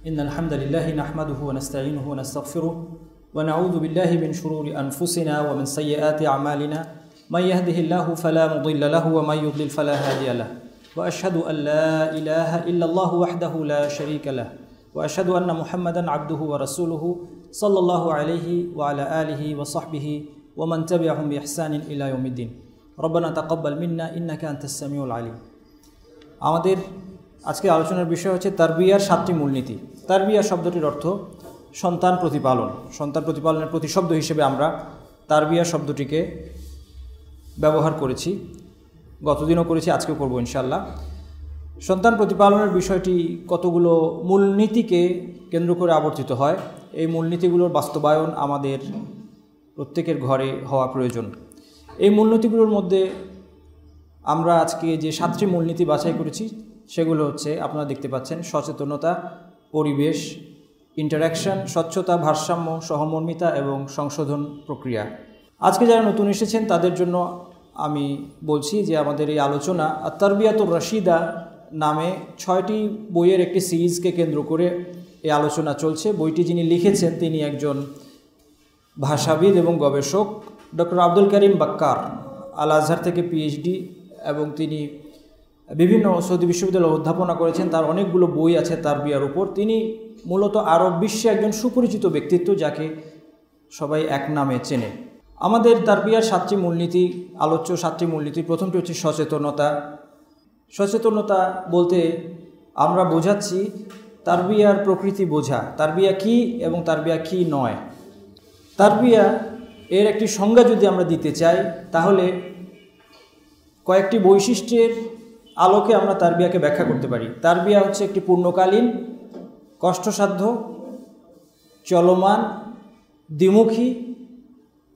إن الحمد لله نحمده ونستعينه ونستغفره ونعوذ بالله من شرور أنفسنا ومن سيئات أعمالنا من يهده الله فلا مضل له ومن يضلل فلا هادي له وأشهد أن لا إله إلا الله وحده لا شريك له وأشهد أن محمدا عبده ورسوله صلى الله عليه وعلى آله وصحبه ومن تبعهم بإحسان إلى يوم الدين ربنا تقبل منا إنك أنت السميع العليم আমাদের আজকে আলোচনার বিষয় হচ্ছে তারবিয়ার 7টি মূলনীতি। তারবিয়া শব্দটির অর্থ সন্তান প্রতিপালন। সন্তান প্রতিপালনের প্রতিশব্দ হিসেবে আমরা তারবিয়া শব্দটিকে ব্যবহার করেছি, গতদিনও করেছি, আজকেও করব ইনশাআল্লাহ। সন্তান প্রতিপালনের বিষয়টি কতগুলো মূলনীতিকে কেন্দ্র করে আবর্তিত হয়। এই মূলনীতিগুলোর বাস্তবায়ন আমাদের প্রত্যেকের ঘরে হওয়া প্রয়োজন। এই মূলনীতিগুলোর মধ্যে আমরা আজকে যে 7টি মূলনীতি বাছাই করেছি সেগুলো হচ্ছে, আপনারা দেখতে পাচ্ছেন, সচেতনতা, পরিবেশ, ইন্টারাকশন, স্বচ্ছতা, ভারসাম্য, সহমর্মিতা এবং সংশোধন প্রক্রিয়া। আজকে যারা নতুন এসেছেন তাদের জন্য আমি বলছি যে আমাদের এই আলোচনা আত-তারবিয়াতুর রাশিদা নামে 6টি বইয়ের একটি সিরিজকে কেন্দ্র করে এই আলোচনা চলছে। বইটি যিনি লিখেছেন তিনি একজন ভাষাবিদ এবং গবেষক, ডক্টর আব্দুল করিম বাক্কার, আল আজহার থেকে পিএইচডি, এবং তিনি বিভিন্ন সৌদি বিশ্ববিদ্যালয়ে অধ্যাপনা করেছেন। তার অনেকগুলো বই আছে তারবিয়ার উপর। তিনি মূলত আরব বিশ্বে একজন সুপরিচিত ব্যক্তিত্ব, যাকে সবাই এক নামে চেনে। আমাদের তারবিয়ার 7টি মূলনীতি, আলোচ্য 7টি মূলনীতি। প্রথমটি হচ্ছে সচেতনতা। সচেতনতা বলতে আমরা বোঝাচ্ছি তারবিয়ার প্রকৃতি বোঝা, তারবিয়া কী এবং তারবিয়া কী নয়। তারবিয়া এর একটি সংজ্ঞা যদি আমরা দিতে চাই তাহলে কয়েকটি বৈশিষ্ট্যের আলোকে আমরা তারবিয়াকে ব্যাখ্যা করতে পারি। তারবিয়া হচ্ছে একটি পূর্ণকালীন, কষ্টসাধ্য, চলমান, দ্বিমুখী,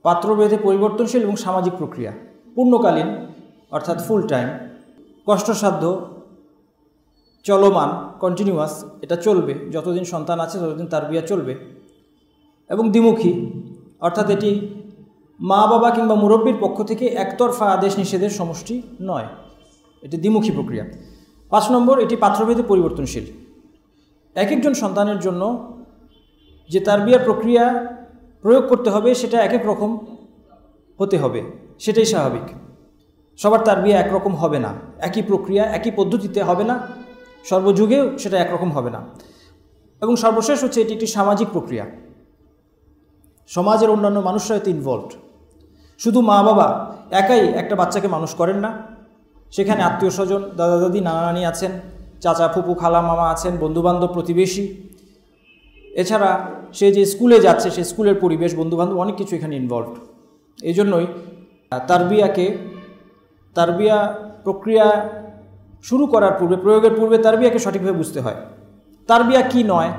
পাত্রভেদে পরিবর্তনশীল এবং সামাজিক প্রক্রিয়া। পূর্ণকালীন অর্থাৎ ফুল টাইম, কষ্টসাধ্য, চলমান, কন্টিনিউয়াস, এটা চলবে, যতদিন সন্তান আছে ততদিন তারবিয়া চলবে, এবং দ্বিমুখী অর্থাৎ এটি মা বাবা কিংবা মুরব্বীর পক্ষ থেকে একতরফা আদেশ নিষেধের সমষ্টি নয়, এটি দ্বিমুখী প্রক্রিয়া। 5 নম্বর, এটি পাত্রভেদে পরিবর্তনশীল। এক একজন সন্তানের জন্য যে তারবিয়ার প্রক্রিয়া প্রয়োগ করতে হবে সেটা এক এক রকম হতে হবে, সেটাই স্বাভাবিক। সবার তারবিয়া একরকম হবে না, একই প্রক্রিয়া একই পদ্ধতিতে হবে না, সর্বযুগেও সেটা একরকম হবে না। এবং সর্বশেষ হচ্ছে এটি একটি সামাজিক প্রক্রিয়া। সমাজের অন্যান্য মানুষরা এতে ইনভলভড। শুধু মা বাবা একাই একটা বাচ্চাকে মানুষ করেন না, সেখানে আত্মীয় স্বজন, দাদা দাদি, নানা নানি আছেন, চাচা ফুপু খালা মামা আছেন, বন্ধুবান্ধব, প্রতিবেশী, এছাড়া সে যে স্কুলে যাচ্ছে সে স্কুলের পরিবেশ, বন্ধুবান্ধব, অনেক কিছু এখানে ইনভলভড। এই জন্যই তারবিয়া প্রক্রিয়া শুরু করার পূর্বে, প্রয়োগের পূর্বে তারবিয়াকে সঠিকভাবে বুঝতে হয়। তারবিয়া কি নয়,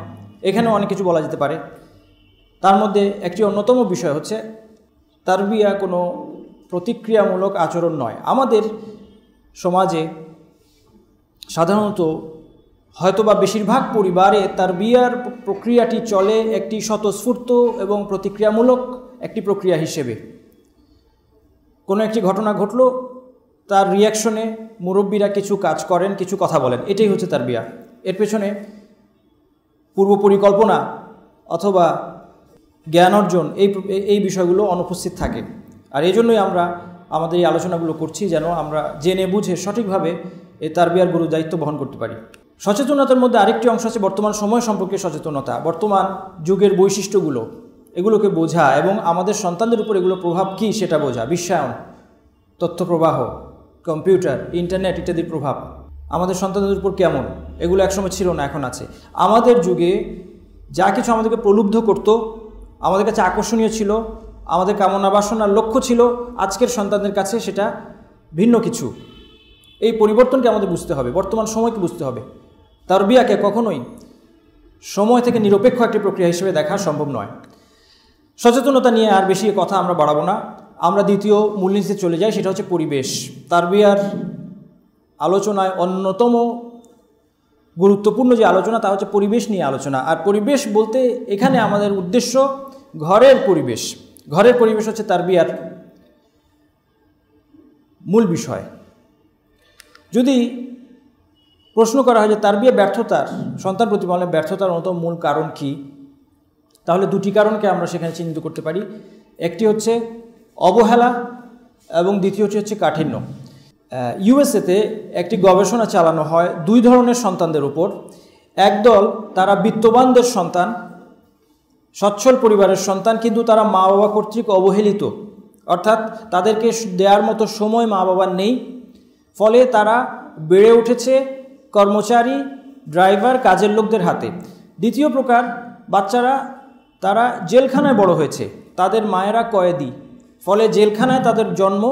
এখানে অনেক কিছু বলা যেতে পারে। তার মধ্যে একটি অন্যতম বিষয় হচ্ছে তারবিয়া কোনো প্রতিক্রিয়ামূলক আচরণ নয়। আমাদের সমাজে সাধারণত হয়তোবা বেশিরভাগ পরিবারে তারবিয়ার প্রক্রিয়াটি চলে একটি স্বতঃস্ফূর্ত এবং প্রতিক্রিয়ামূলক একটি প্রক্রিয়া হিসেবে। কোনো একটি ঘটনা ঘটলো, তার রিয়াকশনে মুরব্বীরা কিছু কাজ করেন, কিছু কথা বলেন, এটাই হচ্ছে তারবিয়া। এর পেছনে পূর্ব পরিকল্পনা অথবা জ্ঞান অর্জন এই বিষয়গুলো অনুপস্থিত থাকে। আর এই জন্যই আমরা আমাদের এই আলোচনাগুলো করছি, যেন আমরা জেনে বুঝে সঠিকভাবে এই তারবিয়ার গুরু দায়িত্ব বহন করতে পারি। সচেতনতার মধ্যে আরেকটি অংশ আছে বর্তমান সময় সম্পর্কে সচেতনতা। বর্তমান যুগের বৈশিষ্ট্যগুলো, এগুলোকে বোঝা এবং আমাদের সন্তানদের উপর এগুলোর প্রভাব কী সেটা বোঝা। বিশ্বায়ন, তথ্য প্রবাহ, কম্পিউটার, ইন্টারনেট ইত্যাদির প্রভাব আমাদের সন্তানদের উপর কেমন, এগুলো একসময় ছিল না, এখন আছে। আমাদের যুগে যা কিছু আমাদেরকে প্রলুব্ধ করত, আমাদের কাছে আকর্ষণীয় ছিল, আমাদের কামনা বাসনার লক্ষ্য ছিল, আজকের সন্তানদের কাছে সেটা ভিন্ন কিছু। এই পরিবর্তনকে আমাদের বুঝতে হবে, বর্তমান সময়কে বুঝতে হবে। তারবিয়াকে কখনোই সময় থেকে নিরপেক্ষ একটি প্রক্রিয়া হিসেবে দেখা সম্ভব নয়। সচেতনতা নিয়ে আর বেশি কথা আমরা বাড়াবো না, আমরা দ্বিতীয় মূলনীতিতে চলে যাই, সেটা হচ্ছে পরিবেশ। তারবিয়ার আলোচনায় অন্যতম গুরুত্বপূর্ণ যে আলোচনা তা হচ্ছে পরিবেশ নিয়ে আলোচনা। আর পরিবেশ বলতে এখানে আমাদের উদ্দেশ্য ঘরের পরিবেশ। ঘরের পরিবেশ হচ্ছে তারবিয়ার মূল বিষয়। যদি প্রশ্ন করা হয় যে তারবিয়া ব্যর্থতার, সন্তান প্রতিপালনের ব্যর্থতার অন্যতম মূল কারণ কি? তাহলে দুটি কারণকে আমরা সেখানে চিহ্নিত করতে পারি। একটি হচ্ছে অবহেলা এবং দ্বিতীয়টি হচ্ছে কাঠিন্য। ইউএসএতে একটি গবেষণা চালানো হয় দুই ধরনের সন্তানদের উপর। একদল তারা বিত্তবানদের সন্তান, সচ্ছল পরিবারের সন্তান, কিন্তু তারা মা বাবা কর্তৃক অবহেলিত, অর্থাৎ তাদেরকে দেওয়ার মতো সময় মা বাবার নেই, ফলে তারা বেড়ে উঠেছে কর্মচারী, ড্রাইভার, কাজের লোকদের হাতে। দ্বিতীয় প্রকার বাচ্চারা, তারা জেলখানায় বড় হয়েছে, তাদের মায়েরা কয়েদি, ফলে জেলখানায় তাদের জন্ম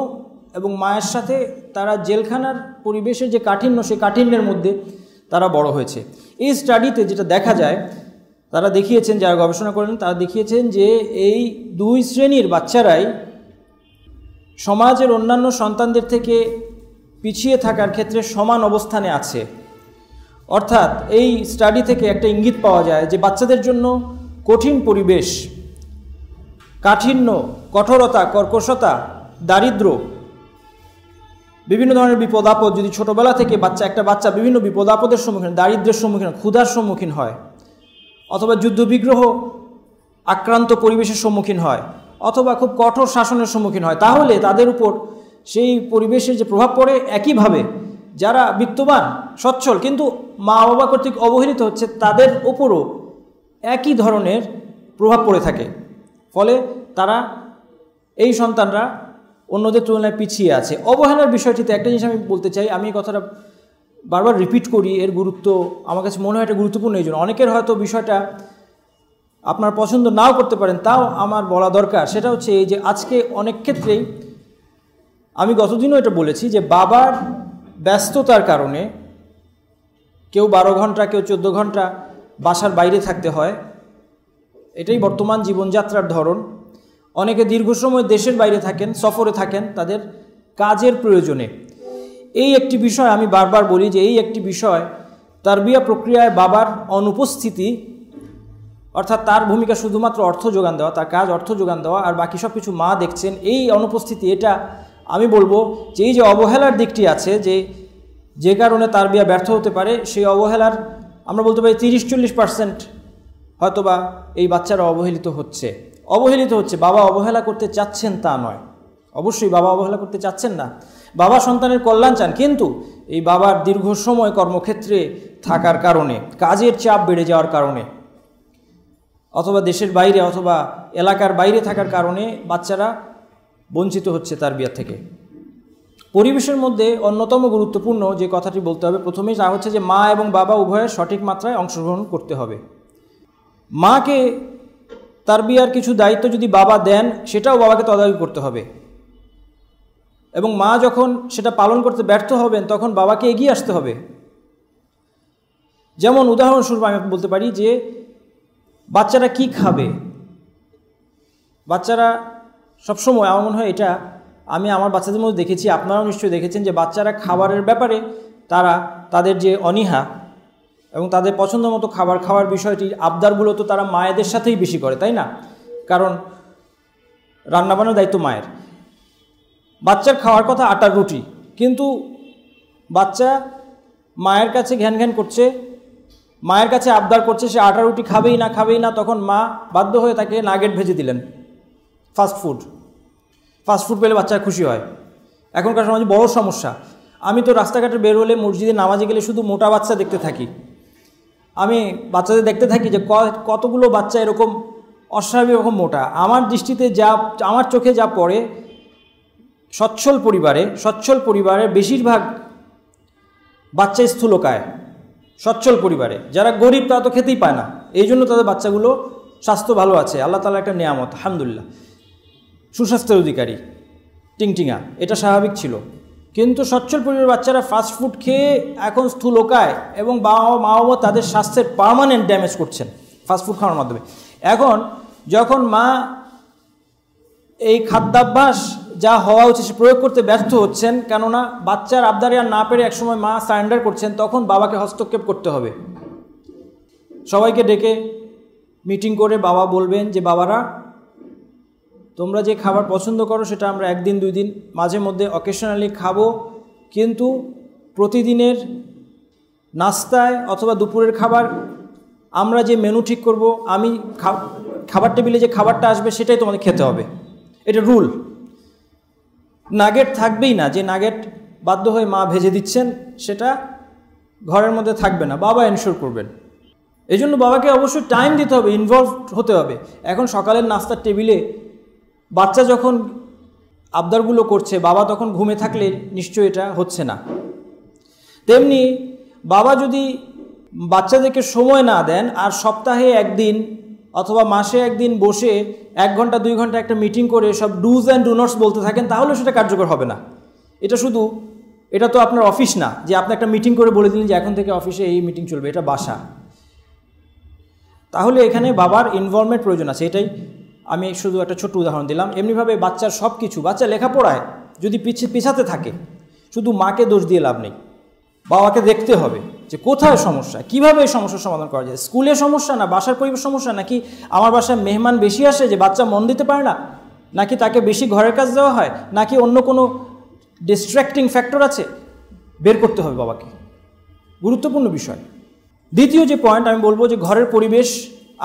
এবং মায়ের সাথে তারা জেলখানার পরিবেশে যে কাঠিন্য, সেই কাঠিন্যের মধ্যে তারা বড় হয়েছে। এই স্টাডিতে যেটা দেখা যায়, তারা দেখিয়েছেন, যারা গবেষণা করেন তারা দেখিয়েছেন যে এই দুই শ্রেণীর বাচ্চারাই সমাজের অন্যান্য সন্তানদের থেকে পিছিয়ে থাকার ক্ষেত্রে সমান অবস্থানে আছে। অর্থাৎ এই স্টাডি থেকে একটা ইঙ্গিত পাওয়া যায় যে বাচ্চাদের জন্য কঠিন পরিবেশ, কাঠিন্য, কঠোরতা, কর্কশতা, দারিদ্র্য, বিভিন্ন ধরনের বিপদ আপদ, যদি ছোটোবেলা থেকে একটা বাচ্চা বিভিন্ন বিপদ আপদের সম্মুখীন, দারিদ্র্যের সম্মুখীন, ক্ষুধার সম্মুখীন হয়, অথবা যুদ্ধবিগ্রহ আক্রান্ত পরিবেশের সম্মুখীন হয়, অথবা খুব কঠোর শাসনের সম্মুখীন হয়, তাহলে তাদের উপর সেই পরিবেশের যে প্রভাব পড়ে, একইভাবে যারা বিত্তবান, সচ্ছল কিন্তু মা বাবা কর্তৃক অবহেলিত হচ্ছে, তাদের উপরও একই ধরনের প্রভাব পড়ে থাকে। ফলে তারা, এই সন্তানরা অন্যদের তুলনায় পিছিয়ে আছে। অবহেলার বিষয়টিতে একটা জিনিস আমি বলতে চাই, আমি এই কথাটা বারবার রিপিট করি, এর গুরুত্ব আমার কাছে মনে হয় এটা গুরুত্বপূর্ণ। এই জন্য অনেকের হয়তো বিষয়টা আপনার পছন্দ নাও করতে পারেন, তাও আমার বলা দরকার। সেটা হচ্ছে এই যে আজকে অনেক ক্ষেত্রেই, আমি গতদিনও এটা বলেছি, যে বাবার ব্যস্ততার কারণে কেউ 12 ঘন্টা, কেউ 14 ঘন্টা বাসার বাইরে থাকতে হয়। এটাই বর্তমান জীবনযাত্রার ধরন। অনেকে দীর্ঘ সময় দেশের বাইরে থাকেন, সফরে থাকেন তাদের কাজের প্রয়োজনে। এই একটি বিষয় আমি বারবার বলি যে এই একটি বিষয়, তারবিয়া প্রক্রিয়ায় বাবার অনুপস্থিতি, অর্থাৎ তার ভূমিকা শুধুমাত্র অর্থ যোগান দেওয়া, তার কাজ অর্থ যোগান দেওয়া, আর বাকি সব কিছু মা দেখছেন, এই অনুপস্থিতি, এটা আমি বলবো যে এই যে অবহেলার দিকটি আছে, যে কারণে তারবিয়া ব্যর্থ হতে পারে, সেই অবহেলার আমরা বলতে পারি 30-40% হয়তোবা এই বাচ্চারা অবহেলিত হচ্ছে। বাবা অবহেলা করতে চাচ্ছেন তা নয়, অবশ্যই বাবা অবহেলা করতে চাচ্ছেন না, বাবা সন্তানের কল্যাণ চান, কিন্তু এই বাবার দীর্ঘ সময় কর্মক্ষেত্রে থাকার কারণে, কাজের চাপ বেড়ে যাওয়ার কারণে, অথবা দেশের বাইরে অথবা এলাকার বাইরে থাকার কারণে বাচ্চারা বঞ্চিত হচ্ছে তারবিয়া থেকে। পরিবেশের মধ্যে অন্যতম গুরুত্বপূর্ণ যে কথাটি বলতে হবে প্রথমেই, তা হচ্ছে যে মা এবং বাবা উভয়ের সঠিক মাত্রায় অংশগ্রহণ করতে হবে। মাকে তারবিয়ার কিছু দায়িত্ব যদি বাবা দেন, সেটাও বাবাকে তদারকি করতে হবে, এবং মা যখন সেটা পালন করতে ব্যর্থ হবেন, তখন বাবাকে এগিয়ে আসতে হবে। যেমন উদাহরণস্বরূপ আমি বলতে পারি যে বাচ্চারা কি খাবে। বাচ্চারা সবসময়, আমার মনে হয় এটা আমি আমার বাচ্চাদের মধ্যে দেখেছি, আপনারাও নিশ্চয়ই দেখেছেন, যে বাচ্চারা খাবারের ব্যাপারে তাদের যে অনীহা এবং তাদের পছন্দ মতো খাবার খাওয়ার বিষয়টি, আবদারগুলো তো তারা মায়েদের সাথেই বেশি করে, তাই না? কারণ রান্নাবান্নার দায়িত্ব মায়ের। বাচ্চার খাওয়ার কথা আটার রুটি, কিন্তু বাচ্চা মায়ের কাছে ঘ্যান ঘ্যান করছে, মায়ের কাছে আবদার করছে সে আটা রুটি খাবেই না, তখন মা বাধ্য হয়ে তাকে নাগেট ভেজে দিলেন, ফাস্টফুড পেলে বাচ্চা খুশি হয়। এখনকার সমাজে বড় সমস্যা। আমি তো রাস্তাঘাটে বের হলে, মসজিদে নামাজে গেলে শুধু মোটা বাচ্চা দেখতে থাকি। আমি বাচ্চাদের দেখতে থাকি যে কতগুলো বাচ্চা এরকম অস্বাভাবিক রকম মোটা। আমার দৃষ্টিতে আমার চোখে যা পড়ে, সচ্ছল পরিবারে বেশিরভাগ বাচ্চা স্থূলকায়। সচ্ছল পরিবারে যারা গরিব, তারা তো খেতেই পায় না, এই জন্য তাদের বাচ্চাগুলো স্বাস্থ্য ভালো আছে, আল্লাহ তাআলা একটা নেয়ামত, আলহামদুলিল্লাহ, সুস্বাস্থ্যের অধিকারী, টিংটিঙা, এটা স্বাভাবিক ছিল। কিন্তু সচ্ছল পরিবারের বাচ্চারা ফাস্টফুড খেয়ে এখন স্থূলকায়, এবং মা বাবা তাদের স্বাস্থ্যের পার্মানেন্ট ড্যামেজ করছেন ফাস্টফুড খাওয়ার মাধ্যমে। এখন যখন মা এই খাদ্যাভ্যাস যা হওয়া উচিত সে প্রয়োগ করতে ব্যর্থ হচ্ছেন, কেননা বাচ্চার আবদারে আর না পেরে একসময় মা সারেন্ডার করছেন, তখন বাবাকে হস্তক্ষেপ করতে হবে। সবাইকে ডেকে মিটিং করে বাবা বলবেন যে বাবারা, তোমরা যে খাবার পছন্দ করো সেটা আমরা 1 দিন 2 দিন মাঝে মধ্যে অকেশনালি খাবো, কিন্তু প্রতিদিনের নাস্তায় অথবা দুপুরের খাবার আমরা যে মেনু ঠিক করব, আমি খাবার টেবিলে যে খাবারটা আসবে সেটাই তোমাদের খেতে হবে, এটা রুল। নাগেট থাকবেই না, যে নাগেট বাধ্য হয়ে মা ভেজে দিচ্ছেন সেটা ঘরের মধ্যে থাকবে না, বাবা এনশোর করবেন। এই জন্য বাবাকে অবশ্যই টাইম দিতে হবে, ইনভলভ হতে হবে। এখন সকালের নাস্তার টেবিলে বাচ্চা যখন আবদারগুলো করছে, বাবা তখন ঘুমে থাকলে নিশ্চয়ই এটা হচ্ছে না। তেমনি বাবা যদি বাচ্চাদেরকে সময় না দেন আর সপ্তাহে একদিন অথবা মাসে একদিন বসে 1 ঘন্টা 2 ঘন্টা একটা মিটিং করে সব ডুজ অ্যান্ড ডু নটস বলতে থাকেন, তাহলে সেটা কার্যকর হবে না। এটা তো আপনার অফিস না যে আপনি একটা মিটিং করে বলে দিলেন যে এখন থেকে অফিসে এই মিটিং চলবে, এটা বাসা। তাহলে এখানে বাবার ইনভলভমেন্ট প্রয়োজন আছে। এটাই আমি শুধু একটা ছোট্ট উদাহরণ দিলাম। এমনিভাবে বাচ্চার সব কিছু, বাচ্চা লেখাপড়ায় যদি পিছাতে থাকে, শুধু মাকে দোষ দিয়ে লাভ নেই, বাবাকে দেখতে হবে যে কোথায় সমস্যা, কিভাবে এই সমস্যার সমাধান করা যায়। স্কুলে সমস্যা, না বাসার পরিবেশ সমস্যা, নাকি আমার বাসায় মেহমান বেশি আসে যে বাচ্চা মন দিতে পারে না, নাকি তাকে বেশি ঘরের কাজ দেওয়া হয়, নাকি অন্য কোনো ডিস্ট্র্যাক্টিং ফ্যাক্টর আছে, বের করতে হবে বাবাকে। গুরুত্বপূর্ণ বিষয়। দ্বিতীয় যে পয়েন্ট আমি বলবো যে ঘরের পরিবেশ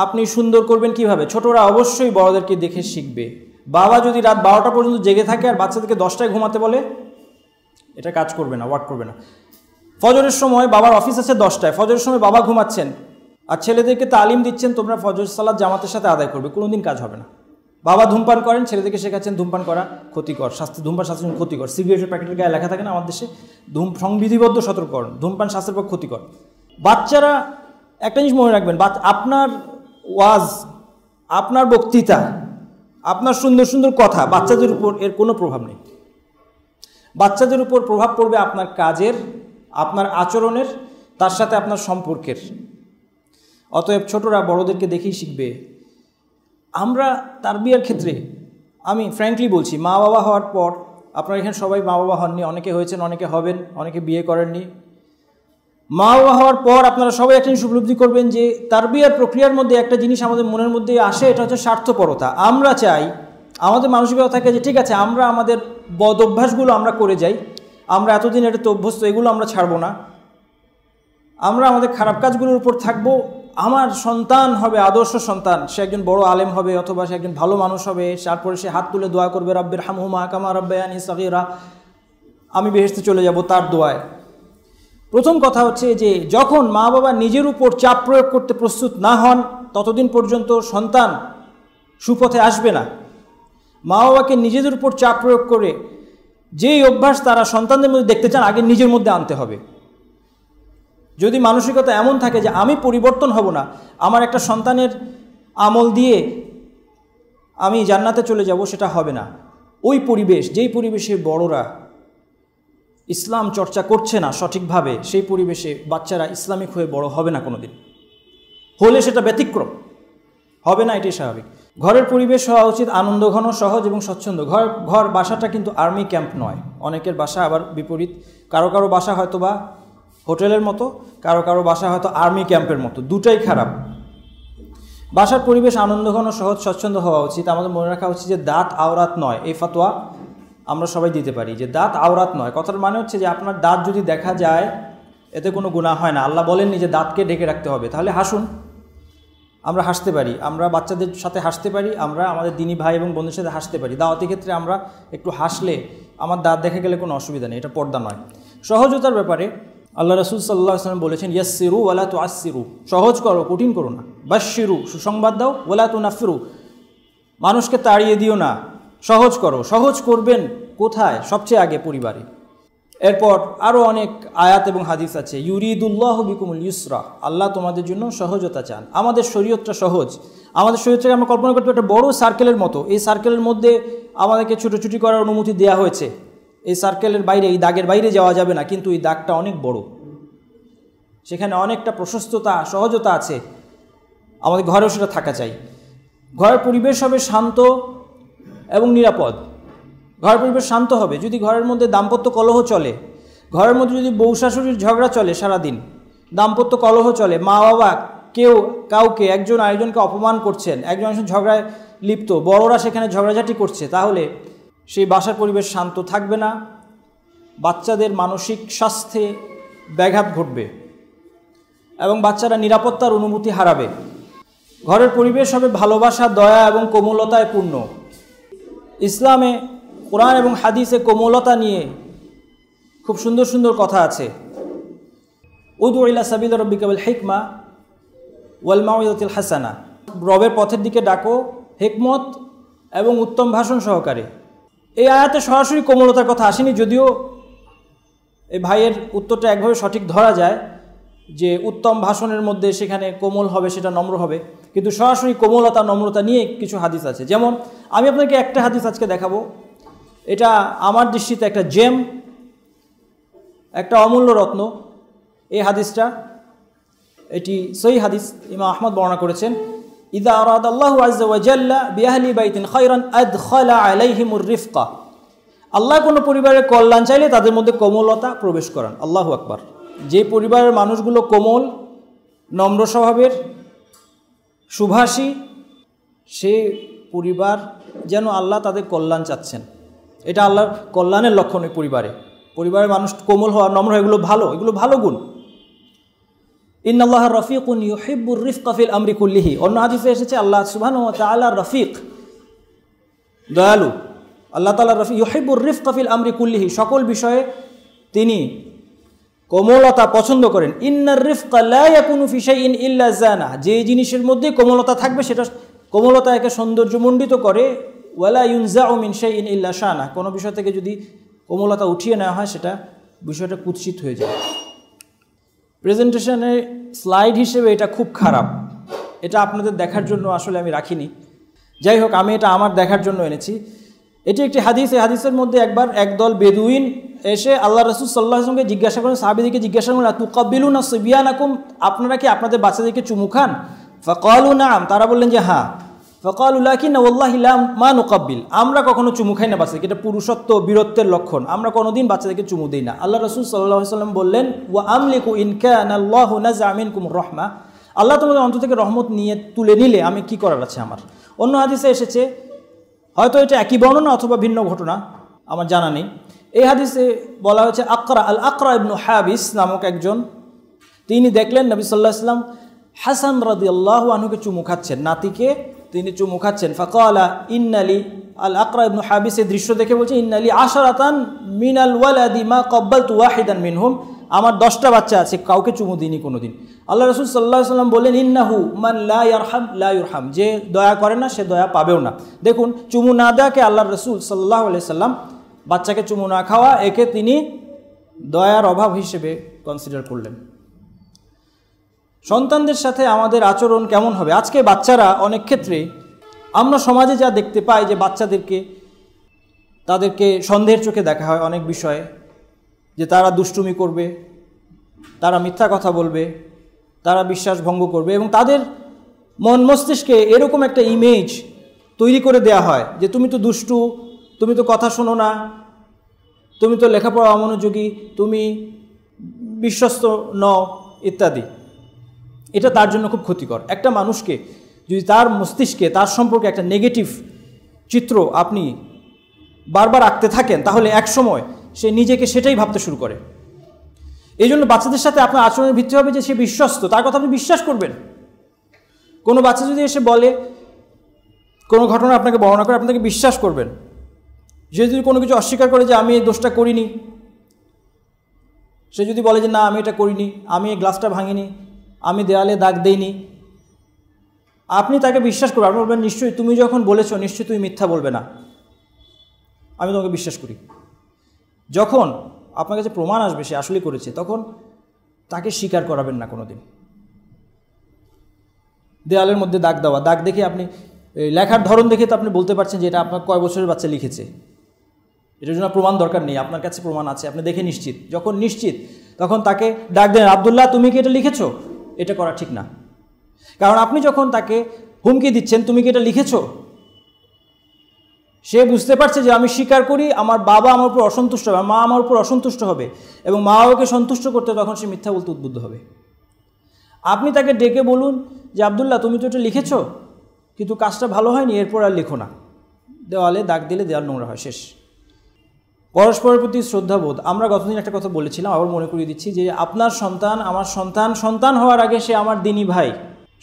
আপনি সুন্দর করবেন কিভাবে। ছোটরা অবশ্যই বড়দেরকে দেখে শিখবে। বাবা যদি রাত 12টা পর্যন্ত জেগে থাকে আর বাচ্চাদেরকে 10টায় ঘুমাতে বলে, এটা কাজ করবে না, ওয়ার্ক করবে না। ফজরের সময় বাবার অফিস আছে 10টায়, ফজরের সময় বাবা ঘুমাচ্ছেন আর ছেলেদেরকে তালিম দিচ্ছেন তোমরা ফজর সালাত জামাতের সাথে আদায় করবে, কোনোদিন কাজ হবে না। বাবা ধূমপান করেন, ছেলেদেরকে শেখাচ্ছেন ধূমপান করা ক্ষতিকর, ধূমপান স্বাস্থ্যের জন্য ক্ষতিকর। সিগারেটের প্যাকেটের গায়ে লেখা থাকে না আমাদের দেশে, সংবিধিবদ্ধ সতর্কীকরণ, ধূমপান স্বাস্থ্যের পক্ষে ক্ষতিকর। বাচ্চারা একটা জিনিস মনে রাখবেন, আপনার ওয়াজ, আপনার বক্তৃতা, আপনার সুন্দর সুন্দর কথা বাচ্চাদের উপর এর কোনো প্রভাব নেই। বাচ্চাদের উপর প্রভাব পড়বে আপনার কাজের, আপনার আচরণের, তার সাথে আপনার সম্পর্কের। অতএব ছোটরা বড়দেরকে দেখেই শিখবে। আমরা তারবিয়ার ক্ষেত্রে আমি ফ্র্যাঙ্কলি বলছি, মা বাবা হওয়ার পর, আপনারা এখানে সবাই মা বাবা হননি, অনেকে হয়েছেন, অনেকে হবেন, অনেকে বিয়ে করেননি। মা বাবা হওয়ার পর আপনারা সবাই একটা জিনিস উপলব্ধি করবেন যে তারবিয়ার প্রক্রিয়ার মধ্যে একটা জিনিস আমাদের মনের মধ্যে আসে, এটা হচ্ছে স্বার্থপরতা। আমরা চাই, আমাদের মানসিকতা থাকে যে ঠিক আছে আমরা আমাদের বদ অভ্যাসগুলো আমরা করে যাই, আমরা এতদিন এটাতে অভ্যস্ত, এগুলো আমরা ছাড়বো না, আমরা আমাদের খারাপ কাজগুলোর উপর থাকবো। আমার সন্তান হবে আদর্শ সন্তান, সে একজন বড় আলেম হবে অথবা সে একজন ভালো মানুষ হবে, তারপরে সে হাত তুলে দোয়া করবে রব্বির হামহুমা কামা রাব্বায়ানি সগীরা, আমি বেহেশতে চলে যাব তার দোয়ায়। প্রথম কথা হচ্ছে যে যখন মা বাবা নিজের উপর চাপ প্রয়োগ করতে প্রস্তুত না হন, ততদিন পর্যন্ত সন্তান সুপথে আসবে না। মা বাবাকে নিজেদের উপর চাপ প্রয়োগ করে যেই অভ্যাস তারা সন্তানদের মধ্যে দেখতে চান, আগে নিজের মধ্যে আনতে হবে। যদি মানসিকতা এমন থাকে যে আমি পরিবর্তন হব না, আমার একটা সন্তানের আমল দিয়ে আমি জান্নাতে চলে যাব, সেটা হবে না। ওই পরিবেশ, যেই পরিবেশে বড়রা ইসলাম চর্চা করছে না সঠিকভাবে, সেই পরিবেশে বাচ্চারা ইসলামিক হয়ে বড় হবে না কোনোদিন। হলে সেটা ব্যতিক্রম, হবে না, এটাই স্বাভাবিক। ঘরের পরিবেশ হওয়া উচিত আনন্দঘন, সহজ এবং স্বচ্ছন্দ। বাসাটা কিন্তু আর্মি ক্যাম্প নয়। অনেকের বাসা আবার বিপরীত, কারো কারো বাসা হয়তো বা হোটেলের মতো, কারো কারো বাসা হয়তো আর্মি ক্যাম্পের মতো, দুটাই খারাপ। বাসার পরিবেশ আনন্দঘন, সহজ, স্বচ্ছন্দ হওয়া উচিত। আমাদের মনে রাখা উচিত যে দাঁত আওরাত নয়। এই ফতোয়া আমরা সবাই দিতে পারি যে দাঁত আওরাত নয়। কথার মানে হচ্ছে যে আপনার দাঁত যদি দেখা যায় এতে কোনো গুনাহ হয় না। আল্লাহ বলেননি যে দাঁতকে ঢেকে রাখতে হবে। তাহলে হাসুন, আমরা হাসতে পারি, আমরা বাচ্চাদের সাথে হাসতে পারি, আমরা আমাদের দিনী ভাই এবং বন্ধুদের সাথে হাসতে পারি। দাওয়াতি ক্ষেত্রে আমরা একটু হাসলে আমার দাঁত দেখা গেলে কোনো অসুবিধা নেই, এটা পর্দা নয়। সহজতার ব্যাপারে আল্লাহ রাসূল সাল্লাল্লাহু আলাইহি ওয়াসাল্লাম বলেছেন ইয়াসসিরু ওয়ালা তুআসসিরু, সহজ করো, কঠিন করো না। বাশশিরু, সুসংবাদ দাও, ওয়ালা তুনাফিরু, মানুষকে তাড়িয়ে দিও না, সহজ করো। সহজ করবেন কোথায়? সবচেয়ে আগে পরিবারে। এরপর আরও অনেক আয়াত এবং হাদিস আছে। ইউরিদুল্লাহু বিকুমুল ইউসরা, আল্লাহ তোমাদের জন্য সহজতা চান। আমাদের শরীয়তটা সহজ। আমাদের শরীয়তটাকে আমরা কল্পনা করতে একটা বড় সার্কেলের মতো। এই সার্কেলের মধ্যে আমাদেরকে ছুটোছুটি করার অনুমতি দেওয়া হয়েছে। এই সার্কেলের বাইরে, এই দাগের বাইরে যাওয়া যাবে না, কিন্তু এই দাগটা অনেক বড়, সেখানে অনেকটা প্রশস্ততা, সহজতা আছে। আমাদের ঘরেও সেটা থাকা চাই। ঘরের পরিবেশ হবে শান্ত এবং নিরাপদ। ঘরের পরিবেশ শান্ত হবে যদি ঘরের মধ্যে দাম্পত্য কলহ চলে, ঘরের মধ্যে যদি বউ শাশুড়ির ঝগড়া চলে সারাদিন, দাম্পত্য কলহ চলে, মা বাবা কেউ কাউকে, একজন আরেকজনকে অপমান করছেন, একজন আরেকজন ঝগড়ায় লিপ্ত, বড়রা সেখানে ঝগড়াঝাটি করছে, তাহলে সেই বাসার পরিবেশ শান্ত থাকবে না। বাচ্চাদের মানসিক স্বাস্থ্যে ব্যাঘাত ঘটবে। এবং বাচ্চারা নিরাপত্তার অনুভূতি হারাবে। ঘরের পরিবেশ হবে ভালোবাসা, দয়া এবং কোমলতায় পূর্ণ। ইসলামে, কোরআন এবং হাদিসে কোমলতা নিয়ে খুব সুন্দর সুন্দর কথা আছে। উদউ ইলা সাবিল রাব্বিকা বিল হিকমা ওয়াল মাউইযাতিল হাসানা, রবের পথের দিকে ডাকো হিকমত এবং উত্তম ভাষণ সহকারে। এই আয়াতে সরাসরি কোমলতার কথা আসেনি, যদিও এই ভাইয়ের উত্তরটা একভাবে সঠিক ধরা যায় যে উত্তম ভাষণের মধ্যে সেখানে কোমল হবে, সেটা নম্র হবে, কিন্তু সরাসরি কোমলতা নম্রতা নিয়ে কিছু হাদিস আছে। যেমন আমি আপনাকে একটা হাদিস আজকে দেখাবো, এটা আমার দৃষ্টিতে একটা জেম, একটা অমূল্য রত্ন। এই হাদিসটা, এটি সহিহ হাদিস, ইমাম আহমদ বর্ণনা করেছেন। ইযা আরাদাল্লাহু আযজা ওয়া জাল্লা বিআহলি বাইতিন খায়রান আদখালা আলাইহিমুর রিফকা, আল্লাহ কোনো পরিবারের কল্যাণ চাইলে তাদের মধ্যে কোমলতা প্রবেশ করান। আল্লাহু আকবার। যে পরিবারের মানুষগুলো কোমল, নম্র স্বভাবের, সুভাষী, সে পরিবার যেন আল্লাহ তাদের কল্যাণ চাচ্ছেন। এটা আল্লাহর কল্যাণের লক্ষণ। ওই পরিবারের মানুষ কোমল হওয়া, নম্র হওয়া, এগুলো ভালো গুণ। ইন্নাল্লাহা রফিকুন ইউহিব্বুর রিফকা ফিল আমরি কুল্লিহি। অন্য হাদিসে এসেছে আল্লাহ সুবহানাহু ওয়া তাআলা রফিক, দয়ালু। আল্লাহ তাআলা রফিক, ইউহিব্বুর রিফকা ফিল আমরি কুল্লিহি, সকল বিষয়ে তিনি কোমলতা পছন্দ করেন। ইন্নার রিফকা লা ইয়াকুনু ফি শাইইন ইল্লা জানা, যে জিনিসের মধ্যে কোমলতা থাকবে সেটা কোমলতা একে সৌন্দর্যমণ্ডিত করে। ওয়ালা ইউনজাউ মিন শাইইন ইল্লা শানা, কোনো বিষয় থেকে যদি কোমলতা উঠিয়ে নেওয়া হয় সেটা বিষয়টা কুৎসিত হয়ে যায়। প্রেজেন্টেশনের স্লাইড হিসেবে এটা খুব খারাপ, এটা আপনাদের দেখার জন্য আসলে আমি রাখিনি। যাই হোক, আমি এটা আমার দেখার জন্য এনেছি। এটি একটি হাদিস। এই হাদিসের মধ্যে একবার একদল বেদুইন এসে আল্লাহ রাসূল সাল্লাল্লাহু আলাইহি ওয়াসাল্লামকে জিজ্ঞাসা করেন, সাহাবীদেরকে জিজ্ঞাসা করেন, তুকাব্বিলুনা সিবিয়ানাকুম, আপনারা কি আপনাদের বাচ্চাদেরকে চুমু খান? ফাকালু নাম, তারা বললেন যে হ্যাঁ। ফাকালু লাকিন্না ওয়াল্লাহি লা মা নুকাব্বিল, আমরা কখনো চুমু খাই না বাচ্চাদেরকে, এটা পুরুষত্ব বীরত্বের লক্ষণ, আমরা কোনোদিন বাচ্চাদেরকে চুমু দিই না। আল্লাহ রাসূল সাল্লাল্লাহু আলাইহি ওয়াসাল্লাম বললেন, ওয়া আমলিকু ইন কানা আল্লাহু নাযা মিনকুম রাহমা, আল্লাহ তোমাদের অন্তর থেকে রহমত নিয়ে তুলে নিলে আমি কি করার আছে আমার। অন্য হাদিসে এসেছে, হয়তো এটা একই বর্ণনা অথবা ভিন্ন ঘটনা, আমার জানা নেই। এই হাদিসে বলা হয়েছে আকরা ইবনু হাবিস নামক একজন, তিনি দেখলেন নবী সাল্লাল্লাহু আলাইহি ওয়াসাল্লাম হাসান রাদিয়াল্লাহু আনহুকে চুমু খাচ্ছেন, নাতিকে তিনি চুমু খাচ্ছেন। ফাকালা ইন্নালি, আকরা ইবনু হাবিস এই দৃশ্য দেখে বলছে, ইন্নালি আশারাতান মিনাল ওয়ালাদি মা ক্বাব্বালতু ওয়াহিদান মিনহুম, আমার 10টা বাচ্চা আছে, কাউকে চুমু দিইনি কোনোদিন। আল্লাহ রাসূল সাল্লাল্লাহু আলাইহি ওয়াসাল্লাম বললেন, ইন্নাহু মান লা ইয়ারহাম লা ইউরহাম, যে দয়া করে না সে দয়া পাবেও না। দেখুন, চুমু না দেওয়াকে আল্লাহ রাসূল সাল্লাল্লাহু আলাইহি ওয়াসাল্লাম, বাচ্চাকে চুমু না খাওয়া, একে তিনি দয়ার অভাব হিসেবে কনসিডার করলেন। সন্তানদের সাথে আমাদের আচরণ কেমন হবে? আজকে বাচ্চারা অনেক ক্ষেত্রে আমরা সমাজে যা দেখতে পাই যে তাদেরকে সন্দেহের চোখে দেখা হয় অনেক বিষয়ে, যে তারা দুষ্টুমি করবে, তারা মিথ্যা কথা বলবে, তারা বিশ্বাস ভঙ্গ করবে, এবং তাদের মন মস্তিষ্কে এরকম একটা ইমেজ তৈরি করে দেয়া হয় যে তুমি তো দুষ্টু, তুমি তো কথা শোনো না, তুমি তো লেখাপড়া অমনোযোগী, তুমি বিশ্বস্ত নও ইত্যাদি। এটা তার জন্য খুব ক্ষতিকর। একটা মানুষকে যদি তার মস্তিষ্কে তার সম্পর্কে একটা নেগেটিভ চিত্র আপনি বারবার আঁকতে থাকেন, তাহলে এক সময় সে নিজেকে সেটাই ভাবতে শুরু করে। এই জন্য বাচ্চাদের সাথে আপনার আচরণের ভিত্তি হবে যে সে বিশ্বস্ত, তার কথা আপনি বিশ্বাস করবেন। কোনো বাচ্চা যদি এসে বলে, কোনো ঘটনা আপনাকে বর্ণনা করে, আপনাকে বিশ্বাস করবেন। সে যদি কোনো কিছু অস্বীকার করে যে আমি এই দোষটা করিনি, সে যদি বলে যে না আমি এটা করিনি, আমি এই গ্লাসটা ভাঙিনি, আমি দেওয়ালে দাগ দেইনি, আপনি তাকে বিশ্বাস করবেন। আপনি বলবেন নিশ্চয়ই তুমি যখন বলেছো নিশ্চয়ই তুমি মিথ্যা বলবে না, আমি তোমাকে বিশ্বাস করি। যখন আপনার কাছে প্রমাণ আসবে সে আসলে করেছে, তখন তাকে স্বীকার করাবেন না কোনোদিন। দেওয়ালের মধ্যে দাগ দেওয়া, দাগ দেখে আপনি লেখার ধরন দেখে তো আপনি বলতে পারছেন যে এটা আপনার কয় বছরের বাচ্চা লিখেছে। এটার জন্য প্রমাণ দরকার নেই, আপনার কাছে প্রমাণ আছে, আপনি দেখে নিশ্চিত। যখন নিশ্চিত তখন তাকে ডাক দেন, আব্দুল্লাহ তুমি কি এটা লিখেছো? এটা করা ঠিক না। কারণ আপনি যখন তাকে হুমকি দিচ্ছেন তুমি কি এটা লিখেছো, সে বুঝতে পারছে যে আমি স্বীকার করি, আমার বাবা আমার উপর অসন্তুষ্ট হবে, মা আমার উপর অসন্তুষ্ট হবে, এবং মা বাবাকে সন্তুষ্ট করতে তখন সে মিথ্যা বলতে উদ্বুদ্ধ হবে। আপনি তাকে ডেকে বলুন যে আব্দুল্লাহ তুমি তো এটা লিখেছো, কিন্তু কাজটা ভালো হয়নি, এরপর আর লিখো না। দেওয়ালে দাগ দিলে দেওয়াল নোংরা হয়, শেষ। পরস্পরের প্রতি শ্রদ্ধাবোধ। আমরা গতদিন একটা কথা বলেছিলাম, আবার মনে করিয়ে দিচ্ছি যে আপনার সন্তান আমার সন্তান, সন্তান হওয়ার আগে সে আমার দিনী ভাই,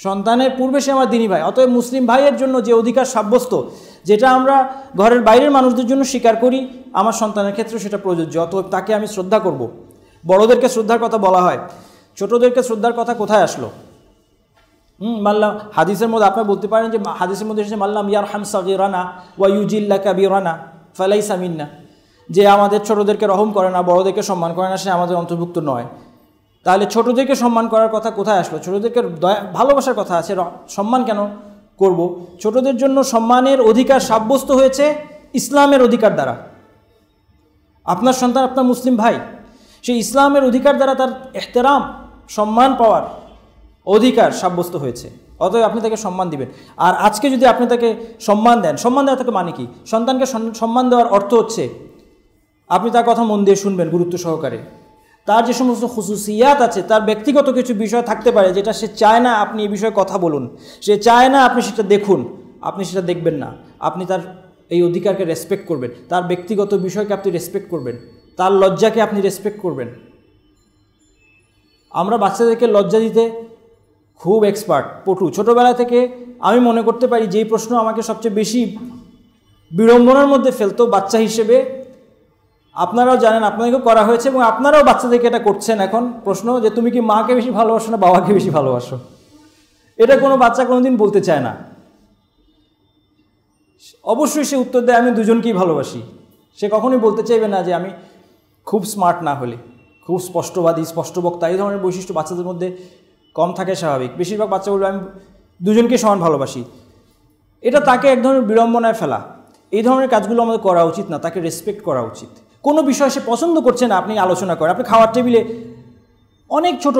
সন্তানের পূর্বে সে আমার দিনী ভাই। অতএব মুসলিম ভাইয়ের জন্য যে অধিকার সাব্যস্ত, যেটা আমরা ঘরের বাইরের মানুষদের জন্য স্বীকার করি, আমার সন্তানের ক্ষেত্রে সেটা প্রযোজ্য। অতএব তাকে আমি শ্রদ্ধা করব। বড়োদেরকে শ্রদ্ধার কথা বলা হয়, ছোটোদেরকে শ্রদ্ধার কথা কোথায় আসলো? মাল্লাম হাদিসের মধ্যে আপনারা বলতে পারেন যে হাদিসের মধ্যে এসেছে মাল্লাম ইয়ারহাম সাগীরানা ওয়া ইউজিল্লা কাবীরানা ফালাইসা মিন্না, যে আমাদের ছোটোদেরকে রহম করে না, বড়োদেরকে সম্মান করে না, সে আমাদের অন্তর্ভুক্ত নয়। তাহলে ছোটোদেরকে সম্মান করার কথা কোথায় আসলো? ছোটোদেরকে ভালোবাসার কথা আছে, সম্মান কেন করব? ছোটোদের জন্য সম্মানের অধিকার সাব্যস্ত হয়েছে ইসলামের অধিকার দ্বারা। আপনার সন্তান আপনার মুসলিম ভাই, সেই ইসলামের অধিকার দ্বারা তার এহতেরাম, সম্মান পাওয়ার অধিকার সাব্যস্ত হয়েছে। অতএব আপনি তাকে সম্মান দিবেন। আর আজকে যদি আপনি তাকে সম্মান দেন, সম্মান দেওয়া তাকে মানে কি? সন্তানকে সম্মান দেওয়ার অর্থ হচ্ছে আপনি তার কথা মন দিয়ে শুনবেন গুরুত্ব সহকারে। তার যে সমস্ত খুসুসিয়াত আছে, তার ব্যক্তিগত কিছু বিষয় থাকতে পারে যেটা সে চায় না আপনি এই বিষয়ে কথা বলুন, সে চায় না আপনি সেটা দেখুন, আপনি সেটা দেখবেন না। আপনি তার এই অধিকারকে রেসপেক্ট করবেন, তার ব্যক্তিগত বিষয়কে আপনি রেসপেক্ট করবেন, তার লজ্জাকে আপনি রেসপেক্ট করবেন। আমরা বাচ্চাদেরকে লজ্জা দিতে খুব এক্সপার্ট, পটু। ছোটোবেলা থেকে আমি মনে করতে পারি যেই প্রশ্ন আমাকে সবচেয়ে বেশি বিড়ম্বনার মধ্যে ফেলতো বাচ্চা হিসেবে, আপনারাও জানেন, আপনাদেরকেও করা হয়েছে এবং আপনারাও বাচ্চাদেরকে এটা করছেন এখন, প্রশ্ন যে তুমি কি মাকে বেশি ভালোবাসো না বাবাকে বেশি ভালোবাসো? এটা কোনো বাচ্চা কোনোদিন বলতে চায় না। অবশ্যই সে উত্তর দেয় আমি দুজনকেই ভালোবাসি। সে কখনোই বলতে চাইবে না যে আমি খুব স্মার্ট না হলে, খুব স্পষ্টবাদী, স্পষ্টবক্তা, এই ধরনের বৈশিষ্ট্য বাচ্চাদের মধ্যে কম থাকে স্বাভাবিক। বেশিরভাগ বাচ্চা বলবে আমি দুজনকে সমান ভালোবাসি। এটা তাকে এক ধরনের বিড়ম্বনায় ফেলা। এই ধরনের কাজগুলো আমাদের করা উচিত না, তাকে রেসপেক্ট করা উচিত। কোনো বিষয় সে পছন্দ করছে না, আপনি আলোচনা করেন। আপনি খাওয়ার টেবিলে অনেক ছোট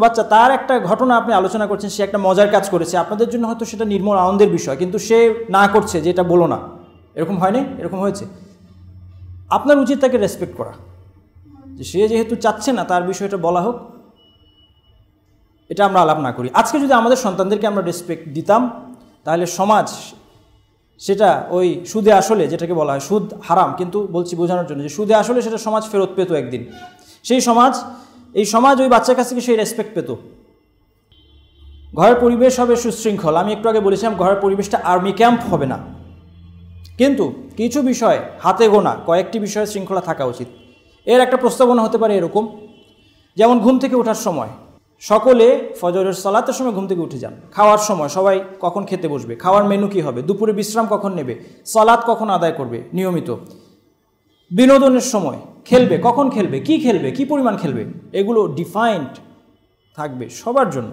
বাচ্চা তার একটা ঘটনা আপনি আলোচনা করছেন, সে একটা মজার কাজ করেছে, আপনাদের জন্য হয়তো সেটা নির্মল আনন্দের বিষয়, কিন্তু সে না করছে যে এটা বলো না। এরকম হয়নি? এরকম হয়েছে। আপনার উচিত তাকে রেসপেক্ট করা, যে সে যেহেতু চাচ্ছে না তার বিষয়টা বলা হোক, এটা আমরা আলাপ না করি। আজকে যদি আমাদের সন্তানদেরকে আমরা রেসপেক্ট দিতাম, তাহলে সমাজ সেটা ওই সুদে আসলে, যেটাকে বলা হয় সুদ হারাম, কিন্তু বলছি বোঝানোর জন্য যে সুদে আসলে সেটা সমাজ ফেরত পেত একদিন। এই সমাজ ওই বাচ্চার কাছ থেকে সেই রেসপেক্ট পেত। ঘরের পরিবেশ হবে সুশৃঙ্খল। আমি একটু আগে বলেছিলাম ঘরের পরিবেশটা আর্মি ক্যাম্প হবে না, কিন্তু কিছু বিষয় হাতে গোনা কয়েকটি বিষয়ে শৃঙ্খলা থাকা উচিত। এর একটা প্রস্তাবনা হতে পারে এরকম, যেমন ঘুম থেকে ওঠার সময় সকলে ফজরের সালাতের সময় ঘুম থেকে উঠে যান। খাওয়ার সময় সবাই কখন খেতে বসবে, খাওয়ার মেনু কী হবে, দুপুরে বিশ্রাম কখন নেবে, সালাত কখন আদায় করবে নিয়মিত, বিনোদনের সময় খেলবে, কখন খেলবে, কি পরিমাণ খেলবে, এগুলো ডিফাইন্ড থাকবে সবার জন্য।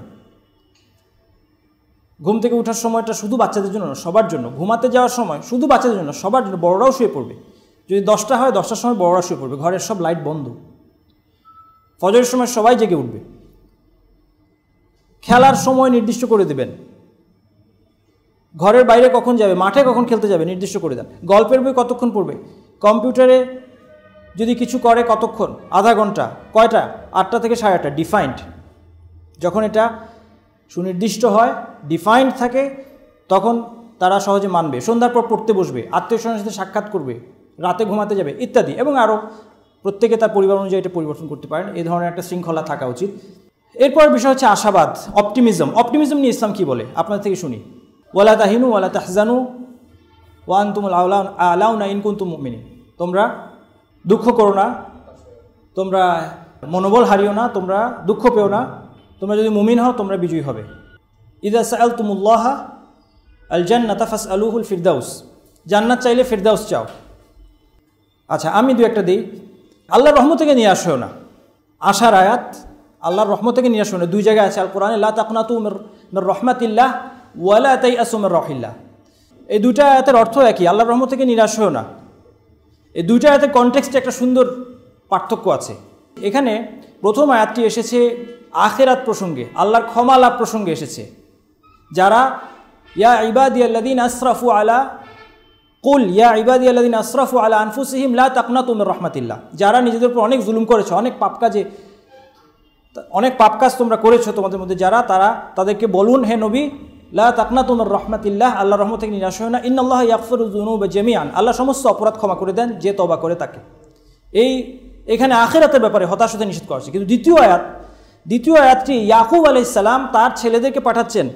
ঘুম থেকে ওঠার সময়টা শুধু বাচ্চাদের জন্য না, সবার জন্য। ঘুমাতে যাওয়ার সময় শুধু বাচ্চাদের জন্য, সবার জন্য। বড়রাও শুয়ে পড়বে, যদি 10টা হয় 10টার সময় বড়রা শুয়ে পড়বে, ঘরের সব লাইট বন্ধ, ফজরের সময় সবাই জেগে উঠবে। খেলার সময় নির্দিষ্ট করে দেবেন, ঘরের বাইরে কখন যাবে, মাঠে কখন খেলতে যাবে নির্দিষ্ট করে দেন। গল্পের বই কতক্ষণ পড়বে, কম্পিউটারে যদি কিছু করে কতক্ষণ, আধা ঘন্টা, কয়টা, 8টা থেকে 8:30, ডিফাইন্ড। যখন এটা সুনির্দিষ্ট হয়, ডিফাইন্ড থাকে, তখন তারা সহজে মানবে। সন্ধ্যার পর পড়তে বসবে, আত্মীয়স্বজনের সাথে সাক্ষাৎ করবে, রাতে ঘুমাতে যাবে ইত্যাদি, এবং আরও প্রত্যেকে তার পরিবার অনুযায়ী এটা পরিবর্তন করতে পারেন। এই ধরনের একটা শৃঙ্খলা থাকা উচিত। এরপর বিষয় হচ্ছে আশাবাদ, অপটিমিজম নিয়ে ইসলাম কী বলে আপনার থেকে শুনি। ওয়ালা তাহিনু ওয়ালা তাহজানু ওয়া আনতুমুল আ'লাউনা ইন কুনতুম মুমিনিন। তোমরা দুঃখ করো না, তোমরা মনোবল হারিও না, তোমরা দুঃখ পেও না, তোমরা যদি মুমিন হও তোমরা বিজয়ী হবে। ইযা সাআলতুমুল্লাহা আল জান্নাতা ফাসআলুহুল ফিরদাউস। জান্নাত চাইলে ফিরদাউস চাও। আচ্ছা, আমি দু একটা দিই। আল্লাহর রহমত থেকে নিয়ে আসো না, আশার আয়াত আল্লাহর রহমত থেকে নিয়ে আসো না। 2 জায়গায় আছে আল কোরআনে, লা তাকনাতু মির রাহমাতিল্লাহ ওয়া লা তাইয়াসু মির রাহিল্লাহ। এই 2টা আয়াতের অর্থ একই, আল্লাহর রহমত থেকে নিরাশ হও না। এই 2টা আয়াতের কনটেক্সটে একটা সুন্দর পার্থক্য আছে। এখানে প্রথম আয়াতটি এসেছে আখিরাত প্রসঙ্গে, আল্লাহর ক্ষমা লাভ প্রসঙ্গে এসেছে। যারা ইয়া ইবাদিয়াল্লাযীনা আসরাফু আলা কুল ইয়া ইবাদিয়াল্লাযীনা আসরাফু আলা আনফুসিহিম লা তাকনাতু মির রাহমাতিল্লাহ। যারা নিজেদের উপর অনেক জুলুম করেছো, অনেক পাপ কাজ তোমরা করেছো তোমাদের মধ্যে যারা, তাদেরকে বলুন হে নবী লা তাকনাতু মির রাহমাতিল্লাহ, আল্লাহর রহমত থেকে নিরাশ হয় না। ইন্নাল্লাহা ইয়াগফিরুয যুনুবা জামিআন, আল্লাহ সমস্ত অপরাধ ক্ষমা করে দেন যে তওবা করে তাকে। এখানে আখিরাতের ব্যাপারে হতাশ হতে নিষেধ করা হচ্ছে। কিন্তু দ্বিতীয় আয়াতটি ইয়াকুব আলাইহিস সালাম তার ছেলেদেরকে পাঠাচ্ছেন।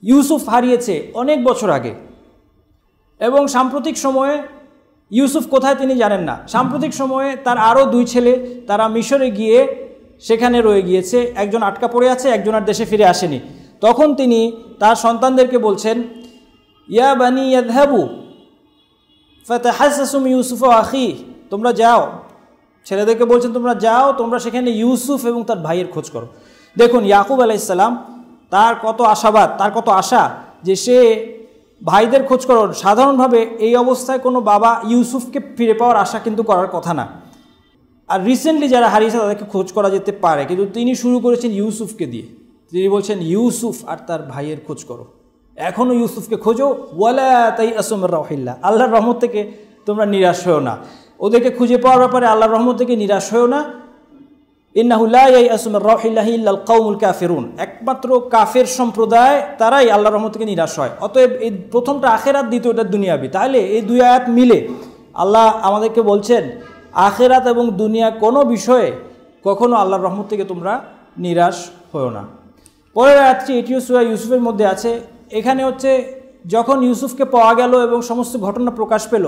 ইউসুফ হারিয়েছে অনেক বছর আগে এবং সাম্প্রতিক সময়ে ইউসুফ কোথায় তিনি জানেন না। সাম্প্রতিক সময়ে তার আরও 2 ছেলে তারা মিশরে গিয়ে সেখানে রয়ে গিয়েছে, একজন আটকা পড়ে আছে, একজন আর দেশে ফিরে আসেনি। তখন তিনি তার সন্তানদেরকে বলছেন, ইয়া বানি ইয়াযহাবু ফাতাহাসসাসু মিন ইউসুফ ওয়া আখি, তোমরা যাও, ছেলেদেরকে বলছেন তোমরা যাও, তোমরা সেখানে ইউসুফ এবং তার ভাইয়ের খোঁজ করো। দেখুন ইয়াকুব আলাইহিস সালাম তার কত আশাবাদ, তার কত আশা যে সে ভাইদের খোঁজ করো। সাধারণভাবে এই অবস্থায় কোনো বাবা ইউসুফকে ফিরে পাওয়ার আশা কিন্তু করার কথা না। আর রিসেন্টলি যারা হারিয়েছে তাদেরকে খোঁজ করা যেতে পারে, কিন্তু তিনি শুরু করেছেন ইউসুফকে দিয়ে। তিনি বলছেন ইউসুফ আর তার ভাইয়ের খোঁজ করো, এখনও ইউসুফকে খোঁজো। ওয়ালা তাইয়াসু মির রাউহিল্লাহ, আল্লাহর রহমত থেকে তোমরা নিরাশ হও না। ওদেরকে খুঁজে পাওয়ার ব্যাপারে আল্লাহর রহমত থেকে নিরাশ হও না। ইন্নাহু লা ইয়াইয়াসু মির রাউহিল্লাহি ইল্লাল কওমুল কাফিরুন, একমাত্র কাফের সম্প্রদায় তারাই আল্লাহর রহমত থেকে নিরাশ হয়। অতএব এই প্রথমটা আখিরাত, দ্বিতীয়টা দুনিয়াবি। তাহলে এই 2 আয়াত মিলে আল্লাহ আমাদেরকে বলছেন আখিরাত এবং দুনিয়া কোনো বিষয়ে কখনো আল্লাহর রহমত থেকে তোমরা নিরাশ হও না। পরের আয়াতটি এটিও সূরা ইউসুফের মধ্যে আছে। এখানে হচ্ছে যখন ইউসুফকে পাওয়া গেল এবং সমস্ত ঘটনা প্রকাশ পেল,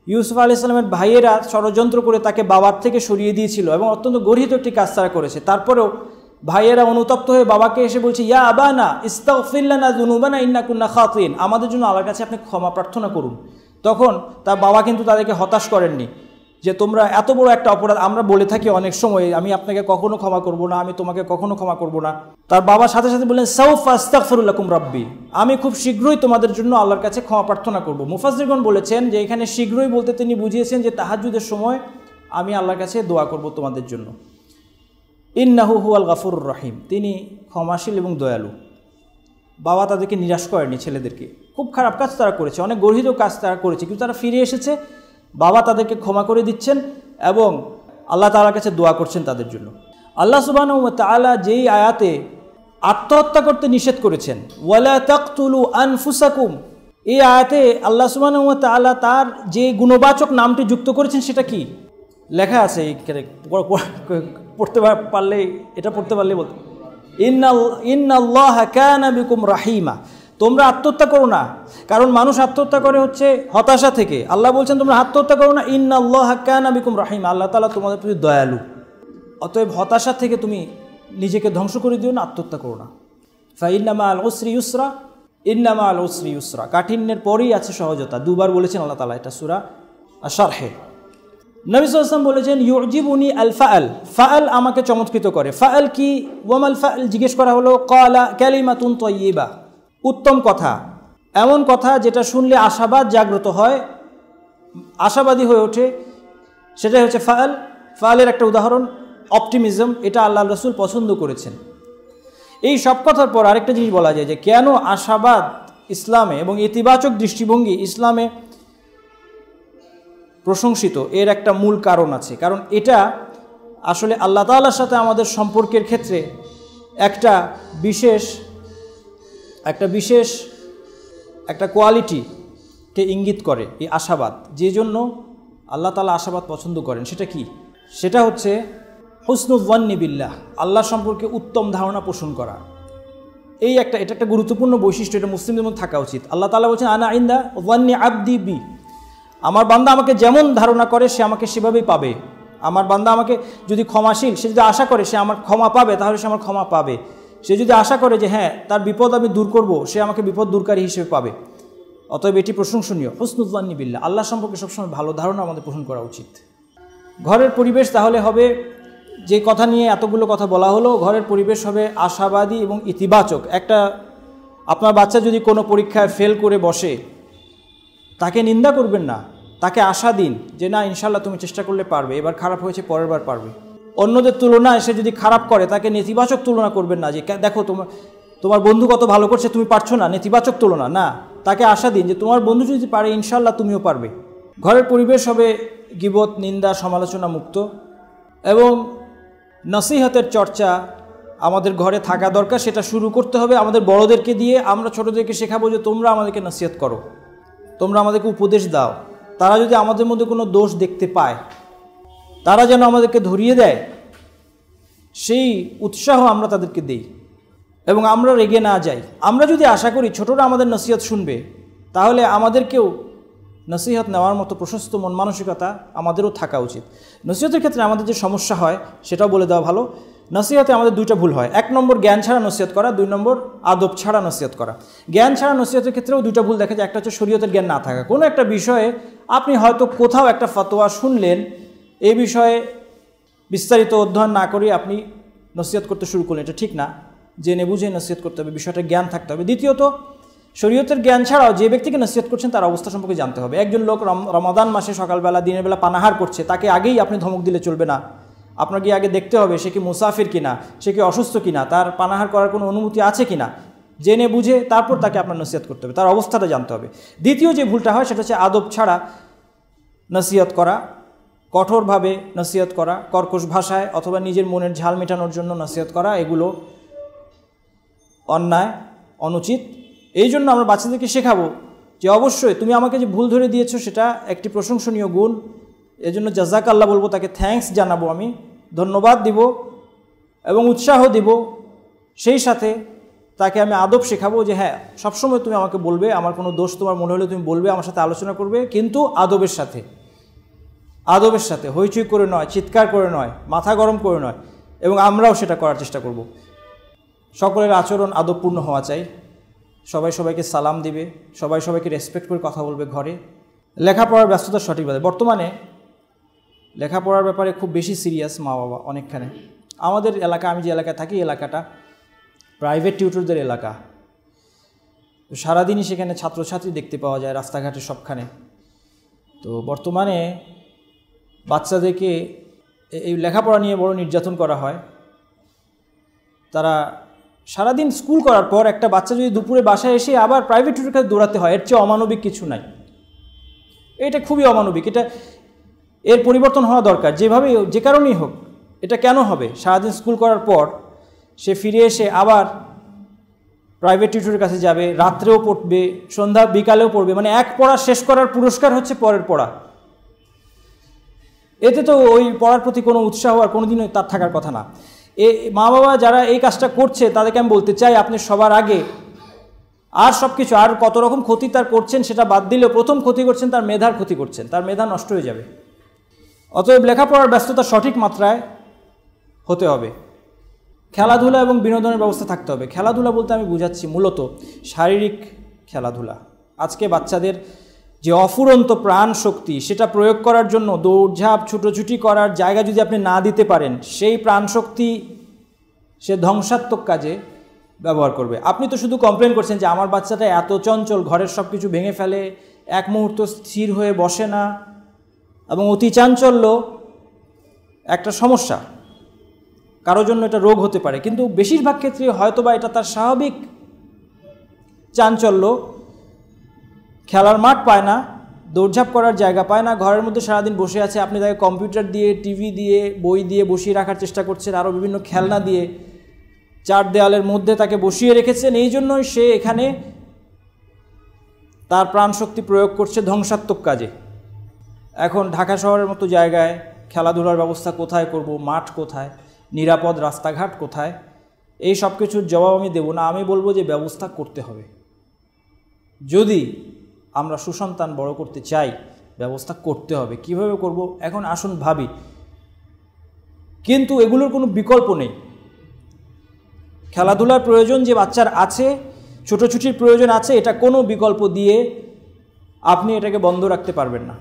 ইউসুফ আলাইহিস সালামের ভাইয়েরা ষড়যন্ত্র করে তাকে বাবার থেকে সরিয়ে দিয়েছিল এবং অত্যন্ত গর্হিত একটি কাজ তারা করেছে। তারপরেও ভাইয়েরা অনুতপ্ত হয়ে বাবাকে এসে বলছে, ইয়া আবানা ইস্তাগফির লানা যুনুবানা ইন্না কুন্না খাতিন, আমাদের জন্য আল্লাহর কাছে আপনি ক্ষমা প্রার্থনা করুন। তখন তার বাবা কিন্তু তাদেরকে হতাশ করেননি যে তোমরা এত বড় একটা অপরাধ, আমরা বলে থাকি অনেক সময় আমি আপনাকে কখনো ক্ষমা করব না, আমি তোমাকে কখনো ক্ষমা করব না। তার বাবার সাথে সাথে বললেন সাউফা আস্তাগফিরু লাকুম রাব্বি, আমি খুব শীঘ্রই তোমাদের জন্য আল্লাহর কাছে ক্ষমা প্রার্থনা করব। মুফাসসিরগণ বলেছেন যে এখানে শীঘ্রই বলতে তিনি বুঝিয়েছেন যে তাহাজ্জুদের সময় আমি আল্লাহর কাছে দোয়া করব তোমাদের জন্য। ইন্নাহু হুয়াল গাফুরুর রহিম, তিনি ক্ষমাশীল এবং দয়ালু। বাবা তাদেরকে নিরাশ করেনি, ছেলেদেরকে। খুব খারাপ কাজ তারা করেছে, অনেক গর্হিত কাজ তারা করেছে, কিন্তু তারা ফিরে এসেছে, বাবা তাদেরকে ক্ষমা করে দিচ্ছেন এবং আল্লাহ তাআলার কাছে দোয়া করছেন তাদের জন্য। আল্লাহ সুবহানাহু ওয়া তাআলা যেই আয়াতে আত্মহত্যা করতে নিষেধ করেছেন, ওয়ালা তাকতুলু আনফুসাকুম, এই আয়াতে আল্লাহ সুবহানাহু ওয়া তাআলা তার যে গুণবাচক নামটি যুক্ত করেছেন সেটা কি লেখা আছে, পড়তে পারলে এটা পড়তে পারলে বলতে, ইন্নাল্লাহা কানা বিকুম রাহিমা, তোমরা আত্মহত্যা করো না। কারণ মানুষ আত্মহত্যা করে হচ্ছে হতাশা থেকে। আল্লাহ বলছেন তোমরা আত্মহত্যা করো না, ইন্নাল্লাহা কানা বিকুম রাহিমা, আল্লাহ তাআলা তোমাদের প্রতি দয়ালু। অতএব হতাশা থেকে তুমি নিজেকে ধ্বংস করে দিও না, আত্মহত্যা করো না। ফাইন্না মাআল উসরি ইউসরা, ইন্না মাআল উসরি ইউসরা, কাঠিন্যের পরেই আছে সহজতা। 2 বার বলেছেন আল্লাহ তাআলা, এটা সূরা আশ-শারহে। নবী সাল্লাল্লাহু আলাইহি ওয়াসাল্লাম বলেছেন ইউজিবুনি আল ফাআল, ফাআল আমাকে চমৎকৃত করে। ফাআল কি, ওয়ামাল ফাআল জিজ্ঞেস করা হলো, ক্বালা কালিমাতুন তাইয়্যিবা, উত্তম কথা, এমন কথা যেটা শুনলে আশাবাদ জাগ্রত হয়, আশাবাদী হয়ে ওঠে, সেটাই হচ্ছে ফাআল। ফাআলের একটা উদাহরণ অপটিমিজম, এটা আল্লাহ রাসূল পছন্দ করেছেন। এই সব কথার পর আরেকটা জিনিস বলা যায় যে কেন আশাবাদ ইসলামে এবং ইতিবাচক দৃষ্টিভঙ্গি ইসলামে প্রশংসিত, এর একটা মূল কারণ আছে। কারণ এটা আসলে আল্লাহ তাআলার সাথে আমাদের সম্পর্কের ক্ষেত্রে একটা বিশেষ কোয়ালিটিকে ইঙ্গিত করে এই আশাবাদ। যে জন্য আল্লাহ তাআলা আশাবাদ পছন্দ করেন সেটা কি, সেটা হচ্ছে হুসনুল যান্নি বিল্লাহ, আল্লাহ সম্পর্কে উত্তম ধারণা পোষণ করা। এটা একটা গুরুত্বপূর্ণ বৈশিষ্ট্য, এটা মুসলিমদের মধ্যে থাকা উচিত। আল্লাহ তাআলা বলছেন আনা ইনদা যান্নি আবদি বি, আমার বান্দা আমাকে যেমন ধারণা করে সে আমাকে সেভাবেই পাবে। আমার বান্দা আমাকে যদি ক্ষমাশীল, সে যদি আশা করে সে আমার ক্ষমা পাবে, তাহলে সে আমার ক্ষমা পাবে। সে যদি আশা করে যে হ্যাঁ তার বিপদ আমি দূর করব, সে আমাকে বিপদ দূরকারী হিসেবে পাবে। অতএব এটি প্রশংসনীয়, হুসনুল যান্নি বিল্লাহ, আল্লাহ সম্পর্কে সবসময় ভালো ধারণা আমাদের পোষণ করা উচিত। ঘরের পরিবেশ তাহলে হবে, যে কথা নিয়ে এতগুলো কথা বলা হলো, ঘরের পরিবেশ হবে আশাবাদী এবং ইতিবাচক। আপনার বাচ্চা যদি কোনো পরীক্ষায় ফেল করে বসে, তাকে নিন্দা করবেন না, তাকে আশা দিন যে না ইনশাল্লাহ তুমি চেষ্টা করলে পারবে, এবার খারাপ হয়েছে পরের বার পারবে। অন্যদের তুলনায় সে যদি খারাপ করে তাকে নেতিবাচক তুলনা করবেন না যে দেখো তোমার বন্ধু কত ভালো করছে তুমি পারছো না, নেতিবাচক তুলনা না, তাকে আশা দিন যে তোমার বন্ধু যদি পারে ইনশাল্লাহ তুমিও পারবে। ঘরের পরিবেশ হবে গীবত, নিন্দা, সমালোচনা মুক্ত এবং নসিহতের চর্চা আমাদের ঘরে থাকা দরকার, সেটা শুরু করতে হবে আমাদের বড়দেরকে দিয়ে। আমরা ছোটদেরকে শেখাবো যে তোমরা আমাদেরকে নসিহত করো, তোমরা আমাদেরকে উপদেশ দাও। তারা যদি আমাদের মধ্যে কোনো দোষ দেখতে পায়, তারা যেন আমাদেরকে ধরিয়ে দেয়, সেই উৎসাহ আমরা তাদেরকে দেই এবং আমরা রেগে না যাই। আমরা যদি আশা করি ছোটরা আমাদের নসিহত শুনবে, তাহলে আমাদেরকেও নসিহত নেওয়ার মতো প্রশস্ত মন মানসিকতা আমাদেরও থাকা উচিত। নসিহতের ক্ষেত্রে আমাদের যে সমস্যা হয় সেটাও বলে দেওয়া ভালো। নসিহতে আমাদের দুইটা ভুল হয়। 1 নম্বর জ্ঞান ছাড়া নসিহত করা, 2 নম্বর আদব ছাড়া নসিহত করা। জ্ঞান ছাড়া নসিহতের ক্ষেত্রেও দুইটা ভুল দেখা যায়। একটা হচ্ছে শরীয়তের জ্ঞান না থাকা। কোনো একটা বিষয়ে আপনি হয়তো কোথাও একটা ফতোয়া শুনলেন, এই বিষয়ে বিস্তারিত অধ্যয়ন না করে আপনি নসিহত করতে শুরু করলেন, এটা ঠিক না। জেনে বুঝে নসিহত করতে হবে, বিষয়টা জ্ঞান থাকতে হবে। দ্বিতীয়ত, শরীয়তের জ্ঞান ছাড়াও যে ব্যক্তিকে নসিহত করছেন তার অবস্থা সম্পর্কে জানতে হবে। একজন লোক রমাদান মাসে সকালবেলা দিনের বেলা পানাহার করছে, তাকে আগেই আপনি ধমক দিলে চলবে না। আপনাকে আগে দেখতে হবে সে কি মুসাফির কিনা, সে কি অসুস্থ কিনা, তার পানাহার করার কোনো অনুমতি আছে কিনা, জেনে বুঝে তারপর তাকে আপনার নসিহত করতে হবে, তার অবস্থাটা জানতে হবে। দ্বিতীয় যে ভুলটা হয় সেটা হচ্ছে আদব ছাড়া নসিহত করা, কঠোরভাবে নসিহত করা, কর্কশ ভাষায় অথবা নিজের মনের ঝাল মেটানোর জন্য নসিহত করা, এগুলো অন্যায়, অনুচিত। এই জন্য আমরা বাচ্চাদেরকে শেখাবো যে অবশ্যই তুমি আমাকে যে ভুল ধরে দিয়েছো সেটা একটি প্রশংসনীয় গুণ, এজন্য জাযাক আল্লাহ বলবো, তাকে থ্যাঙ্কস জানাবো, আমি ধন্যবাদ দিব এবং উৎসাহ দিব। সেই সাথে তাকে আমি আদব শেখাবো যে হ্যাঁ, সবসময় তুমি আমাকে বলবে, আমার কোনো দোষ তোমার মনে হলে তুমি বলবে, আমার সাথে আলোচনা করবে, কিন্তু আদবের সাথে, আদবের সাথে, হইচই করে নয়, চিৎকার করে নয়, মাথা গরম করে নয়। এবং আমরাও সেটা করার চেষ্টা করব। সকলের আচরণ আদবপূর্ণ হওয়া চাই, সবাই সবাইকে সালাম দিবে, সবাই সবাইকে রেসপেক্ট করে কথা বলবে ঘরে। লেখাপড়ার ব্যস্ততা সঠিকভাবে, বর্তমানে লেখাপড়ার ব্যাপারে খুব বেশি সিরিয়াস মা বাবা অনেকখানে। আমাদের এলাকা, আমি যে এলাকায় থাকি, এলাকাটা প্রাইভেট টিউটরদের এলাকা। সারাদিনই সেখানে ছাত্রছাত্রী দেখতে পাওয়া যায় রাস্তাঘাটে সবখানে। তো বর্তমানে বাচ্চাদেরকে এই লেখাপড়া নিয়ে বড় নির্যাতন করা হয়। তারা সারাদিন স্কুল করার পর একটা বাচ্চা যদি দুপুরে বাসায় এসে আবার প্রাইভেট টিউটরের কাছে দৌড়াতে হয়, এর চেয়ে অমানবিক কিছু নাই। এটা খুবই অমানবিক। এর পরিবর্তন হওয়া দরকার, যেভাবে যে কারণেই হোক। এটা কেন হবে? সারাদিন স্কুল করার পর সে ফিরে এসে আবার প্রাইভেট টিউটরের কাছে যাবে, রাত্রেও পড়বে, সন্ধ্যা বিকালেও পড়বে, মানে এক পড়া শেষ করার পুরস্কার হচ্ছে পরের পড়া। এতে তো ওই পড়ার প্রতি কোনো উৎসাহ আর কোনোদিনও তার থাকার কথা না। মা বাবা যারা এই কাজটা করছে তাদেরকে আমি বলতে চাই, আপনি সবার আগে আর সব কিছু, আর কত রকম ক্ষতি তার করছেন সেটা বাদ দিলেও প্রথম ক্ষতি করছেন তার মেধার ক্ষতি করছেন, তার মেধা নষ্ট হয়ে যাবে। অতএব লেখাপড়ার ব্যস্ততা সঠিক মাত্রায় হতে হবে। খেলাধুলা এবং বিনোদনের ব্যবস্থা থাকতে হবে। খেলাধুলা বলতে আমি বুঝাচ্ছি মূলত শারীরিক খেলাধুলা। আজকে বাচ্চাদের যে অফুরন্ত প্রাণ শক্তি, সেটা প্রয়োগ করার জন্য দৌড়ঝাঁপ ছুটোছুটি করার জায়গা যদি আপনি না দিতে পারেন, সেই প্রাণ শক্তি সে ধ্বংসাত্মক কাজে ব্যবহার করবে। আপনি তো শুধু কমপ্লেন করছেন যে আমার বাচ্চাটা এত চঞ্চল, ঘরের সব কিছু ভেঙে ফেলে, এক মুহূর্ত স্থির হয়ে বসে না, এবং অতি চাঞ্চল্য একটা সমস্যা, কারোর জন্য এটা রোগ হতে পারে, কিন্তু বেশিরভাগ ক্ষেত্রে হয়তোবা এটা তার স্বাভাবিক চাঞ্চল্য। খেলার মাঠ পায় না, দৌড়ঝাঁপ করার জায়গা পায় না, ঘরের মধ্যে সারাদিন বসে আছে। আপনি তাকে কম্পিউটার দিয়ে, টিভি দিয়ে, বই দিয়ে বসিয়ে রাখার চেষ্টা করছেন, আরও বিভিন্ন খেলনা দিয়ে চার দেয়ালের মধ্যে তাকে বসিয়ে রেখেছেন। এই জন্যই সে এখানে তার প্রাণশক্তি প্রয়োগ করছে ধ্বংসাত্মক কাজে। এখন ঢাকা শহরের মতো জায়গায় খেলাধুলার ব্যবস্থা কোথায় করব, মাঠ কোথায়, নিরাপদ রাস্তাঘাট কোথায়, এই সব কিছুর জবাব আমি দেব না। আমি বলবো যে ব্যবস্থা করতে হবে। যদি আমরা সুসন্তান বড় করতে চাই, ব্যবস্থা করতে হবে। কিভাবে করব এখন আসুন ভাবি। কিন্তু এগুলোর কোনো বিকল্প নেই। খেলাধুলার প্রয়োজন যে বাচ্চার আছে, ছোটোছুটির প্রয়োজন আছে, এটা কোনো বিকল্প দিয়ে আপনি এটাকে বন্ধ রাখতে পারবেন না।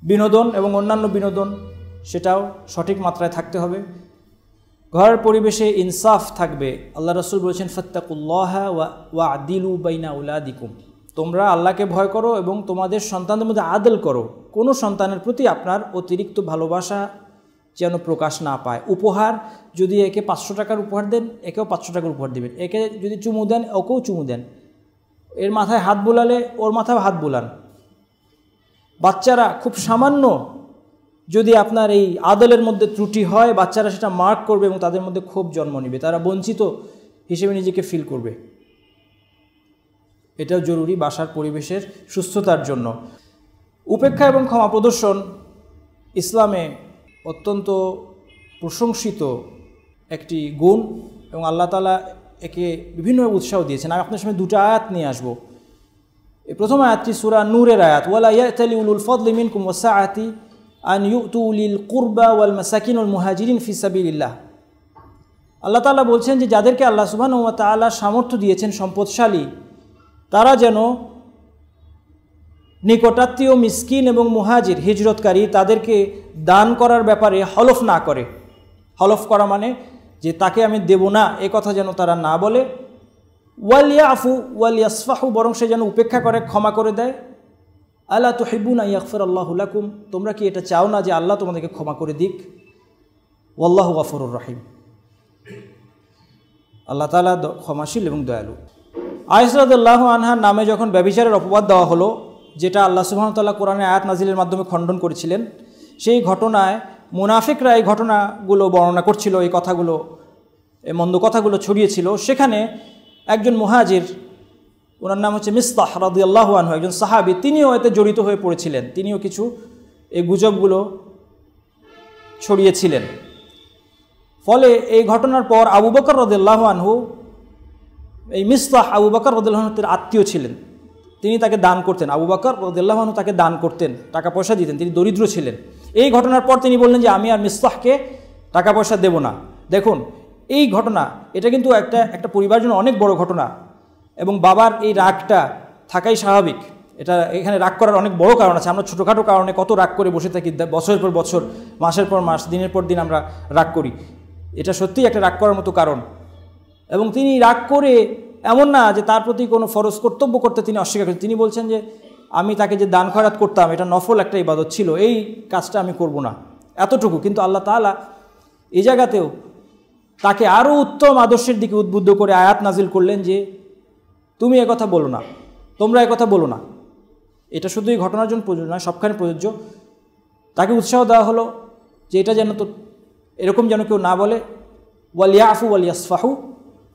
বিনোদন এবং অন্যান্য বিনোদন, সেটাও সঠিক মাত্রায় থাকতে হবে। ঘরের পরিবেশে ইনসাফ থাকবে। আল্লাহ রাসূল বলেছেন, ফাত্তাকুল্লাহ ওয়া আদিলু বাইনা আওলাদিকুম, তোমরা আল্লাহকে ভয় করো এবং তোমাদের সন্তানদের মধ্যে আদল করো। কোনো সন্তানের প্রতি আপনার অতিরিক্ত ভালোবাসা যেন প্রকাশ না পায়। উপহার, যদি একে 500 টাকার উপহার দেন, একেও 500 টাকার উপহার দেবেন। একে যদি চুমু দেন, ওকেও চুমু দেন। এর মাথায় হাত বোলালে ওর মাথায় হাত বোলান। বাচ্চারা খুব সামান্য যদি আপনার এই আদলের মধ্যে ত্রুটি হয়, বাচ্চারা সেটা মার্ক করবে এবং তাদের মধ্যে ক্ষোভ জন্ম নেবে, তারা বঞ্চিত হিসেবে নিজেকে ফিল করবে। এটাও জরুরি বাসার পরিবেশের সুস্থতার জন্য। উপেক্ষা এবং ক্ষমা প্রদর্শন ইসলামে অত্যন্ত প্রশংসিত একটি গুণ এবং আল্লাহ তাআলা একে বিভিন্নভাবে উৎসাহ দিয়েছেন। আমি আপনার সামনে দুটো আয়াত নিয়ে আসবো। এই প্রথম আয়াতটি সূরা নূরের আয়াত, ওয়ালা ইয়াতালি উলুল ফাদলি মিনকুম ওয়াসআতি আন ইউতু লিল কুরবা ওয়াল মাসাকিন ওয়াল মুহাজিরিন ফি সাবিলিল্লাহ। আল্লাহ তাআলা বলছেন যে যাদেরকে আল্লাহ সুবহানাহু ওয়া তাআলা সামর্থ্য দিয়েছেন, সম্পদশালী, তারা যেন নিকটাত্মীয় মিসকিন এবং মুহাজির হিজরতকারী তাদেরকে দান করার ব্যাপারে হলফ না করে। হলফ করা মানে যে তাকে আমি দেব না, এ কথা যেন তারা না বলে। ওয়াল ইয়াফু ওয়াল ইয়াসফাহু, বরং সে যেন উপেক্ষা করে, ক্ষমা করে দেয়। আলা তুহিব্বুনা ইয়াগফিরাল্লাহু লাকুম, তোমরা কি এটা চাও না যে আল্লাহ তোমাদেরকে ক্ষমা করে দিক? ওয়াল্লাহু গফুরুর রহিম, আল্লাহ তাআলা ক্ষমাশীল এবং দয়ালু। আয়েশা রাদিয়াল্লাহু আনহার নামে যখন ব্যভিচারের অপবাদ দেওয়া হলো, যেটা আল্লাহ সুবহানাহু ওয়া তাআলা কোরআনে আয়াত নাজিলের মাধ্যমে খণ্ডন করেছিলেন, সেই ঘটনায় মুনাফিকরা এই ঘটনাগুলো বর্ণনা করছিল, এই কথাগুলো, এই মন্দ কথাগুলো ছড়িয়েছিল। সেখানে একজন মুহাজির, ওনার নাম হচ্ছে মিসতাহ রাদিয়াল্লাহু আনহু, একজন সাহাবী, তিনিও এতে জড়িত হয়ে পড়েছিলেন। তিনিও কিছু এই গুজবগুলো ছড়িয়েছিলেন। ফলে এই ঘটনার পর আবু বকর রাদিয়াল্লাহু আনহু, এই মিসতাহ আবু বকর রাদিয়াল্লাহু আনহুর আত্মীয় ছিলেন, তিনি তাকে দান করতেন। আবু বকর রাদিয়াল্লাহু আনহু তাকে দান করতেন, টাকা পয়সা দিতেন, তিনি দরিদ্র ছিলেন। এই ঘটনার পর তিনি বললেন যে আমি আর মিসতাহকে টাকা পয়সা দেব না। দেখুন এই ঘটনা, এটা কিন্তু একটা পরিবারের জন্য অনেক বড় ঘটনা, এবং বাবার এই রাগটা থাকাই স্বাভাবিক। এটা এখানে রাগ করার অনেক বড় কারণ আছে। আমরা ছোটোখাটো কারণে কত রাগ করে বসে থাকি, বছরের পর বছর, মাসের পর মাস, দিনের পর দিন আমরা রাগ করি। এটা সত্যিই একটা রাগ করার মতো কারণ। এবং তিনি রাগ করে, এমন না যে তার প্রতি কোনো ফরজ কর্তব্য করতে তিনি অস্বীকার করেন, তিনি বলছেন যে আমি তাকে যে দান খয়রাত করতাম, এটা নফল একটা ইবাদত ছিল, এই কাজটা আমি করব না, এতটুকু। কিন্তু আল্লাহ তাআলা এই জায়গাতেও তাকে আরও উত্তম আদর্শের দিকে উদ্বুদ্ধ করে আয়াত নাজিল করলেন যে তুমি একথা বলো না, তোমরা একথা বলো না। এটা শুধু এই ঘটনার জন্য প্রযোজ্য নয়, সবখানে প্রযোজ্য। তাকে উৎসাহ দেওয়া হলো যে এটা যেন তো এরকম যেন কেউ না বলে। ওয়াল ইয়াফু ওয়াল ইয়াসফাহু,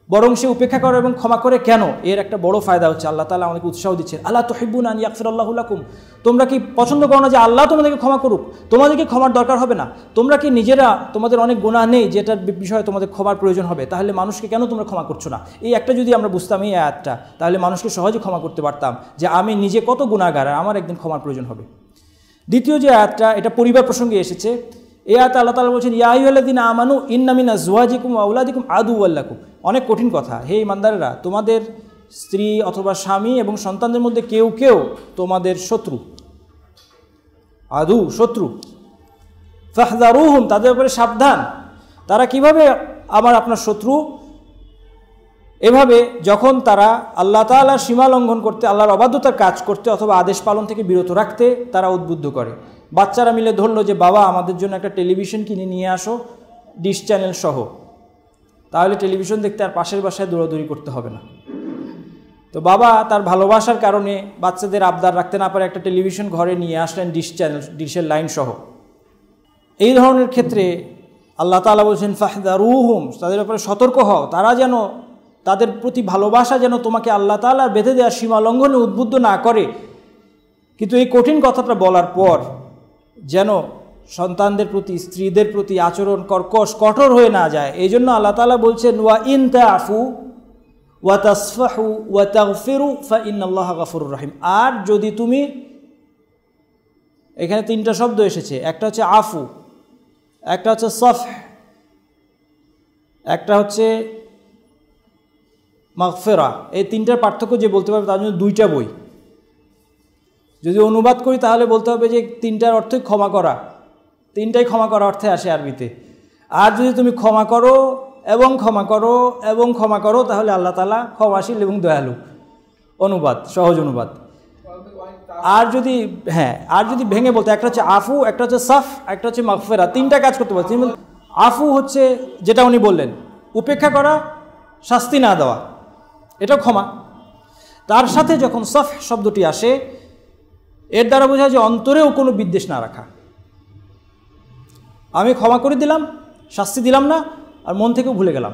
বরং সে উপেক্ষা করে এবং ক্ষমা করে। কেন? এর একটা বড় ফায়দা হচ্ছে, আল্লাহ তাআলা আমাদেরকে উৎসাহ দিচ্ছেন। আলা তুহিব্বুনা আন ইয়াগফিরাল্লাহু লাকুম, তোমরা কি পছন্দ করো না যে আল্লাহ তোমাদেরকে ক্ষমা করুক? তোমাদেরকে ক্ষমার দরকার হবে না? তোমরা কি নিজেরা, তোমাদের অনেক গুনাহ নেই যেটার বিষয়ে তোমাদের ক্ষমার প্রয়োজন হবে? তাহলে মানুষকে কেন তোমরা ক্ষমা করছো না? এই একটা যদি আমরা বুঝতাম, এই আয়াতটা, তাহলে মানুষকে সহজে ক্ষমা করতে পারতাম যে আমি নিজে কত গুনাহগার, আর আমার একদিন ক্ষমার প্রয়োজন হবে। দ্বিতীয় যে আয়াতটা, এটা পরিবার প্রসঙ্গে এসেছে। এই আয়াতে আল্লাহ তাআলা বলছেন ইয়া আইয়ুহাল্লাযীনা আমানু ইন্না মিন আজওয়াজিকুম ওয়া আওলাদিকুম আদুওয়াল লাকুম। অনেক কঠিন কথা। হে ঈমানদারেরা, তোমাদের স্ত্রী অথবা স্বামী এবং সন্তানদের মধ্যে কেউ কেউ তোমাদের শত্রু। আদু, শত্রু। ফাহযারুহুম, তাদের উপরে সাবধান। তারা কিভাবে আপনার শত্রু? এভাবে যখন তারা আল্লাহ তাআলার সীমা লঙ্ঘন করতে, আল্লাহর অবাধ্যতার কাজ করতে অথবা আদেশ পালন থেকে বিরত রাখতে তারা উদ্বুদ্ধ করে। বাচ্চারা মিলে ধরলো যে বাবা আমাদের জন্য একটা টেলিভিশন কিনে নিয়ে আসো, ডিশ চ্যানেল সহ, তাহলে টেলিভিশন দেখতে আর পাশের বাসায় দৌড়াদৌড়ি করতে হবে না। তো বাবা তার ভালোবাসার কারণে বাচ্চাদের আবদার রাখতে না পারে, একটা টেলিভিশন ঘরে নিয়ে আসলেন, ডিশ চ্যানেল, ডিশের লাইন সহ। এই ধরনের ক্ষেত্রে আল্লাহ তাআলা বলছেন ফাহযারুহুম, তাদের ব্যাপারে সতর্ক হও, তারা যেন, তাদের প্রতি ভালোবাসা যেন তোমাকে আল্লাহ তাআলা বেঁধে দেওয়ার সীমা লঙ্ঘনে উদ্বুদ্ধ না করে। কিন্তু এই কঠিন কথাটা বলার পর যেন সন্তানদের প্রতি, স্ত্রীদের প্রতি আচরণ কর্কশ, কঠোর হয়ে না যায়, এই জন্য আল্লাহ তাআলা বলছেন ওয়া ইন তাআফু ওয়া তাসফাহু ওয়া তাগফিরু ফা ইন্নাল্লাহা গফুরুর রহিম। আর যদি তুমি, এখানে তিনটা শব্দ এসেছে, একটা হচ্ছে আফু, একটা হচ্ছে সফহ, একটা হচ্ছে মাগফিরা। এই তিনটার পার্থক্য যে বলতে পারবে তার জন্য দুইটা বই। যদি অনুবাদ করি তাহলে বলতে হবে যে তিনটার অর্থই ক্ষমা করা, তিনটাই ক্ষমা করা অর্থে আসে আরবিতে। আর যদি তুমি ক্ষমা করো এবং ক্ষমা করো এবং ক্ষমা করো, তাহলে আল্লাহ তাআলা ক্ষমাশীল এবং দয়ালু। অনুবাদ, সহজ অনুবাদ। আর যদি আর যদি ভেঙে বলতে, একটা হচ্ছে আফু, একটা হচ্ছে সাফ, একটা হচ্ছে মাগফিরা, তিনটা কাজ করতে পারছে। আফু হচ্ছে যেটা উনি বললেন, উপেক্ষা করা, শাস্তি না দেওয়া, এটা ক্ষমা। তার সাথে যখন সাফ শব্দটি আসে, এর দ্বারা বোঝা যায় অন্তরেও কোনো বিদ্বেষ না রাখা। আমি ক্ষমা করে দিলাম, শাস্তি দিলাম না, আর মন থেকেও ভুলে গেলাম।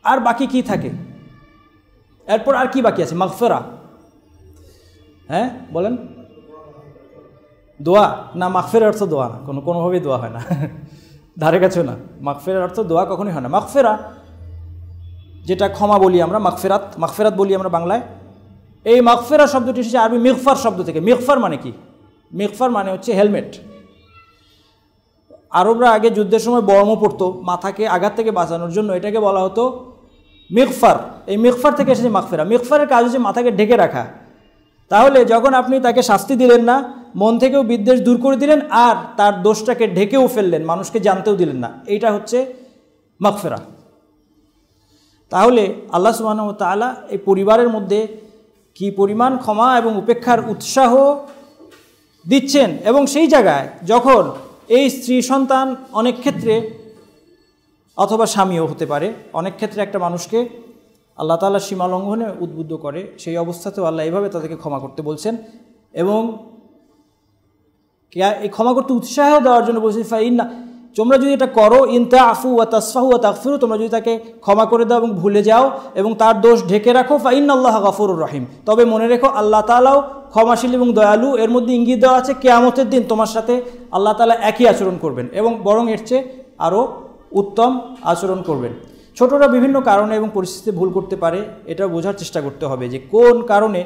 আর বাকি কি থাকে? এরপর আর কি বাকি আছে? মাগফিরা। হ্যাঁ বলেন, দোয়া না? মাগফিরার অর্থ দোয়া না, কোনোভাবেই দোয়া হয় না, ধারে কাছেও না। মাগফিরার অর্থ দোয়া কখনোই হয় না। মাগফিরা যেটা ক্ষমা বলি আমরা, মাগফিরাত বলি আমরা বাংলায়। এই মাগফিরা শব্দটি এসেছে আরবি মিগফার শব্দ থেকে। মিগফার মানে কি? মিগফার মানে হচ্ছে হেলমেট। আরবরা আগে যুদ্ধের সময় বর্ম পরতো মাথাকে আঘাত থেকে বাঁচানোর জন্য, এটাকে বলা হতো মিগফার। এই মিগফার থেকে এসেছে মাগফিরা। মিগফারের কাজ হচ্ছে মাথাকে ঢেকে রাখা। তাহলে যখন আপনি তাকে শাস্তি দিলেন না, মন থেকেও বিদ্বেষ দূর করে দিলেন, আর তার দোষটাকে ঢেকেও ফেললেন, মানুষকে জানতেও দিলেন না, এইটা হচ্ছে মাগফিরা। তাহলে আল্লাহ সুবহানাহু ওয়া তাআলা এই পরিবারের মধ্যে কি পরিমাণ ক্ষমা এবং উপেক্ষার উৎসাহ দিচ্ছেন। এবং সেই জায়গায় যখন এই স্ত্রী সন্তান অনেক ক্ষেত্রে, অথবা স্বামীও হতে পারে, অনেক ক্ষেত্রে একটা মানুষকে আল্লাহ তাআলা সীমা লঙ্ঘনে উদ্বুদ্ধ করে, সেই অবস্থাতেও আল্লাহ এইভাবে তাদেরকে ক্ষমা করতে বলছেন। এবং এই ক্ষমা করতে উৎসাহ দেওয়ার জন্য বলছে, ফাইন্না, তোমরা যদি এটা করো, ইনতা আফু ওয়া তাসফাহু ওয়া তাগফিরু, তোমরা যদি তাকে ক্ষমা করে দাও এবং ভুলে যাও এবং তার দোষ ঢেকে রাখো, ফাইন্নাল্লাহ গাফুরুর রহিম, তবে মনে রেখো আল্লাহ তাআলাও ক্ষমাশীল এবং দয়ালু। এর মধ্যে ইঙ্গিত দেওয়া আছে কিয়ামতের দিন তোমার সাথে আল্লাহ তাআলা একই আচরণ করবেন, এবং বরং এর চেয়ে আরও উত্তম আচরণ করবেন। ছোটরা বিভিন্ন কারণে এবং পরিস্থিতিতে ভুল করতে পারে, এটা বোঝার চেষ্টা করতে হবে যে কোন কারণে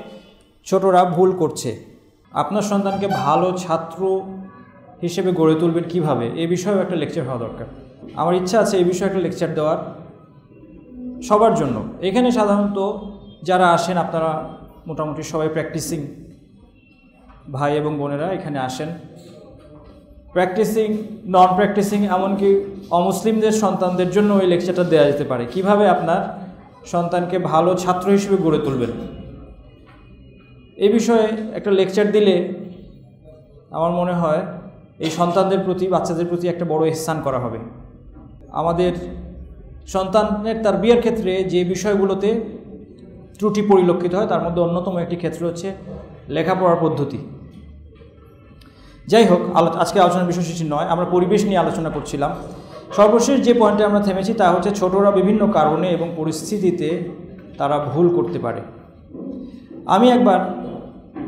ছোটরা ভুল করছে। আপনার সন্তানকে ভালো ছাত্র হিসেবে গড়ে তুলবেন কীভাবে, এই বিষয়েও একটা লেকচার হওয়া দরকার। আমার ইচ্ছা আছে এই বিষয়ে একটা লেকচার দেওয়ার সবার জন্য। এখানে সাধারণত যারা আসেন আপনারা মোটামুটি সবাই প্র্যাকটিসিং ভাই এবং বোনেরা এখানে আসেন। প্র্যাকটিসিং, নন প্র্যাকটিসিং, এমনকি অমুসলিমদের সন্তানদের জন্য এই লেকচারটা দেওয়া যেতে পারে, কিভাবে আপনার সন্তানকে ভালো ছাত্র হিসেবে গড়ে তুলবেন। এই বিষয়ে একটা লেকচার দিলে আমার মনে হয় এই সন্তানদের প্রতি, বাচ্চাদের প্রতি একটা বড় ইহসান করা হবে। আমাদের সন্তানের তারবিয়ার ক্ষেত্রে যে বিষয়গুলোতে ত্রুটি পরিলক্ষিত হয় তার মধ্যে অন্যতম একটি ক্ষেত্র হচ্ছে লেখাপড়ার পদ্ধতি। যাই হোক, আজকে আলোচনার বিষয় সেটি নয়, আমরা পরিবেশ নিয়ে আলোচনা করছিলাম। সর্বশেষ যে পয়েন্টে আমরা থেমেছি তা হচ্ছে ছোটরা বিভিন্ন কারণে এবং পরিস্থিতিতে তারা ভুল করতে পারে। আমি একবার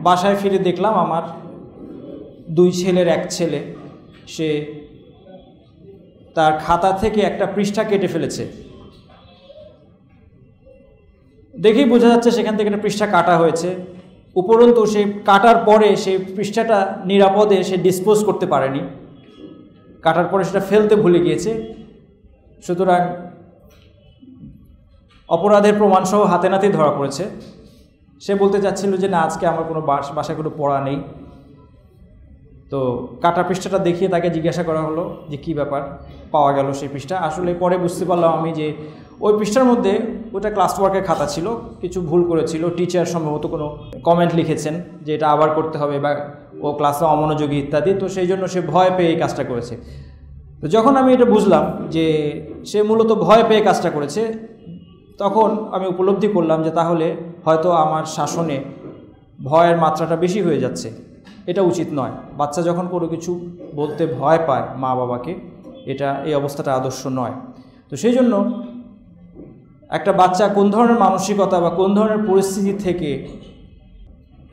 বাসায় ফিরে দেখলাম আমার দুই ছেলের এক ছেলে, সে তার খাতা থেকে একটা পৃষ্ঠা কেটে ফেলেছে। দেখেই বোঝা যাচ্ছে সেখান থেকে একটা পৃষ্ঠা কাটা হয়েছে। উপরন্তু সে কাটার পরে সেই পৃষ্ঠাটা নিরাপদে সে ডিসপোজ করতে পারেনি, কাটার পরে সেটা ফেলতে ভুলে গিয়েছে। সুতরাং অপরাধের প্রমাণসহ হাতে নাতেই ধরা পড়েছে। সে বলতে চাচ্ছিল যে না, আজকে আমার কোনো বাসায় কোনো পড়া নেই। তো কাটা পৃষ্ঠাটা দেখিয়ে তাকে জিজ্ঞাসা করা হলো যে কী ব্যাপার, পাওয়া গেল সেই পৃষ্ঠা। আসলে পরে বুঝতে পারলাম আমি যে ওই পৃষ্ঠার মধ্যে ওটা ক্লাস ওয়ার্কের খাতা ছিল, কিছু ভুল করেছিল, টিচার সম্ভবত কোনো কমেন্ট লিখেছেন যে এটা আবার করতে হবে বা ও ক্লাসে অমনোযোগী ইত্যাদি, তো সেই জন্য সে ভয় পেয়ে এই কাজটা করেছে। তো যখন আমি এটা বুঝলাম যে সে মূলত ভয় পেয়ে কাজটা করেছে, তখন আমি উপলব্ধি করলাম যে তাহলে হয়তো আমার শাসনে ভয়ের মাত্রাটা বেশি হয়ে যাচ্ছে। এটা উচিত নয়। বাচ্চা যখন কোনো কিছু বলতে ভয় পায় মা বাবাকে, এই অবস্থাটা আদর্শ নয়। তো সেই জন্য একটা বাচ্চা কোন ধরনের মানসিকতা বা কোন ধরনের পরিস্থিতি থেকে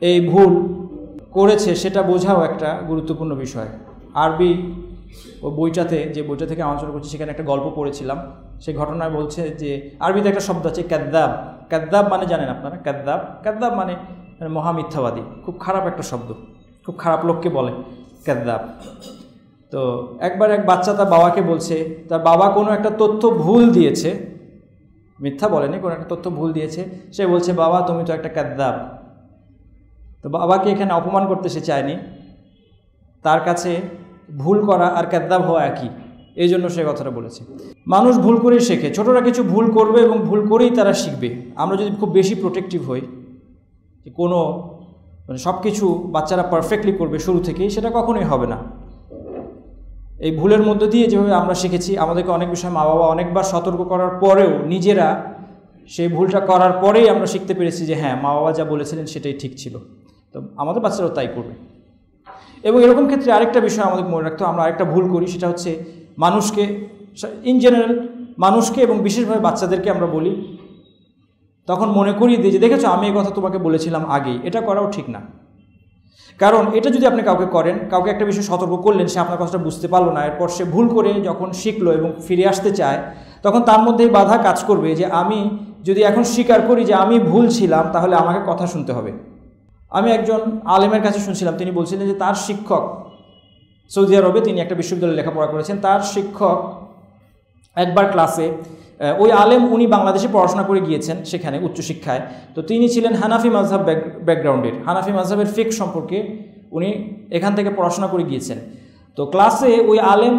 এই ভুল করেছে সেটা বোঝাও একটা গুরুত্বপূর্ণ বিষয়। আরবি ও যে বইটা থেকে আলোচনা করছি সেখানে একটা গল্প পড়েছিলাম। সেই ঘটনায় বলছে যে আরবিতে একটা শব্দ আছে কাদ্দাব। কাদ্দাব মানে জানেন আপনারা? কাদ্দাব মানে মহামিথ্যাবাদী। খুব খারাপ একটা শব্দ, খুব খারাপ লোককে বলে কাদ্দাব। তো একবার এক বাচ্চা তার বাবাকে বলছে, তার বাবা কোনো একটা তথ্য ভুল দিয়েছে, মিথ্যা বলেনি, কোনো একটা তথ্য ভুল দিয়েছে। সে বলছে, বাবা তুমি তো একটা কাদ্দাব। তো বাবাকে এখানে অপমান করতে সে চায়নি, তার কাছে ভুল করা আর কাদ্দাব হওয়া একই, এই জন্য সে কথাটা বলেছে। মানুষ ভুল করেই শেখে, ছোটরা কিছু ভুল করবে এবং ভুল করেই তারা শিখবে। আমরা যদি খুব বেশি প্রোটেক্টিভ হই, কোনো সব কিছু বাচ্চারা পারফেক্টলি করবে শুরু থেকেই, সেটা কখনোই হবে না। এই ভুলের মধ্য দিয়ে যেভাবে আমরা শিখেছি, আমাদেরকে অনেক বিষয় মা বাবা অনেকবার সতর্ক করার পরেও নিজেরা সেই ভুলটা করার পরেই আমরা শিখতে পেরেছি যে হ্যাঁ, মা বাবা যা বলেছিলেন সেটাই ঠিক ছিল। তো আমাদের বাচ্চারাও তাই করবে। এবং এরকম ক্ষেত্রে আরেকটা বিষয় আমাদের মনে রাখতে, আমরা আরেকটা ভুল করি, সেটা হচ্ছে মানুষকে, ইন জেনারেল মানুষকে এবং বিশেষভাবে বাচ্চাদেরকে আমরা বলি, তখন মনে করিয়ে দিই যে দেখেছো আমি এই কথা তোমাকে বলেছিলাম আগেই। এটা করাও ঠিক না, কারণ এটা যদি আপনি কাউকে করেন, কাউকে একটা বিষয় সতর্ক করলেন, সে আপনার কথাটা বুঝতে পারলো না, এরপর সে ভুল করে যখন শিখলো এবং ফিরে আসতে চায়, তখন তার মধ্যেই বাধা কাজ করবে যে আমি যদি এখন স্বীকার করি যে আমি ভুল ছিলাম, তাহলে আমাকে কথা শুনতে হবে। আমি একজন আলেমের কাছে শুনছিলাম, তিনি বলছিলেন যে তার শিক্ষক, সৌদি আরবে তিনি একটা বিশ্ববিদ্যালয়ে লেখাপড়া করেছেন, তার শিক্ষক একবার ক্লাসে, ওই আলেম উনি বাংলাদেশে পড়াশোনা করে গিয়েছেন সেখানে উচ্চশিক্ষায়, তো তিনি ছিলেন হানাফি মাযহাব ব্যাকগ্রাউন্ডের, হানাফি মাযহাবের ফিকহ সম্পর্কে উনি এখান থেকে পড়াশোনা করে গিয়েছেন। তো ক্লাসে ওই আলেম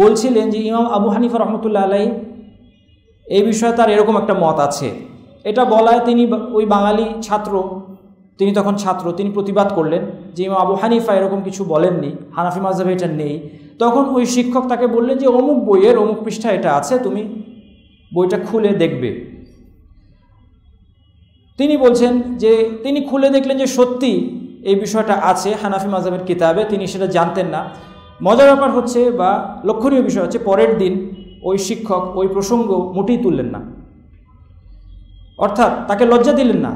বলছিলেন যে ইমাম আবু হানিফা রহমতুল্লাহ আলাইহি এই বিষয়ে তার এরকম একটা মত আছে। এটা বলায় তিনি, ওই বাঙালি ছাত্র, তিনি তখন ছাত্র, তিনি প্রতিবাদ করলেন যে ইমাম আবু হানিফা এরকম কিছু বলেননি, হানাফি মাযহাবে এটা নেই। তখন ওই শিক্ষক তাকে বললেন যে অমুক বইয়ের অমুক পৃষ্ঠা এটা আছে, তুমি বইটা খুলে দেখবে। তিনি বলছেন যে তিনি খুলে দেখলেন যে সত্যি এই বিষয়টা আছে হানাফি মাযহাবের কিতাবে, তিনি সেটা জানতেন না। মজার ব্যাপার হচ্ছে বা লক্ষণীয় বিষয় হচ্ছে, পরের দিন ওই শিক্ষক ওই প্রসঙ্গ মোটেই তুললেন না, অর্থাৎ তাকে লজ্জা দিলেন না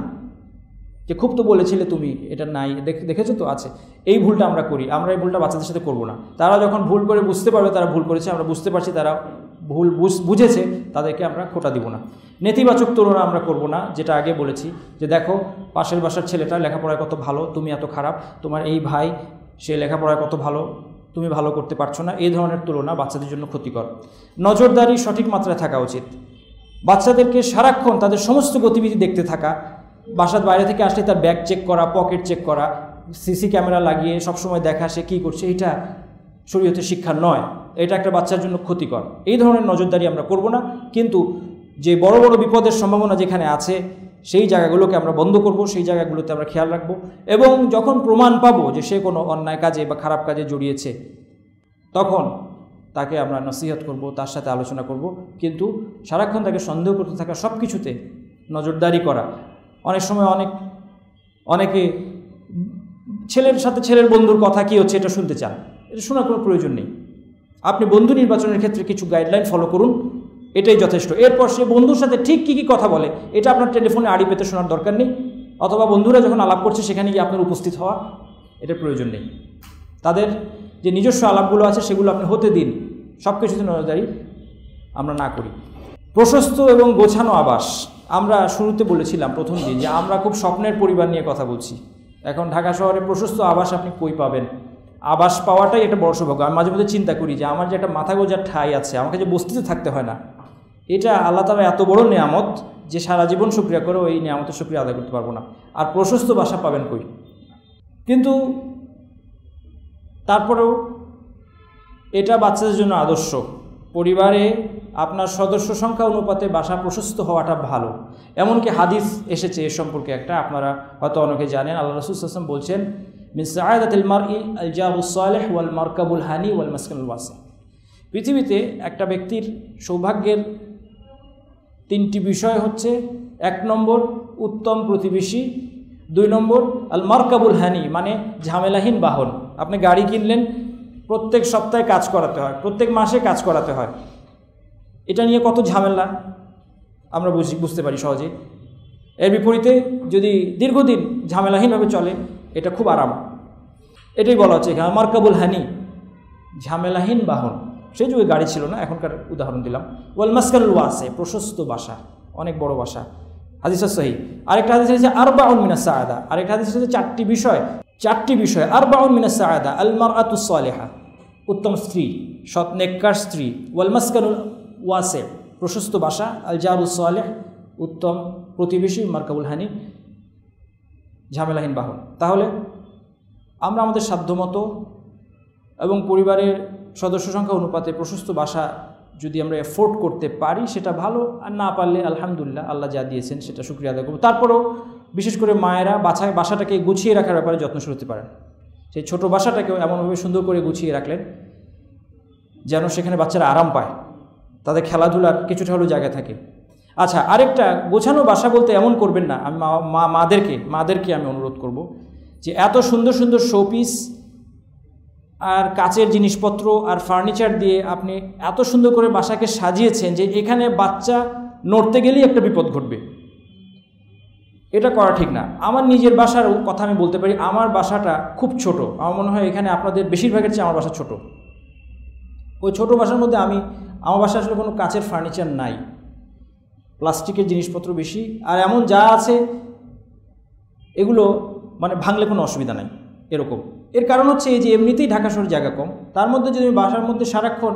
যে খুব তো বলেছিলে তুমি, এটা নাই, দেখেছো তো আছে। এই ভুলটা আমরা করি, আমরা এই ভুলটা বাচ্চাদের সাথে করব না। তারা যখন ভুল করে বুঝতে পারবে তারা ভুল করেছে, আমরা বুঝতে পারছি তারা ভুল বুঝেছে, তাদেরকে আমরা খোঁটা দিব না। নেতিবাচক তুলনা আমরা করব না, যেটা আগে বলেছি যে দেখো পাশের বাসার ছেলেটা লেখাপড়ায় কত ভালো, তুমি এত খারাপ, তোমার এই ভাই সে লেখাপড়ায় কত ভালো, তুমি ভালো করতে পারছো না, এই ধরনের তুলনা বাচ্চাদের জন্য ক্ষতিকর। নজরদারি সঠিক মাত্রায় থাকা উচিত। বাচ্চাদেরকে সারাক্ষণ তাদের সমস্ত গতিবিধি দেখতে থাকা, বাসার বাইরে থেকে আসলে তার ব্যাগ চেক করা, পকেট চেক করা, সিসি ক্যামেরা লাগিয়ে সবসময় দেখা সে কী করছে, এটা শরীয়তের শিক্ষা নয়, এটা একটা বাচ্চার জন্য ক্ষতিকর। এই ধরনের নজরদারি আমরা করব না, কিন্তু যে বড় বড় বিপদের সম্ভাবনা যেখানে আছে সেই জায়গাগুলোকে আমরা বন্ধ করব, সেই জায়গাগুলোতে আমরা খেয়াল রাখব, এবং যখন প্রমাণ পাবো যে সে কোনো অন্যায় কাজে বা খারাপ কাজে জড়িয়েছে, তখন তাকে আমরা নসিহত করব, তার সাথে আলোচনা করব। কিন্তু সারাক্ষণ তাকে সন্দেহ করতে থাকা, সব কিছুতে নজরদারি করা। অনেক সময় অনেকে ছেলের সাথে ছেলের বন্ধুর কথা কী হচ্ছে এটা শুনতে চান, এটা শোনার কোনো প্রয়োজন নেই। আপনি বন্ধু নির্বাচনের ক্ষেত্রে কিছু গাইডলাইন ফলো করুন, এটাই যথেষ্ট। এরপর সে বন্ধুর সাথে ঠিক কী কী কথা বলে এটা আপনার টেলিফোনে আড়ি পেতে শোনার দরকার নেই, অথবা বন্ধুরা যখন আলাপ করছে সেখানে গিয়ে আপনার উপস্থিত হওয়া, এটার প্রয়োজন নেই। তাদের যে নিজস্ব আলাপগুলো আছে সেগুলো আপনি হতে দিন, সব কিছুতে নজরদারি আমরা না করি। প্রশস্ত এবং গোছানো আবাস, আমরা শুরুতে বলেছিলাম প্রথম দিন যে আমরা খুব স্বপ্নের পরিবার নিয়ে কথা বলছি। এখন ঢাকা শহরে প্রশস্ত আবাস আপনি কই পাবেন? আবাস পাওয়াটাই একটা বড় সৌভাগ্য। আমি মাঝে মাঝে চিন্তা করি যে আমার যে একটা মাথা গোজার ঠাঁই আছে, আমাকে যে বস্তিতে থাকতে হয় না, এটা আল্লাহ তাআলা এত বড় নেয়ামত যে সারা জীবন শুকরিয়া করেও এই নেয়ামতের শুকরিয়া আদায় করতে পারবো না। আর প্রশস্ত বাসা পাবেন কই? কিন্তু তারপরেও এটা বাচ্চাদের জন্য আদর্শ। পরিবারে আপনার সদস্য সংখ্যা অনুপাতে বাসা প্রশস্ত হওয়াটা ভালো। এমনকি হাদিস এসেছে এ সম্পর্কে একটা, আপনারা হয়তো অনেকে জানেন। আল্লাহ রাসূল সাল্লাল্লাহু আলাইহি ওয়াসাল্লাম বলছেন, মিন সাআদাতিল মারই আল জারুস সালিহ ওয়াল মারকাবুল হানি ওয়াল মাসকানুল ওয়াসি। পৃথিবীতে একটা ব্যক্তির সৌভাগ্যের তিনটি বিষয় হচ্ছে, 1 নম্বর উত্তম প্রতিবেশী, 2 নম্বর আল মারকাবুল হানি মানে ঝামেলাহীন বাহন। আপনি গাড়ি কিনলেন, প্রত্যেক সপ্তাহে কাজ করাতে হয়, প্রত্যেক মাসে কাজ করাতে হয়, এটা নিয়ে কত ঝামেলা আমরা বুঝতে পারি সহজে। এর বিপরীতে যদি দীর্ঘদিন ঝামেলাহীনভাবে চলে, এটা খুব আরাম। এটাই বলা হচ্ছে এখানে মারকাবুল হানি, ঝামেলাহীন বাহন। সেই যুগে গাড়ি ছিল না, এখনকার উদাহরণ দিলাম। ওয়াল মাসকানুল ওয়াসি, প্রশস্ত বাসা, অনেক বড় বাসা। হাদিস সহিহ। আরেকটা হাদিস আছে আরবাউন মিনাস সাআদা, আরেকটা হাদিস আছে 4টি বিষয়। আরবাউন মিনাস সাআদা আল মারআতুস সালিহা, উত্তম স্ত্রী, সৎ নেককার স্ত্রী। ওয়াল মাসকানুল ওয়াসি, প্রশস্ত বাসা। আল জারুস সালিহ, উত্তম প্রতিবেশী। মারকাবুল হানি, ঝামেলাহীন বাহন। তাহলে আমরা আমাদের সাধ্যমতো এবং পরিবারের সদস্য সংখ্যা অনুপাতে প্রশস্ত বাসা যদি আমরা এফোর্ড করতে পারি সেটা ভালো, আর না পারলে আলহামদুলিল্লাহ আল্লাহ যা দিয়েছেন সেটা শুকরিয়া আদায় করব। তারপরেও বিশেষ করে মায়েরা বাসাটাকে গুছিয়ে রাখার ব্যাপারে যত্নশীল হতে পারেন। সেই ছোট বাসাটাকেও এমনভাবে সুন্দর করে গুছিয়ে রাখলেন যেন সেখানে বাচ্চারা আরাম পায়, তাদের খেলাধুলার কিছুটা হলেও জায়গা থাকে। আচ্ছা, আরেকটা, গোছানো বাসা বলতে এমন করবেন না, আমি মাদেরকে আমি অনুরোধ করব যে এত সুন্দর সুন্দর শোপিস আর কাচের জিনিসপত্র আর ফার্নিচার দিয়ে আপনি এত সুন্দর করে বাসাকে সাজিয়েছেন যে এখানে বাচ্চা নড়তে গেলেই একটা বিপদ ঘটবে। এটা করা ঠিক না। আমার নিজের বাসার কথা আমি বলতে পারি, আমার বাসাটা খুব ছোট। আমার মনে হয় এখানে আপনাদের বেশিরভাগের চেয়ে আমার বাসা ছোট। ওই ছোট বাসার মধ্যে আমার বাসায় আসলে কোনো কাচের ফার্নিচার নাই, প্লাস্টিকের জিনিসপত্র বেশি, আর এমন যা আছে এগুলো মানে ভাঙলে কোনো অসুবিধা নাই এরকম। এর কারণ হচ্ছে এই যে এমনিতেই ঢাকা শহরের জায়গা কম, তার মধ্যে যদি বাসার মধ্যে সারাক্ষণ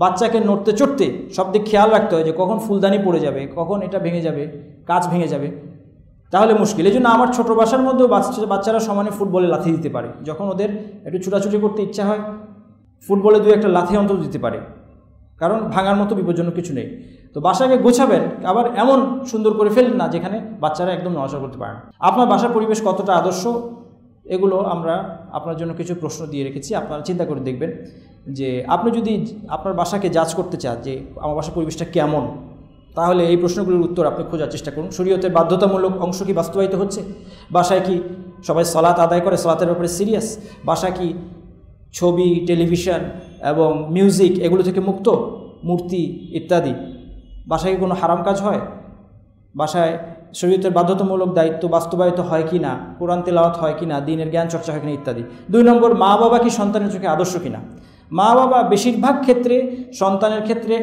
বাচ্চাকে নড়তে চড়তে সব দিক খেয়াল রাখতে হয় যে কখন ফুলদানি পড়ে যাবে, কখন এটা ভেঙে যাবে, কাচ ভেঙে যাবে, তাহলে মুশকিল। এই জন্য আমার ছোটো বাসার মধ্যেও বাচ্চারা সমানে ফুটবলে লাথি দিতে পারে। যখন ওদের একটু ছুটাছুটি করতে ইচ্ছা হয়, ফুটবলে 2-1 লাথি অন্তত দিতে পারে, কারণ ভাঙার মতো বিপজ্জনক কিছু নেই। তো বাসাকে গোছাবেন, আবার এমন সুন্দর করে ফেলবেন না যেখানে বাচ্চারা একদম নড়াচড়া করতে পারে না। আপনার বাসার পরিবেশ কতটা আদর্শ, এগুলো আমরা আপনার জন্য কিছু প্রশ্ন দিয়ে রেখেছি। আপনারা চিন্তা করে দেখবেন যে আপনি যদি আপনার বাসাকে জাজ করতে চান যে আমার বাসার পরিবেশটা কেমন, তাহলে এই প্রশ্নগুলোর উত্তর আপনি খোঁজার চেষ্টা করুন। শরীয়তের বাধ্যতামূলক অংশ কি বাস্তবায়িত হচ্ছে? বাসায় কি সবাই সালাত আদায় করে, সালাতের ব্যাপারে সিরিয়াস? বাসায় কি ছবি, টেলিভিশন এবং মিউজিক এগুলো থেকে মুক্ত, মূর্তি ইত্যাদি? বাসায় কি কোনো হারাম কাজ হয়? বাসায় শরীয়তের বাধ্যতামূলক দায়িত্ব বাস্তবায়িত হয় কি না, কোরআন তেলাওয়াত হয় কি না, দ্বীনের জ্ঞান চর্চা হয় কিনা ইত্যাদি। 2 নম্বর, মা বাবা কি সন্তানের চোখে আদর্শ কিনা? মা বাবা বেশিরভাগ ক্ষেত্রে সন্তানের ক্ষেত্রে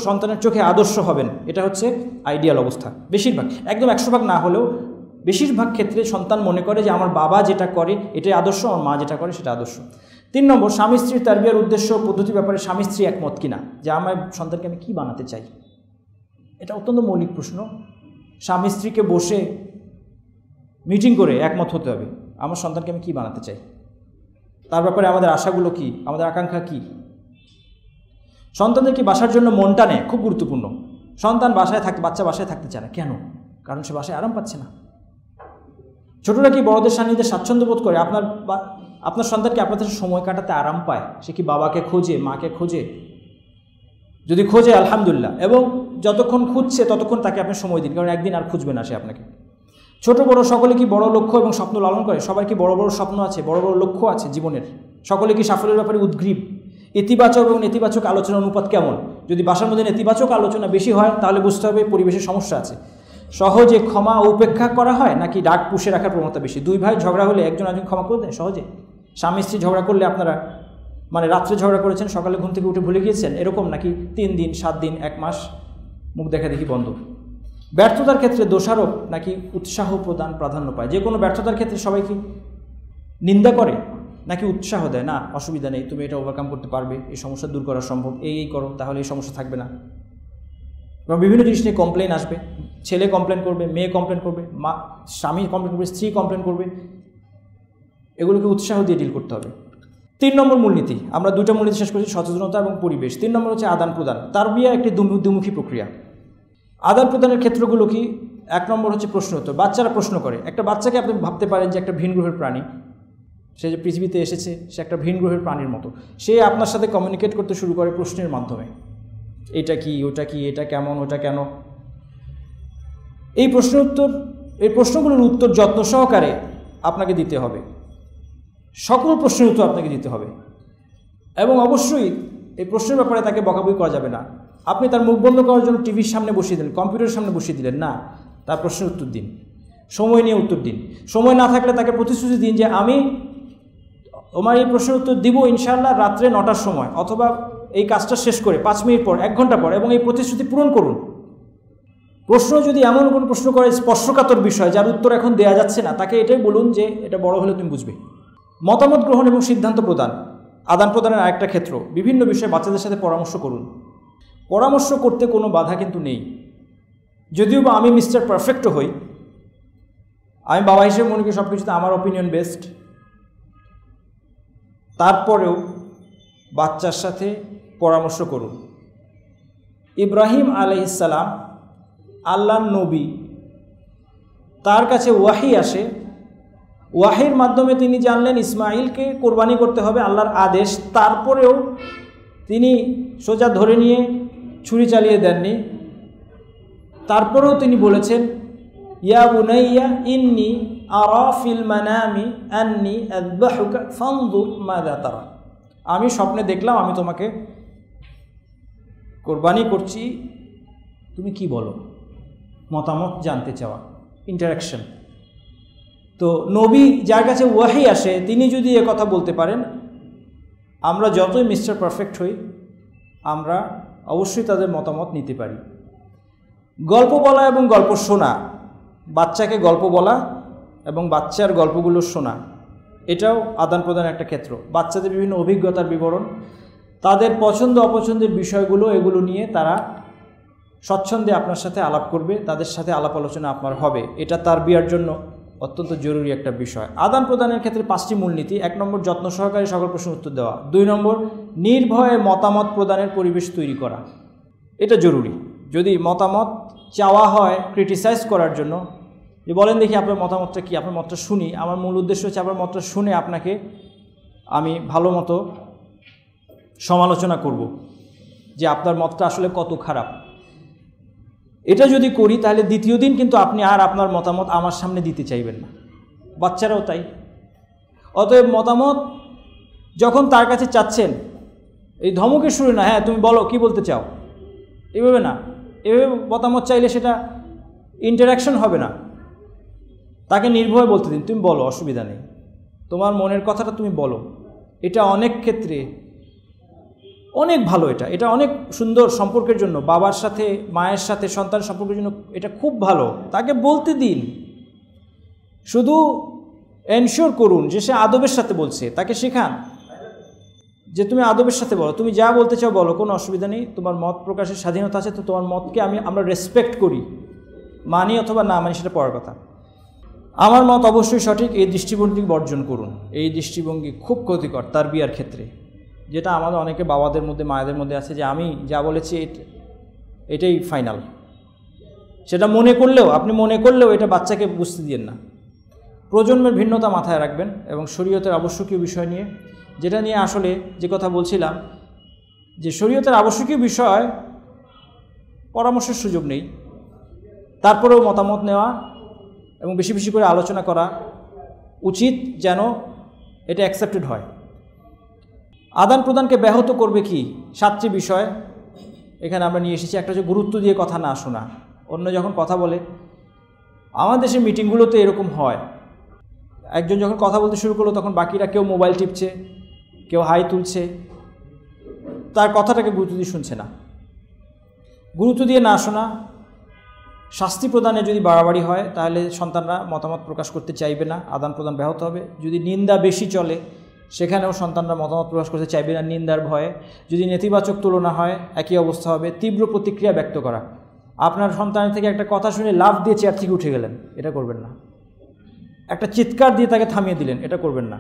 সন্তানের চোখে আদর্শ হবেন, এটা হচ্ছে আইডিয়াল অবস্থা। বেশিরভাগ, একদম 100% না হলেও বেশিরভাগ ক্ষেত্রে সন্তান মনে করে যে আমার বাবা যেটা করে এটাই আদর্শ, আমার মা যেটা করে সেটা আদর্শ। 3 নম্বর, স্বামী স্ত্রীর তারবিয়ার উদ্দেশ্য পদ্ধতির ব্যাপারে স্বামী স্ত্রী একমত কিনা, যে আমার সন্তানকে আমি কী বানাতে চাই। এটা অত্যন্ত মৌলিক প্রশ্ন। স্বামী স্ত্রীকে বসে মিটিং করে একমত হতে হবে, আমার সন্তানকে আমি কী বানাতে চাই, তার ব্যাপারে আমাদের আশাগুলো কি, আমাদের আকাঙ্ক্ষা কি। সন্তানদের কি বাসার জন্য মনটা নেয়, খুব গুরুত্বপূর্ণ। সন্তান বাচ্চা বাসায় থাকতে চায় না কেন? কারণ সে বাসায় আরাম পাচ্ছে না। ছোটরা কি বড়দের সান্নিধ্যে স্বাচ্ছন্দ্য বোধ করে? আপনার সন্তানকে আপনাদের সময় কাটাতে আরাম পায়? সে কি বাবাকে খোঁজে, মাকে খোঁজে? যদি খোঁজে আলহামদুলিল্লাহ, এবং যতক্ষণ খুঁজছে ততক্ষণ তাকে আপনি সময় দিন, কারণ একদিন আর খুঁজবে না সে আপনাকে। ছোট বড় সকলে কি বড় লক্ষ্য এবং স্বপ্ন লালন করে? সবার কি বড় বড় স্বপ্ন আছে, বড় বড় লক্ষ্য আছে জীবনের? সকলে কি সাফল্যের ব্যাপারে উদ্গ্রীব? ইতিবাচক এবং নেতিবাচক আলোচনার অনুপাত কেমন? যদি বাসার মধ্যে নেতিবাচক আলোচনা বেশি হয় তাহলে বুঝতে হবে পরিবেশের সমস্যা আছে। সহজে ক্ষমা ও উপেক্ষা করা হয় নাকি রাগ পুষে রাখার প্রবণতা বেশি? 2 ভাই ঝগড়া হলে একজন ক্ষমা করে দেয় সহজে? স্বামী স্ত্রী ঝগড়া করলে আপনারা রাত্রে ঝগড়া করেছেন, সকালে ঘুম থেকে উঠে ভুলে গিয়েছেন, এরকম? নাকি 3 দিন, 7 দিন, 1 মাস মুখ দেখা দেখি বন্ধ? ব্যর্থতার ক্ষেত্রে দোষারোপ নাকি উৎসাহ প্রদান প্রাধান্য পায়? যে কোনো ব্যর্থতার ক্ষেত্রে সবাই কি নিন্দা করে নাকি উৎসাহ দেয়? না, অসুবিধা নেই, তুমি এটা ওভারকাম করতে পারবে, এই সমস্যা দূর করা সম্ভব, এই করো, তাহলে এই সমস্যা থাকবে না। এবং বিভিন্ন জিনিস নিয়ে কমপ্লেন আসবে, ছেলে কমপ্লেন করবে, মেয়ে কমপ্লেন করবে, স্বামী কমপ্লেন করবে, স্ত্রী কমপ্লেন করবে, এগুলোকে উৎসাহ দিয়ে ডিল করতে হবে। 3 নম্বর মূলনীতি, আমরা 2টা মূলনীতি শেষ করেছি, সচেতনতা এবং পরিবেশ। 3 নম্বর হচ্ছে আদান প্রদান। তারবিয়া একটি দুমুখী প্রক্রিয়া। আদান প্রদানের ক্ষেত্রগুলো কি? 1 নম্বর হচ্ছে প্রশ্ন উত্তর। বাচ্চারা প্রশ্ন করে। একটা বাচ্চাকে আপনি ভাবতে পারেন যে একটা ভিন গ্রহের প্রাণী, সে যে পৃথিবীতে এসেছে সে একটা ভিন গ্রহের প্রাণীর মতো। সে আপনার সাথে কমিউনিকেট করতে শুরু করে প্রশ্নের মাধ্যমে, এটা কি, ওটা কি, এটা কেমন, ওটা কেন। এই প্রশ্নগুলোর উত্তর যত্ন সহকারে আপনাকে দিতে হবে, সকল প্রশ্নের উত্তর আপনাকে দিতে হবে। এবং অবশ্যই এই প্রশ্নের ব্যাপারে তাকে বকাবকি করা যাবে না। আপনি তার মুখ বন্ধ করার জন্য টিভির সামনে বসিয়ে দিলেন, কম্পিউটারের সামনে বসিয়ে দিলেন না, তার প্রশ্নের উত্তর দিন, সময় নিয়ে উত্তর দিন। সময় না থাকলে তাকে প্রতিশ্রুতি দিন যে আমি তোমার এই প্রশ্নের উত্তর দিব ইনশাআল্লাহ রাত্রে 9টার সময়, অথবা এই কাজটা শেষ করে 5 মিনিট পর, 1 ঘন্টা পর, এবং এই প্রতিশ্রুতি পূরণ করুন। প্রশ্ন যদি এমন কোনো প্রশ্ন করে স্পর্শকাতর বিষয় যার উত্তর এখন দেওয়া যাচ্ছে না, তাকে এটাই বলুন যে এটা বড় হলে তুমি বুঝবে। মতামত গ্রহণ এবং সিদ্ধান্ত প্রদান, আদান প্রদানের আরেকটা ক্ষেত্র। বিভিন্ন বিষয়ে বাচ্চাদের সাথে পরামর্শ করুন। পরামর্শ করতে কোনো বাধা কিন্তু নেই, যদিও বা আমি মিস্টার পারফেক্টও হই, আমি বাবা হিসেবে মনে করি সব কিছুতে আমার অপিনিয়ন বেস্ট, তারপরেও বাচ্চার সাথে পরামর্শ করুন। ইব্রাহিম আলাইহিস সালাম আল্লাহর নবী, তার কাছে ওয়াহি আসে, ওয়াহির মাধ্যমে তিনি জানলেন ইসমাইলকে কোরবানি করতে হবে, আল্লাহর আদেশ। তারপরেও তিনি সোজা ধরে নিয়ে ছুরি চালিয়ে দেননি, তারপরেও তিনি বলেছেন ইয়া বুনাইয়া ইন্নী আরা ফিল মানামি আন্নী আযবাহুকা ফানজুর মাযা তারা। আমি স্বপ্নে দেখলাম আমি তোমাকে কোরবানি করছি, তুমি কি বলো? মতামত জানতে চাওয়া, ইন্টারাকশন। তো নবী যার কাছে ওয়াহি আসে তিনি যদি এ কথা বলতে পারেন, আমরা যতই মিস্টার পারফেক্ট হই আমরা অবশ্যই তাদের মতামত নিতে পারি। গল্প বলা এবং গল্প শোনা, বাচ্চাকে গল্প বলা এবং বাচ্চার গল্পগুলো শোনা, এটাও আদান প্রদানের একটা ক্ষেত্র। বাচ্চাদের বিভিন্ন অভিজ্ঞতার বিবরণ, তাদের পছন্দ অপছন্দের বিষয়গুলো, এগুলো নিয়ে তারা স্বচ্ছন্দে আপনার সাথে আলাপ করবে, তাদের সাথে আলাপ আলোচনা আপনার হবে। এটা তারবিয়ার জন্য অত্যন্ত জরুরি একটা বিষয়। আদান প্রদানের ক্ষেত্রে 5টি মূলনীতি। 1 নম্বর, যত্ন সহকারে সকল প্রশ্ন উত্তর দেওয়া। 2 নম্বর, নির্ভয়ে মতামত প্রদানের পরিবেশ তৈরি করা, এটা জরুরি। যদি মতামত চাওয়া হয় ক্রিটিসাইজ করার জন্য, যে বলেন দেখি আপনার মতামতটা কি, আপনার মতটা শুনি, আমার মূল উদ্দেশ্য হচ্ছে আপনার মতটা শুনে আপনাকে আমি ভালো মতো সমালোচনা করব যে আপনার মতটা আসলে কত খারাপ। এটা যদি করি তাহলে দ্বিতীয় দিন কিন্তু আপনি আর আপনার মতামত আমার সামনে দিতে চাইবেন না। বাচ্চারাও তাই। অতএব মতামত যখন তার কাছে চাচ্ছেন, এই ধমকের সুরে না, হ্যাঁ তুমি বলো কি বলতে চাও, এভাবে না। এভাবে মতামত চাইলে সেটা ইন্টারাকশন হবে না। তাকে নির্ভয়ে বলতে দিন, তুমি বলো, অসুবিধা নেই, তোমার মনের কথাটা তুমি বলো। এটা অনেক ক্ষেত্রে অনেক ভালো। এটা অনেক সুন্দর সম্পর্কের জন্য, বাবার সাথে মায়ের সাথে সন্তান সম্পর্কের জন্য এটা খুব ভালো। তাকে বলতে দিন, শুধু এনশিওর করুন যে সে আদবের সাথে বলছে। তাকে শেখান যে তুমি আদবের সাথে বলো, তুমি যা বলতে চাও বলো, কোনো অসুবিধা নেই, তোমার মত প্রকাশের স্বাধীনতা আছে, তো তোমার মতকে আমরা রেসপেক্ট করি, মানি অথবা না মানি সেটা পরের কথা। আমার মত অবশ্যই সঠিক, এই দৃষ্টিভঙ্গি বর্জন করুন। এই দৃষ্টিভঙ্গি খুব ক্ষতিকর তারবিয়ার ক্ষেত্রে, যেটা আমাদের অনেকে বাবাদের মধ্যে মায়েদের মধ্যে আছে, যে আমি যা বলেছি এটাই ফাইনাল। সেটা আপনি মনে করলেও এটা বাচ্চাকে বুঝতে দিয়েন না। প্রজন্মের ভিন্নতা মাথায় রাখবেন এবং শরীয়তের আবশ্যকীয় বিষয় নিয়ে, যেটা নিয়ে আসলে যে কথা বলছিলাম, যে শরীয়তের আবশ্যকীয় বিষয় পরামর্শের সুযোগ নেই, তারপরেও মতামত নেওয়া এবং বেশি বেশি করে আলোচনা করা উচিত, যেন এটা অ্যাকসেপ্টেড হয়। আদান প্রদানকে ব্যাহত করবে কি? 7টি বিষয় এখানে আমরা নিয়ে এসেছি। একটা হচ্ছে গুরুত্ব দিয়ে কথা না শোনা। অন্য যখন কথা বলে, আমাদের দেশের মিটিংগুলোতে এরকম হয়, একজন যখন কথা বলতে শুরু করলো তখন বাকিরা কেউ মোবাইল টিপছে, কেউ হাই তুলছে, তার কথাটাকে গুরুত্ব দিয়ে শুনছে না। গুরুত্ব দিয়ে না শোনা। শাস্তি প্রদানে যদি বাড়াবাড়ি হয় তাহলে সন্তানরা মতামত প্রকাশ করতে চাইবে না, আদান প্রদান ব্যাহত হবে। যদি নিন্দা বেশি চলে সেখানেও সন্তানরা মতামত প্রকাশ করতে চাইবে না নিন্দার ভয়ে। যদি নেতিবাচক তুলনা হয় একই অবস্থা হবে। তীব্র প্রতিক্রিয়া ব্যক্ত করা, আপনার সন্তানের থেকে একটা কথা শুনে লাফ দিয়ে চেয়ার থেকে উঠে গেলেন, এটা করবেন না। একটা চিৎকার দিয়ে তাকে থামিয়ে দিলেন, এটা করবেন না।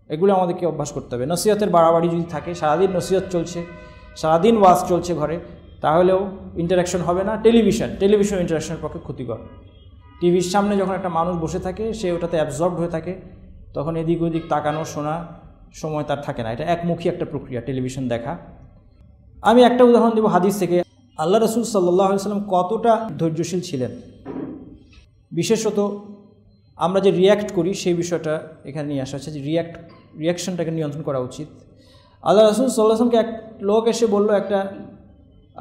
এগুলো আমাদেরকে অভ্যাস করতে হবে। নসিহতের বাড়াবাড়ি যদি থাকে, সারাদিন নসিহত চলছে, সারাদিন ওয়াজ চলছে ঘরে, তাহলেও ইন্টারাকশন হবে না। টেলিভিশন ইন্টারাকশনের পক্ষে ক্ষতিকর। টিভির সামনে যখন একটা মানুষ বসে থাকে, সে ওটাতে অ্যাবজর্বড হয়ে থাকে, তখন এদিক ওদিক তাকানো শোনা সময় তার থাকে না। এটা একমুখী একটা প্রক্রিয়া টেলিভিশন দেখা। আমি একটা উদাহরণ দেব হাদিস থেকে। আল্লাহ রাসূল সাল্লাল্লাহু আলাইহি ওয়াসাল্লাম কতটা ধৈর্যশীল ছিলেন, বিশেষত আমরা যে রিয়্যাক্ট করি সেই বিষয়টা এখানে নিয়ে আসা হচ্ছে, যে রিয়াকশনটাকে নিয়ন্ত্রণ করা উচিত। আল্লাহ রাসূল সাল্লাল্লাহু আলাইহি ওয়াসাল্লামকে এক লোক এসে বলল, একটা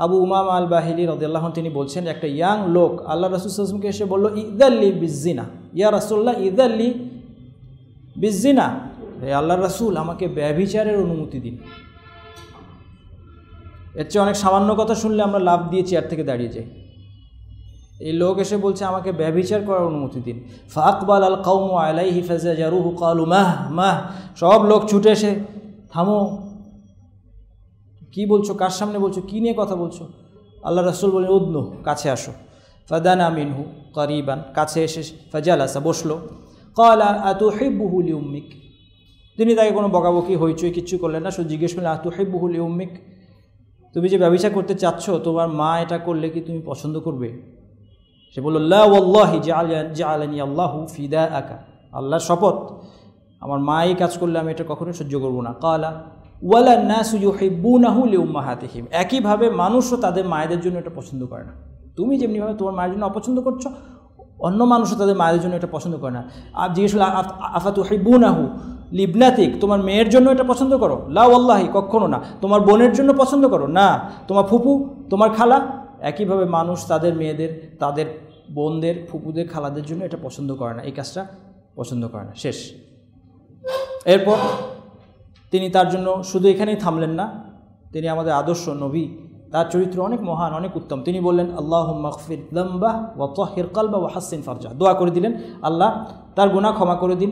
আবু উমামা আল বাহিলি রাদিয়াল্লাহু আনহু তিনি বলছেন, একটা ইয়াং লোক আল্লাহ রাসূল সাল্লাল্লাহু আলাইহি ওয়াসাল্লামকে এসে বলল, ইদাল্লি বিজ্জিনা, ইয়া রাসূলুল্লাহ ইদাল্লি বিজ্জিনা, হে আল্লাহর রাসূল আমাকে ব্যভিচারের অনুমতি দিন। এর চেয়ে অনেক সামান্য কথা শুনলে আমরা লাফ দিয়ে চেয়ার থেকে দাঁড়িয়ে যাই। এই লোক এসে বলছে আমাকে ব্যভিচার করার অনুমতি দিন। ফাকবাল আল কওমু আলাইহি ফাজাজারুহু ক্বালু মাহ মাহ, সব লোক ছুটে এসে, থামো, কি বলছো, কার সামনে বলছো, কি নিয়ে কথা বলছো? আল্লাহ রাসূল বলেন, উদনু, কাছে আসো। ফাদানা মিনহু করিবান, কাছে এসে ফাজালাসা, বসলো। ক্বালা আতুহিব্বুহু লিউম্মিক, তিনি তাকে কোনো বকাবকি হইচই কিচ্ছু করলেন না, শুধু জিজ্ঞেস করলেন, আতুহিব্বুহু লিউম্মিক, তুমি যে ব্যভিচার করতে চাচ্ছ তোমার মা এটা করলে কি তুমি পছন্দ করবে? সে বলল, লা ওয়াল্লাহি জাআলানি আল্লাহু ফিদাআকা, আল্লাহর শপথ আমার মা এই কাজ করলে আমি এটা কখনো সহ্য করব না। ক্বালা ওয়ালা নাসু ইউহিব্বুনাহু লিউম্মাহাতিহিম, একইভাবে মানুষও তাদের মায়েদের জন্য এটা পছন্দ করে না। তুমি যেমনিভাবে তোমার মায়ের জন্য অপছন্দ করছো, অন্য মানুষও তাদের মায়েদের জন্য এটা পছন্দ করে না। আর জিজ্ঞেস করল, আফাতুহিব্বুনাহু লিবনাতিক, তোমার মেয়ের জন্য এটা পছন্দ করো? লা ওয়াল্লাহি, কখনো না। তোমার বোনের জন্য পছন্দ করো? না। তোমার ফুপু, তোমার খালা? একইভাবে মানুষ তাদের মেয়েদের, তাদের বোনদের, ফুপুদের, খালাদের জন্য এটা পছন্দ করে না, এই কাজটা পছন্দ করে না। শেষ। এরপর তিনি তার জন্য শুধু এখানেই থামলেন না, তিনি আমাদের আদর্শ নবী, তার চরিত্র অনেক মহান, অনেক উত্তম। তিনি বললেন আল্লাহুম্মা গফির যামবাহ ওয়া তাহহির কলবাহ ওয়া হাসসিন ফারজাহ, দোয়া করে দিলেন, আল্লাহ তার গুনাহ ক্ষমা করে দিন,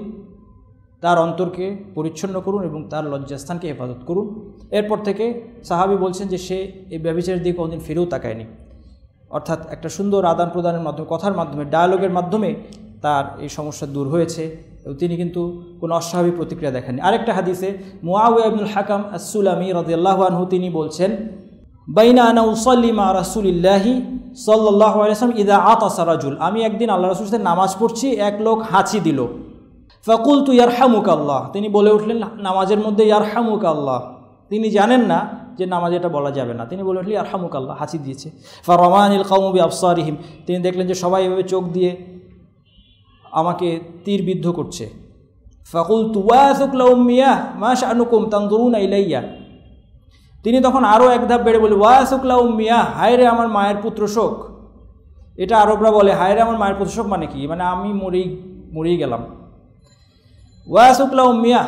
তার অন্তরকে পরিচ্ছন্ন করুন এবং তার লজ্জাস্থানকে হেফাজত করুন। এরপর থেকে সাহাবী বলছেন যে সে এই ব্যভিচারের দিকে কোনোদিন ফিরেও তাকায়নি। অর্থাৎ একটা সুন্দর আদান প্রদানের মাধ্যমে, কথার মাধ্যমে, ডায়ালগের মাধ্যমে তার এই সমস্যা দূর হয়েছে এবং তিনি কিন্তু কোনো অস্বাভাবিক প্রতিক্রিয়া দেখেননি। আরেকটা হাদিসে মুআউইয়া ইবনুল হাকাম আস-সুলামি রাদিয়াল্লাহু আনহু তিনি বলছেন, বাইনা আনা উসাল্লি মা রাসূলিল্লাহি সাল্লাল্লাহু আলাইহি ওয়াসাল্লাম ইযা আতাসা রাজুল, আমি একদিন আল্লাহর রাসূলের সাথে নামাজ পড়ছি, এক লোক হাঁচি দিল। ফাকুলতু ইয়ারহামুকাল্লাহ, তিনি বলে উঠলেন নামাজের মধ্যে ইয়ারহামুকাল্লাহ, তিনি জানেন না যে নামাজে এটা বলা যাবে না, তিনি বলে উঠলেন ইয়ারহামুকাল্লাহ, হাঁচি দিয়েছে। ফারামানিল কওমু বিআবসারিহিম, তিনি দেখলেন যে সবাই এভাবে চোখ দিয়ে আমাকে তীরবিদ্ধ করছে। ফাকুলতু ওয়াসুক লাউমিয়া মা শানুকুম তানজুরুনা ইলাইয়া, তিনি তখন আরও এক ধাপ বেড়ে বলে ওয়াসুক লাউমিয়া, হায় রে আমার মায়ের পুত্র শোক। এটা আরবরা বলে হায় রে আমার মায়ের পুত্র শোক মানে কি, মানে আমি মরেই গেলাম। ওয়াসুক লাউমিয়া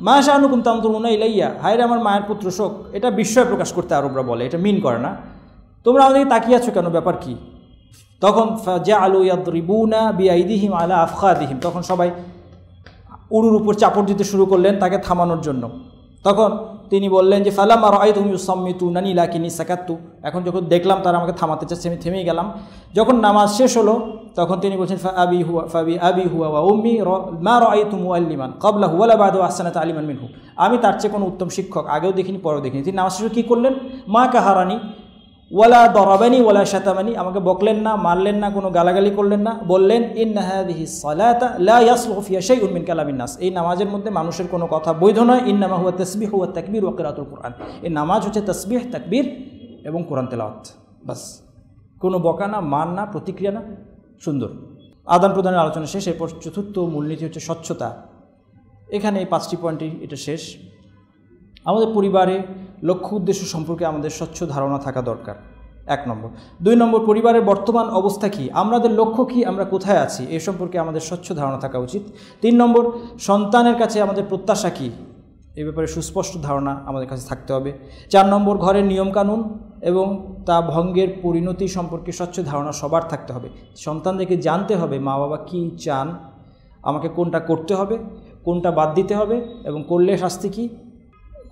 মা শানুকুম তানজুরুনা ইলাইয়া, হায় রে আমার মায়ের পুত্র শোক, এটা বিস্ময় প্রকাশ করতে আরবরা বলে, এটা মিন করে না। তোমরা আমাদেরকে তাকিয়ে আছো কেন, ব্যাপার কি? তখন ফাজাআলু ইয়াদরিবুনা বিআইদিহিম আলা আফখাদিহিম, তখন সবাই উড়ুর উপর চাপড় দিতে শুরু করলেন তাকে থামানোর জন্য। তখন তিনি বললেন যে ফালামা রাআইতুহুম ইউসাম্মিতুনানি লাকিনি সাকাতু, এখন যখন দেখলাম তারা আমাকে থামাতে চাচ্ছে আমি থেমেই গেলাম। যখন নামাজ শেষ হলো তখন তিনি বলছেন ফাবি আবি হুয়া ওয়া উম্মি মা রাআইতু মুআল্লিমান ক্বাবলাহু ওয়ালা বা'দাহু আহসানা তা'লিমান মিনহু, আমি তার চেয়ে কোনো উত্তম শিক্ষক আগেও দেখিনি পরেও দেখিনি। তিনি নামাজ শেষে কী করলেন? মা কাহারানি ওয়ালা দরাবানি ওয়ালা শাতামানি, আমাকে বকলেন না, মারলেন না, কোনো গালাগালি করলেন না, বললেন ইন্না হাযিহিস সালাতা লা ইয়াসলুহু ফিহা শাইউন মিন কালামিন নাস, এই নামাজের মধ্যে মানুষের কোনো কথা বৈধ নয়। ইন্নামা হুয়া তাসবিহু ওয়া তাকবীর ওয়া কিরাআতুল কুরআন, এই নামাজ হচ্ছে তাসবিহ, তাকবীর এবং কোরআন তেলাওয়াত, বাস। কোনো বকা না, মান না, প্রতিক্রিয়া না, সুন্দর আদান প্রদানের আলোচনা শেষ। এরপর চতুর্থ মূলনীতি হচ্ছে স্বচ্ছতা। এখানে এই 5টি পয়েন্টই এটা শেষ। আমাদের পরিবারে লক্ষ্য উদ্দেশ্য সম্পর্কে আমাদের স্বচ্ছ ধারণা থাকা দরকার, 1 নম্বর। 2 নম্বর, পরিবারের বর্তমান অবস্থা কী, আমাদের লক্ষ্য কী, আমরা কোথায় আছি, এ সম্পর্কে আমাদের স্বচ্ছ ধারণা থাকা উচিত। 3 নম্বর, সন্তানের কাছে আমাদের প্রত্যাশা কী, এ ব্যাপারে সুস্পষ্ট ধারণা আমাদের কাছে থাকতে হবে। 4 নম্বর, ঘরের নিয়মকানুন এবং তা ভঙ্গের পরিণতি সম্পর্কে স্বচ্ছ ধারণা সবার থাকতে হবে। সন্তানদেরকে জানতে হবে মা বাবা কী চান, আমাকে কোনটা করতে হবে, কোনটা বাদ দিতে হবে এবং করলে শাস্তি কী,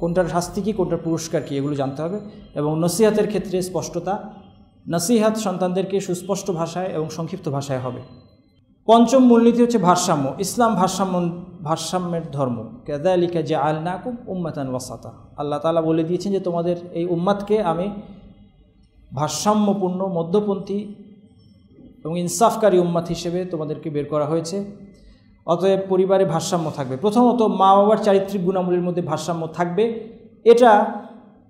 কোনটার শাস্তি কী, কোনটার পুরস্কার কী, এগুলো জানতে হবে। এবং নসিহাতের ক্ষেত্রে স্পষ্টতা, নসিহাত সন্তানদেরকে সুস্পষ্ট ভাষায় এবং সংক্ষিপ্ত ভাষায় হবে। 5ম মূলনীতি হচ্ছে ভারসাম্য। ইসলাম ভারসাম্যের ধর্ম। কাযালিকা জাআলনাকুম উম্মাতান ওয়াসাতা, আল্লাহ তাআলা বলে দিয়েছেন যে তোমাদের এই উম্মাতকে আমি ভারসাম্যপূর্ণ, মধ্যপন্থী এবং ইনসাফকারী উম্মাত হিসেবে তোমাদেরকে বের করা হয়েছে। অতএব পরিবারে ভারসাম্য থাকবে। প্রথমত মা বাবার চারিত্রিক গুণাবলীর মধ্যে ভারসাম্য থাকবে। এটা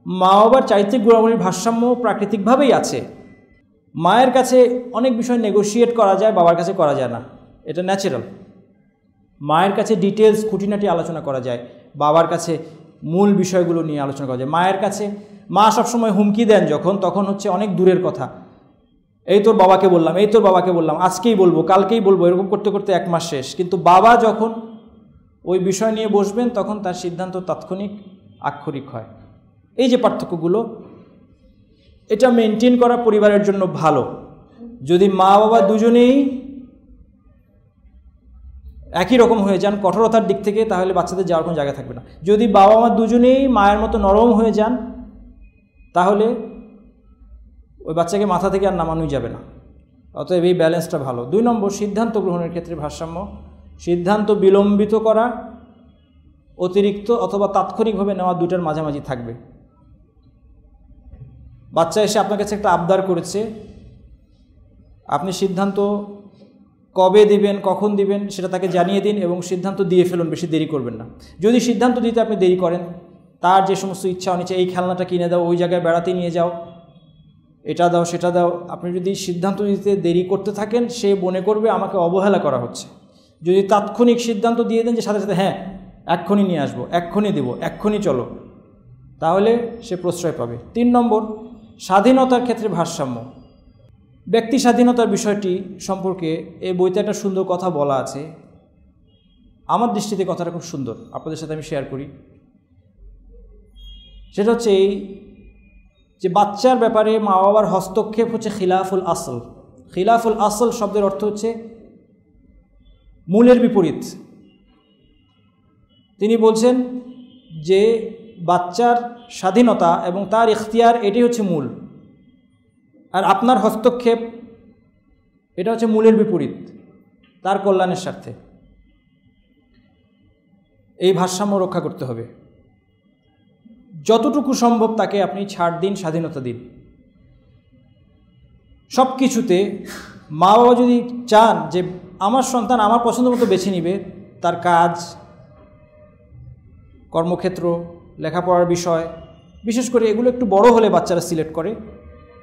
মা বাবার চারিত্রিক গুণাবলীর ভারসাম্য প্রাকৃতিকভাবেই আছে। মায়ের কাছে অনেক বিষয় নেগোশিয়েট করা যায়, বাবার কাছে করা যায় না, এটা ন্যাচারাল। মায়ের কাছে ডিটেলস খুঁটিনাটি আলোচনা করা যায়, বাবার কাছে মূল বিষয়গুলো নিয়ে আলোচনা করা যায়। মায়ের কাছে মা সবসময় হুমকি দেন যখন, তখন হচ্ছে অনেক দূরের কথা, এই তোর বাবাকে বললাম, এই তোর বাবাকে বললাম, আজকেই বলবো, কালকেই বলবো, এরকম করতে করতে 1 মাস শেষ। কিন্তু বাবা যখন ওই বিষয় নিয়ে বসবেন তখন তার সিদ্ধান্ত তাৎক্ষণিক, আক্ষরিক হয়। এই যে পার্থক্যগুলো, এটা মেনটেন করা পরিবারের জন্য ভালো। যদি মা বাবা দুজনেই একই রকম হয়ে যান কঠোরতার দিক থেকে, তাহলে বাচ্চাদের যাওয়ার কোনো জায়গা থাকবে না। যদি বাবা মা দুজনেই মায়ের মতো নরম হয়ে যান, তাহলে ওই বাচ্চাকে মাথা থেকে আর নামানোই যাবে না। অতএব এই ব্যালেন্সটা ভালো। 2 নম্বর, সিদ্ধান্ত গ্রহণের ক্ষেত্রে ভারসাম্য। সিদ্ধান্ত বিলম্বিত করা, অতিরিক্ত অথবা তাৎক্ষণিকভাবে নেওয়া, দুটার মাঝামাঝি থাকবে। বাচ্চা এসে আপনার কাছে একটা আবদার করেছে, আপনি সিদ্ধান্ত কবে দিবেন, কখন দিবেন সেটা তাকে জানিয়ে দিন এবং সিদ্ধান্ত দিয়ে ফেলুন, বেশি দেরি করবেন না। যদি সিদ্ধান্ত দিতে আপনি দেরি করেন, তার যে সমস্ত ইচ্ছা অনিচ্ছা, এই খেলনাটা কিনে দাও, ওই জায়গায় বেড়াতে নিয়ে যাও, এটা দাও সেটা দাও, আপনি যদি সিদ্ধান্ত দিতে দেরি করতে থাকেন, সে মনে করবে আমাকে অবহেলা করা হচ্ছে। যদি তাৎক্ষণিক সিদ্ধান্ত দিয়ে দেন যে সাথে সাথে হ্যাঁ এক্ষুনি নিয়ে আসবো, এক্ষুনি দেবো, এক্ষুনি চলো, তাহলে সে প্রশ্রয় পাবে। 3 নম্বর, স্বাধীনতার ক্ষেত্রে ভারসাম্য। ব্যক্তি স্বাধীনতার বিষয়টি সম্পর্কে এই বইতে একটা সুন্দর কথা বলা আছে। আমার দৃষ্টিতে কথাটা খুব সুন্দর, আপনাদের সাথে আমি শেয়ার করি। সেটা হচ্ছে এই যে বাচ্চার ব্যাপারে মা বাবার হস্তক্ষেপ হচ্ছে খিলাফুল আসল। খিলাফুল আসল শব্দের অর্থ হচ্ছে মূলের বিপরীত। তিনি বলছেন যে বাচ্চার স্বাধীনতা এবং তার ইখতিয়ার এটাই হচ্ছে মূল, আর আপনার হস্তক্ষেপ এটা হচ্ছে মূলের বিপরীত, তার কল্যাণের স্বার্থে। এই ভারসাম্য রক্ষা করতে হবে। যতটুকু সম্ভব তাকে আপনি ছাড় দিন, স্বাধীনতা দিন সব কিছুতে। মা বাবা যদি চান যে আমার সন্তান আমার পছন্দ মতো বেছে নিবে, তার কাজ, কর্মক্ষেত্র, লেখাপড়ার বিষয়, বিশেষ করে এগুলো একটু বড় হলে বাচ্চারা সিলেক্ট করে,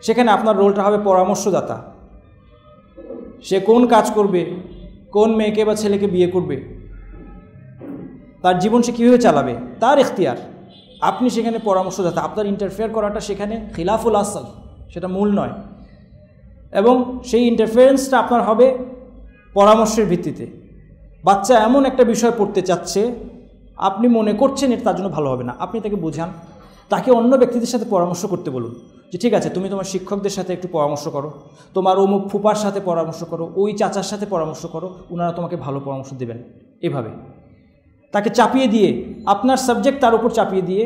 সেখানে আপনার রোলটা হবে পরামর্শদাতা। সে কোন কাজ করবে, কোন মেয়েকে বা ছেলেকে বিয়ে করবে, তার জীবন সে কীভাবে চালাবে, তার ইখতিয়ার। আপনি সেখানে পরামর্শদাতা, আপনার ইন্টারফেয়ার করাটা সেখানে খিলাফুল আসল, সেটা মূল নয়। এবং সেই ইন্টারফেরেন্সটা আপনার হবে পরামর্শের ভিত্তিতে। বাচ্চা এমন একটা বিষয় পড়তে চাচ্ছে, আপনি মনে করছেন এটা তার জন্য ভালো হবে না, আপনি তাকে বোঝান, তাকে অন্য ব্যক্তিদের সাথে পরামর্শ করতে বলুন যে ঠিক আছে, তুমি তোমার শিক্ষকদের সাথে একটু পরামর্শ করো, তোমার অমুক ফুপার সাথে পরামর্শ করো, ওই চাচার সাথে পরামর্শ করো, ওনারা তোমাকে ভালো পরামর্শ দেবেন। এভাবে তাকে চাপিয়ে দিয়ে, আপনার সাবজেক্ট তার উপর চাপিয়ে দিয়ে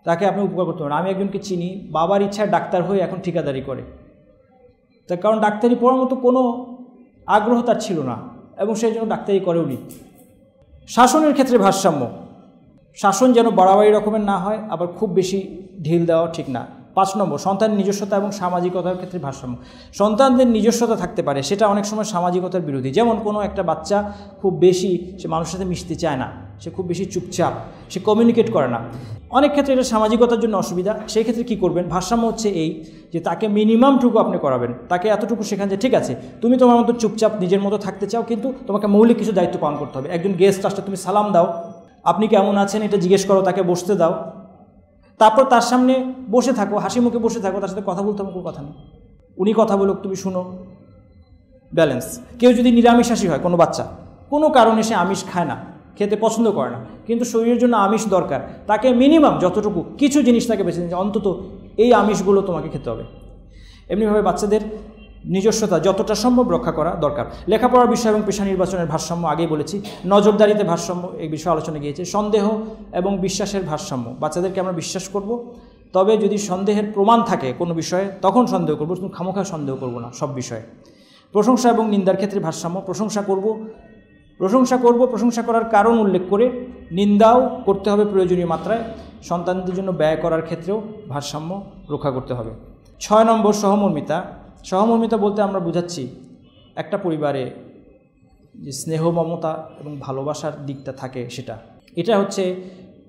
তাকে আপনি উপকার করতে পারেন। আমি একজনকে চিনি, বাবার ইচ্ছায় ডাক্তার হয়ে এখন ঠিকাদারি করে। তার কারণ ডাক্তারি পড়ার মতো কোনো আগ্রহ তার ছিল না, এবং সেই জন্য ডাক্তারি করেওনি। শাসনের ক্ষেত্রে ভারসাম্য। শাসন যেন বাড়াবাড়ি রকমের না হয়, আবার খুব বেশি ঢিল দেওয়া ঠিক না। 5 নম্বর, সন্তানের নিজস্বতা এবং সামাজিকতার ক্ষেত্রে ভারসাম্য। সন্তানদের নিজস্বতা থাকতে পারে, সেটা অনেক সময় সামাজিকতার বিরোধী। যেমন কোনো একটা বাচ্চা খুব বেশি সে মানুষের সাথে মিশতে চায় না, সে খুব বেশি চুপচাপ, সে কমিউনিকেট করে না, অনেক ক্ষেত্রে এটা সামাজিকতার জন্য অসুবিধা। সেই ক্ষেত্রে কী করবেন? ভারসাম্য হচ্ছে এই যে তাকে মিনিমামটুকু আপনি করাবেন, তাকে এতটুকু শেখান যে ঠিক আছে, তুমি তোমার মতো চুপচাপ নিজের মতো থাকতে চাও, কিন্তু তোমাকে মৌলিক কিছু দায়িত্ব পালন করতে হবে। একজন গেস্ট আসলে তুমি সালাম দাও, আপনি কেমন আছেন এটা জিজ্ঞেস করো, তাকে বসতে দাও, তারপর তার সামনে বসে থাকো, হাসি মুখে বসে থাকো, তার সাথে কথা বলতে হবে কোনো কথা নেই, উনি কথা বলুক, তুমি শুনো, ব্যালেন্স। কেউ যদি নিরামিষাশী হয়, কোনো বাচ্চা কোনো কারণে সে আমিষ খায় না, খেতে পছন্দ করে না, কিন্তু শরীরের জন্য আমিষ দরকার, তাকে মিনিমাম যতটুকু কিছু জিনিস তাকে বেছে নিতে, অন্তত এই আমিষগুলো তোমাকে খেতে হবে। এমনিভাবে বাচ্চাদের নিজস্বতা যতটা সম্ভব রক্ষা করা দরকার। লেখাপড়ার বিষয় এবং পেশা নির্বাচনের ভারসাম্য আগেই বলেছি। নজরদারিতে ভারসাম্য, এই বিষয়ে আলোচনা গিয়েছে। সন্দেহ এবং বিশ্বাসের ভারসাম্য। বাচ্চাদেরকে আমরা বিশ্বাস করব, তবে যদি সন্দেহের প্রমাণ থাকে কোনো বিষয়ে তখন সন্দেহ করবো, কিন্তু খামোখা সন্দেহ করব না সব বিষয়ে। প্রশংসা এবং নিন্দার ক্ষেত্রে ভারসাম্য। প্রশংসা করব, প্রশংসা করার কারণ উল্লেখ করে, নিন্দাও করতে হবে প্রয়োজনীয় মাত্রায়। সন্তানদের জন্য ব্যয় করার ক্ষেত্রেও ভারসাম্য রক্ষা করতে হবে। 6 নম্বর, সহমর্মিতা। সহমর্মিতা বলতে আমরা বোঝাচ্ছি একটা পরিবারে যে স্নেহ, মমতা এবং ভালোবাসার দিকটা থাকে, এটা হচ্ছে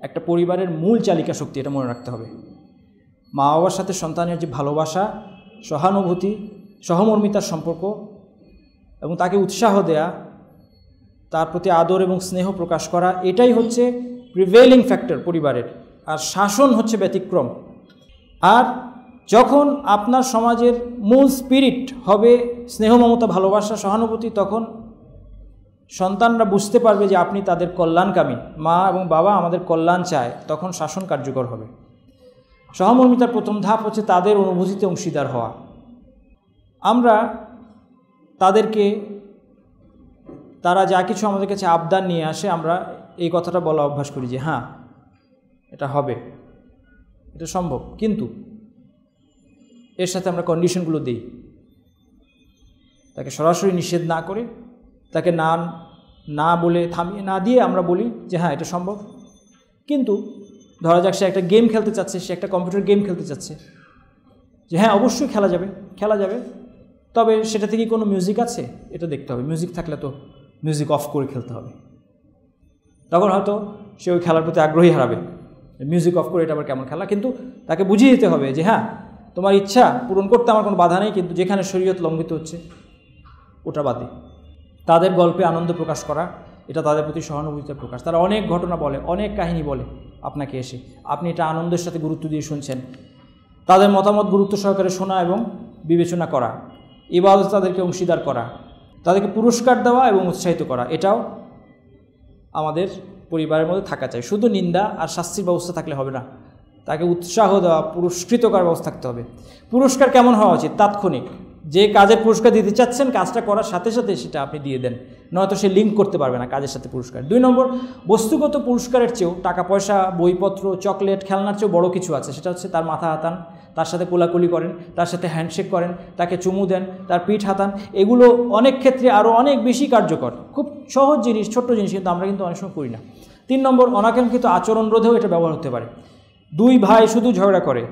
একটা পরিবারের মূল চালিকা শক্তি, এটা মনে রাখতে হবে। মা বাবার সাথে সন্তানের যে ভালোবাসা, সহানুভূতি, সহমর্মিতার সম্পর্ক এবং তাকে উৎসাহ দেয়া, তার প্রতি আদর এবং স্নেহ প্রকাশ করা, এটাই হচ্ছে প্রিভেইলিং ফ্যাক্টর পরিবারের। আর শাসন হচ্ছে ব্যতিক্রম। আর যখন আপনার সমাজের মূল স্পিরিট হবে স্নেহ, মমতা, ভালোবাসা, সহানুভূতি, তখন সন্তানরা বুঝতে পারবে যে আপনি তাদের কল্যাণকামী, মা এবং বাবা আমাদের কল্যাণ চায়, তখন শাসন কার্যকর হবে। সহমর্মিতার প্রথম ধাপ হচ্ছে তাদের অনুভূতিতে অংশীদার হওয়া। আমরা তাদেরকে, তারা যা কিছু আমাদের কাছে আবদার নিয়ে আসে, আমরা এই কথাটা বলা অভ্যাস করি যে হ্যাঁ এটা হবে, এটা সম্ভব, কিন্তু এর সাথে আমরা কন্ডিশনগুলো দিই। তাকে সরাসরি নিষেধ না করে, তাকে না বলে থামিয়ে না দিয়ে আমরা বলি যে হ্যাঁ এটা সম্ভব। কিন্তু ধরা যাক সে একটা গেম খেলতে চাচ্ছে, সে একটা কম্পিউটার গেম খেলতে চাচ্ছে, যে হ্যাঁ অবশ্যই খেলা যাবে, তবে সেটা থেকে কোনো মিউজিক আছে এটা দেখতে হবে। মিউজিক থাকলে তো মিউজিক অফ করে খেলতে হবে, তখন হয়তো সে ওই খেলার প্রতি আগ্রহী হারাবে। মিউজিক অফ করে এটা আবার কেমন খেলা? কিন্তু তাকে বুঝিয়ে দিতে হবে যে হ্যাঁ তোমার ইচ্ছা পূরণ করতে আমার কোনো বাধা নেই, কিন্তু যেখানে শরীয়ত লঙ্ঘিত হচ্ছে ওটা বাদে। তাদের গল্পে আনন্দ প্রকাশ করা, এটা তাদের প্রতি সহানুভূতির প্রকাশ। তারা অনেক ঘটনা বলে, অনেক কাহিনী বলে আপনাকে এসে, আপনি এটা আনন্দের সাথে গুরুত্ব দিয়ে শুনছেন। তাদের মতামত গুরুত্ব সহকারে শোনা এবং বিবেচনা করা, ইবাদত তাদেরকে অংশীদার করা, তাদেরকে পুরস্কার দেওয়া এবং উৎসাহিত করা, এটাও আমাদের পরিবারের মধ্যে থাকা চাই। শুধু নিন্দা আর শাস্তির ব্যবস্থা থাকলে হবে না, তাকে উৎসাহ দেওয়া, পুরস্কৃত করার ব্যবস্থা থাকতে হবে। পুরস্কার কেমন হওয়া উচিত? তাৎক্ষণিক। যে কাজের পুরস্কার দিতে চাচ্ছেন, কাজটা করার সাথে সাথে সেটা আপনি দিয়ে দেন, নয়তো সে লিঙ্ক করতে পারবে না কাজের সাথে পুরস্কার। 2 নম্বর, বস্তুগত পুরস্কারের চেয়েও টাকা পয়সা, বইপত্র, চকলেট, খেলনার চেয়েও বড় কিছু আছে। সেটা হচ্ছে তার মাথা হাতান, তার সাথে কোলাকুলি করেন, তার সাথে হ্যান্ডশেক করেন, তাকে চুমু দেন, তার পিঠ হাতান। এগুলো অনেক ক্ষেত্রে আরও অনেক বেশি কার্যকর। খুব সহজ জিনিস, ছোট্ট জিনিস, কিন্তু আমরা কিন্তু অনেক সময় করি না। 3 নম্বর, অনাকাঙ্ক্ষিত আচরণ রোধেও এটা ব্যবহার হতে পারে। 2 ভাই শুধু ঝগড়া করে,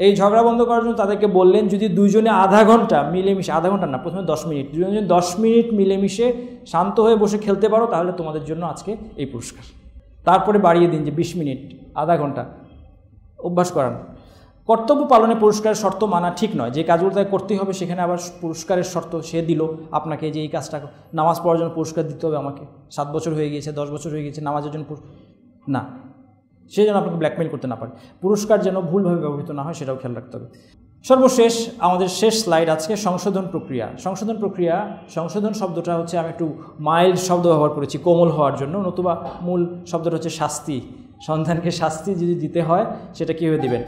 এই ঝগড়া বন্ধ করার জন্য তাদেরকে বললেন যদি দুইজনে আধা ঘন্টা মিলেমিশে, আধা ঘন্টা না, প্রথমে 10 মিনিট, দুজনে 10 মিনিট মিলেমিশে শান্ত হয়ে বসে খেলতে পারো, তাহলে তোমাদের জন্য আজকে এই পুরস্কার। তারপরে বাড়িয়ে দিন যে 20 মিনিট, আধা ঘন্টা, অভ্যাস করান। কর্তব্য পালনে পুরস্কারের শর্ত মানা ঠিক নয়। যে কাজগুলো তাকে করতেই হবে সেখানে আবার পুরস্কারের শর্ত সে দিল আপনাকে, যে এই কাজটা, নামাজ পড়ার জন্য পুরস্কার দিতে হবে আমাকে, 7 বছর হয়ে গিয়েছে, 10 বছর হয়ে গিয়েছে, নামাজের জন্য না, সে যেন আপনাকে ব্ল্যাকমেইল করতে না পারে। পুরস্কার যেন ভুলভাবে ব্যবহৃত না হয় সেটাও খেয়াল রাখতে হবে। সর্বশেষ আমাদের শেষ স্লাইড আজকে সংশোধন প্রক্রিয়া। সংশোধন প্রক্রিয়া, সংশোধন শব্দটা হচ্ছে আমি একটু মাইল্ড শব্দ ব্যবহার করেছি কোমল হওয়ার জন্য, নতুবা মূল শব্দটা হচ্ছে শাস্তি। সন্তানকে শাস্তি যদি দিতে হয় সেটা কীভাবে দিবেন?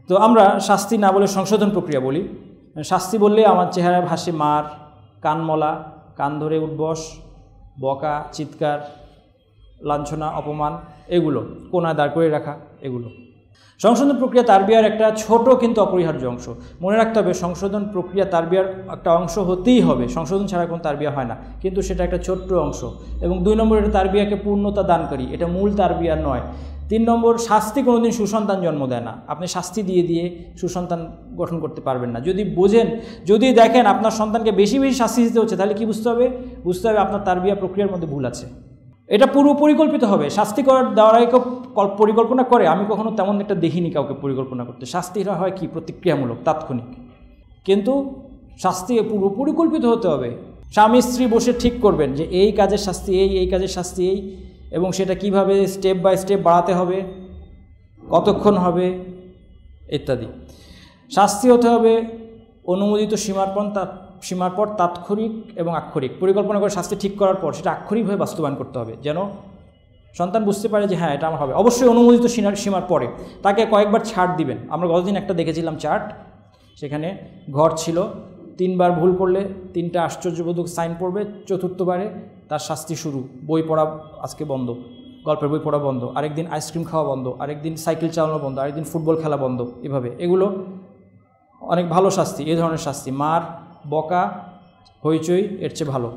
তো আমরা শাস্তি না বলে সংশোধন প্রক্রিয়া বলি। শাস্তি বললে আমার চেহারায় ভাসে মার, কানমলা, কান ধরে উঠবস, বকা, চিৎকার, লাঞ্ছনা, অপমান, এগুলো কোনায় দাঁড় করে রাখা, এগুলো। সংশোধন প্রক্রিয়া তারবিয়ার একটা ছোট কিন্তু অপরিহার্য অংশ। মনে রাখতে হবে সংশোধন প্রক্রিয়া তারবিয়ার একটা অংশ হতেই হবে, সংশোধন ছাড়া কোনো তারবিয়া হয় না, কিন্তু সেটা একটা ছোট্ট অংশ। এবং 2 নম্বর, এটা তারবিয়াকে পূর্ণতা দানকারী, এটা মূল তারবিয়া নয়। 3 নম্বর, শাস্তি কোনোদিন সুসন্তান জন্ম দেয় না। আপনি শাস্তি দিয়ে দিয়ে সুসন্তান গঠন করতে পারবেন না। যদি বোঝেন, যদি দেখেন আপনার সন্তানকে বেশি বেশি শাস্তি দিতে হচ্ছে, তাহলে কি বুঝতে হবে? বুঝতে হবে আপনার তারবিয়া প্রক্রিয়ার মধ্যে ভুল আছে। এটা পুরো পরিকল্পিত হবে। শাস্তি করার দেওয়ার আগে কেউ পরিকল্পনা করে? আমি কখনো তেমন একটা দেখিনি কাউকে পরিকল্পনা করতে। শাস্তিটা হয় কি? প্রতিক্রিয়ামূলক, তাৎক্ষণিক। কিন্তু শাস্তি পুরো পরিকল্পিত হতে হবে। স্বামী স্ত্রী বসে ঠিক করবেন যে এই কাজের শাস্তি এই, এই কাজের শাস্তি এই, এবং সেটা কিভাবে স্টেপ বাই স্টেপ বাড়াতে হবে, কতক্ষণ হবে, ইত্যাদি। শাস্তি হতে হবে অনুমোদিত সীমার পর তাৎক্ষণিক এবং আক্ষরিক। পরিকল্পনা করে শাস্তি ঠিক করার পর সেটা আক্ষরিকভাবে বাস্তবায়ন করতে হবে, যেন সন্তান বুঝতে পারে যে হ্যাঁ এটা আমার হবে। অবশ্যই অনুমোদিত সীমার পরে তাকে কয়েকবার ছাড় দিবেন। আমরা গতদিন একটা দেখেছিলাম চার্ট, সেখানে ঘর ছিল, 3 বার ভুল করলে 3টা আশ্চর্যবোধক সাইন পড়বে, 4র্থবারে তার শাস্তি শুরু, বই পড়া আজকে বন্ধ, গল্পের বই পড়া বন্ধ, আরেকদিন আইসক্রিম খাওয়া বন্ধ, আরেকদিন সাইকেল চালানো বন্ধ, আরেকদিন ফুটবল খেলা বন্ধ, এভাবে। এগুলো অনেক ভালো শাস্তি। এই ধরনের শাস্তি, মার, বকা, হইচই, এর চেয়ে ভালো।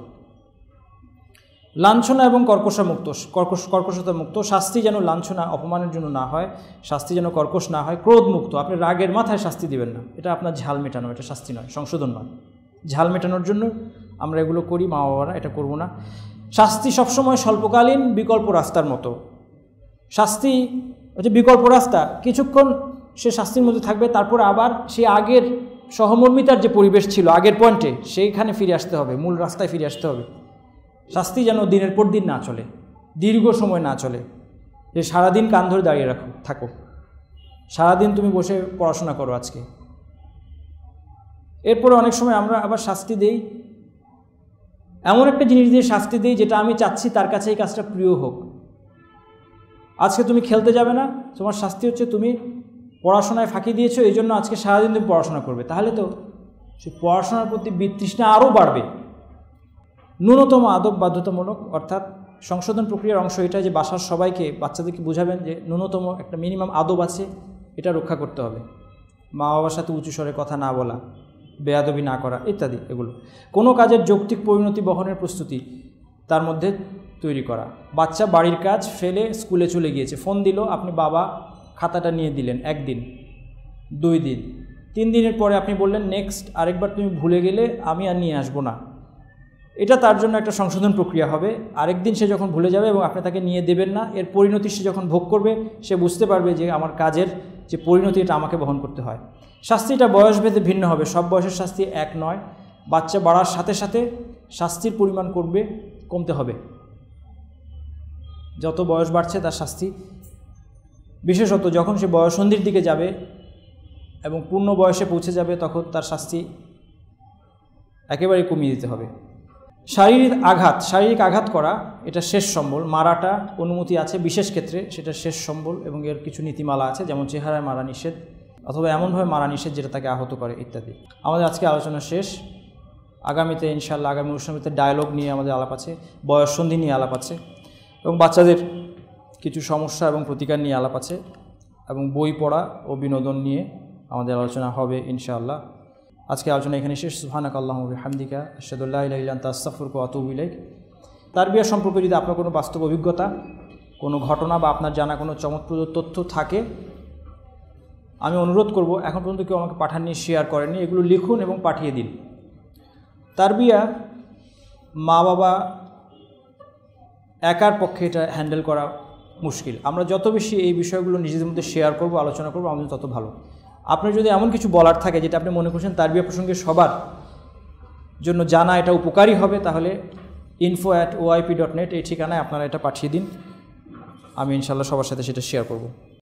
লাঞ্ছনা এবং কর্কশতা মুক্ত। শাস্তি যেন লাঞ্ছনা, অপমানের জন্য না হয়, শাস্তি যেন কর্কশ না হয়, ক্রোধ মুক্ত। আপনি রাগের মাথায় শাস্তি দিবেন না, এটা আপনার ঝাল মেটানো, এটা শাস্তি নয়, সংশোধন নয়। ঝাল মেটানোর জন্য আমরা এগুলো করি, মা বাবারা, এটা করব না। শাস্তি সবসময় স্বল্পকালীন বিকল্প রাস্তার মতো। শাস্তি হচ্ছে বিকল্প রাস্তা, কিছুক্ষণ সে শাস্তির মধ্যে থাকবে, তারপর আবার সে আগের সহমর্মিতার যে পরিবেশ ছিল আগের পয়েন্টে, সেইখানে ফিরে আসতে হবে, মূল রাস্তায় ফিরে আসতে হবে। শাস্তি যেন দিনের পর দিন না চলে, দীর্ঘ সময় না চলে, যে সারাদিন কান ধরে দাঁড়িয়ে থাকো, সারাদিন তুমি বসে পড়াশোনা করো আজকে। এরপরে অনেক সময় আমরা আবার শাস্তি দেই, এমন একটা জিনিস দিয়ে শাস্তি দিই যেটা আমি চাচ্ছি তার কাছে এই কাজটা প্রিয় হোক। আজকে তুমি খেলতে যাবে না, তোমার শাস্তি হচ্ছে তুমি পড়াশোনায় ফাঁকি দিয়েছো, এই জন্য আজকে সারাদিন তুমি পড়াশোনা করবে। তাহলে তো সে পড়াশোনার প্রতি বিতৃষ্ণা আরও বাড়বে। ন্যূনতম আদব বাধ্যতামূলক, অর্থাৎ সংশোধন প্রক্রিয়ার অংশ এটা যে বাসার সবাইকে, বাচ্চাদেরকে বোঝাবেন যে ন্যূনতম একটা মিনিমাম আদব আছে, এটা রক্ষা করতে হবে। মা বাবার সাথে উঁচু স্বরে কথা না বলা, বেয়াদবি না করা, ইত্যাদি। এগুলো কোনো কাজের যৌক্তিক পরিণতি বহনের প্রস্তুতি তার মধ্যে তৈরি করা। বাচ্চা বাড়ির কাজ ফেলে স্কুলে চলে গিয়েছে, ফোন দিল, আপনি বাবা খাতাটা নিয়ে দিলেন, 1 দিন, 2 দিন, 3 দিনের পরে আপনি বললেন নেক্সট আরেকবার তুমি ভুলে গেলে আমি আর নিয়ে আসবো না। এটা তার জন্য একটা সংশোধন প্রক্রিয়া হবে। আরেকদিন সে যখন ভুলে যাবে এবং আপনি তাকে নিয়ে দেবেন না, এর পরিণতি সে যখন ভোগ করবে, সে বুঝতে পারবে যে আমার কাজের যে পরিণতি এটা আমাকে বহন করতে হয়। শাস্তিটা বয়সভেদে ভিন্ন হবে, সব বয়সের শাস্তি এক নয়। বাচ্চা বাড়ার সাথে সাথে শাস্তির পরিমাণ কমতে হবে। যত বয়স বাড়ছে তার শাস্তি, বিশেষত যখন সে বয়ঃসন্ধির দিকে যাবে এবং পূর্ণ বয়সে পৌঁছে যাবে, তখন তার শাস্তি একেবারে কমিয়ে দিতে হবে। শারীরিক আঘাত করা এটা শেষ সম্বল। মারাটা অনুমতি আছে বিশেষ ক্ষেত্রে, সেটা শেষ সম্বল এবং এর কিছু নীতিমালা আছে, যেমন চেহারায় মারা নিষেধ অথবা এমনভাবে মারা নিষেধ যেটা তাকে আহত করে ইত্যাদি। আমাদের আজকে আলোচনা শেষ। আগামীতে ইনশাআল্লাহ আগামী অনুষ্ঠানটিতে ডায়ালগ নিয়ে আমাদের আলাপ আছে, বয়ঃসন্ধি নিয়ে আলাপ আছে এবং বাচ্চাদের কিছু সমস্যা এবং প্রতিকার নিয়ে আলাপ আছে এবং বই পড়া ও বিনোদন নিয়ে আমাদের আলোচনা হবে ইনশাআল্লাহ। আজকে আলোচনা এখানে শেষ। সুবহানাকাল্লাহুম্মা ওয়া বিহামদিকা আশহাদু আল্লা ইলাহা ইল্লা আনতা আস্তাগফিরুকা ওয়া আতুবু ইলাইক। তারবিয়া সম্পর্কে যদি আপনার কোনো বাস্তব অভিজ্ঞতা, কোনো ঘটনা বা আপনার জানা কোনো চমৎপ্রদ তথ্য থাকে, আমি অনুরোধ করব, এখন পর্যন্ত কেউ আমাকে পাঠাননি, শেয়ার করেননি, এগুলো লিখুন এবং পাঠিয়ে দিন। তারবিয়া মা বাবা একার পক্ষে এটা হ্যান্ডেল করা মুশকিল। আমরা যত বেশি এই বিষয়গুলো নিজেদের মধ্যে শেয়ার করব, আলোচনা করব, আমাদের তত ভালো। আপনার যদি এমন কিছু বলার থাকে যেটা আপনি মনে করছেন তারবিয়া প্রসঙ্গে সবার জন্য জানা এটা উপকারী হবে, তাহলে info@oip.net এই ঠিকানায় আপনারা এটা পাঠিয়ে দিন। আমি ইনশাআল্লাহ সবার সাথে সেটা শেয়ার করব।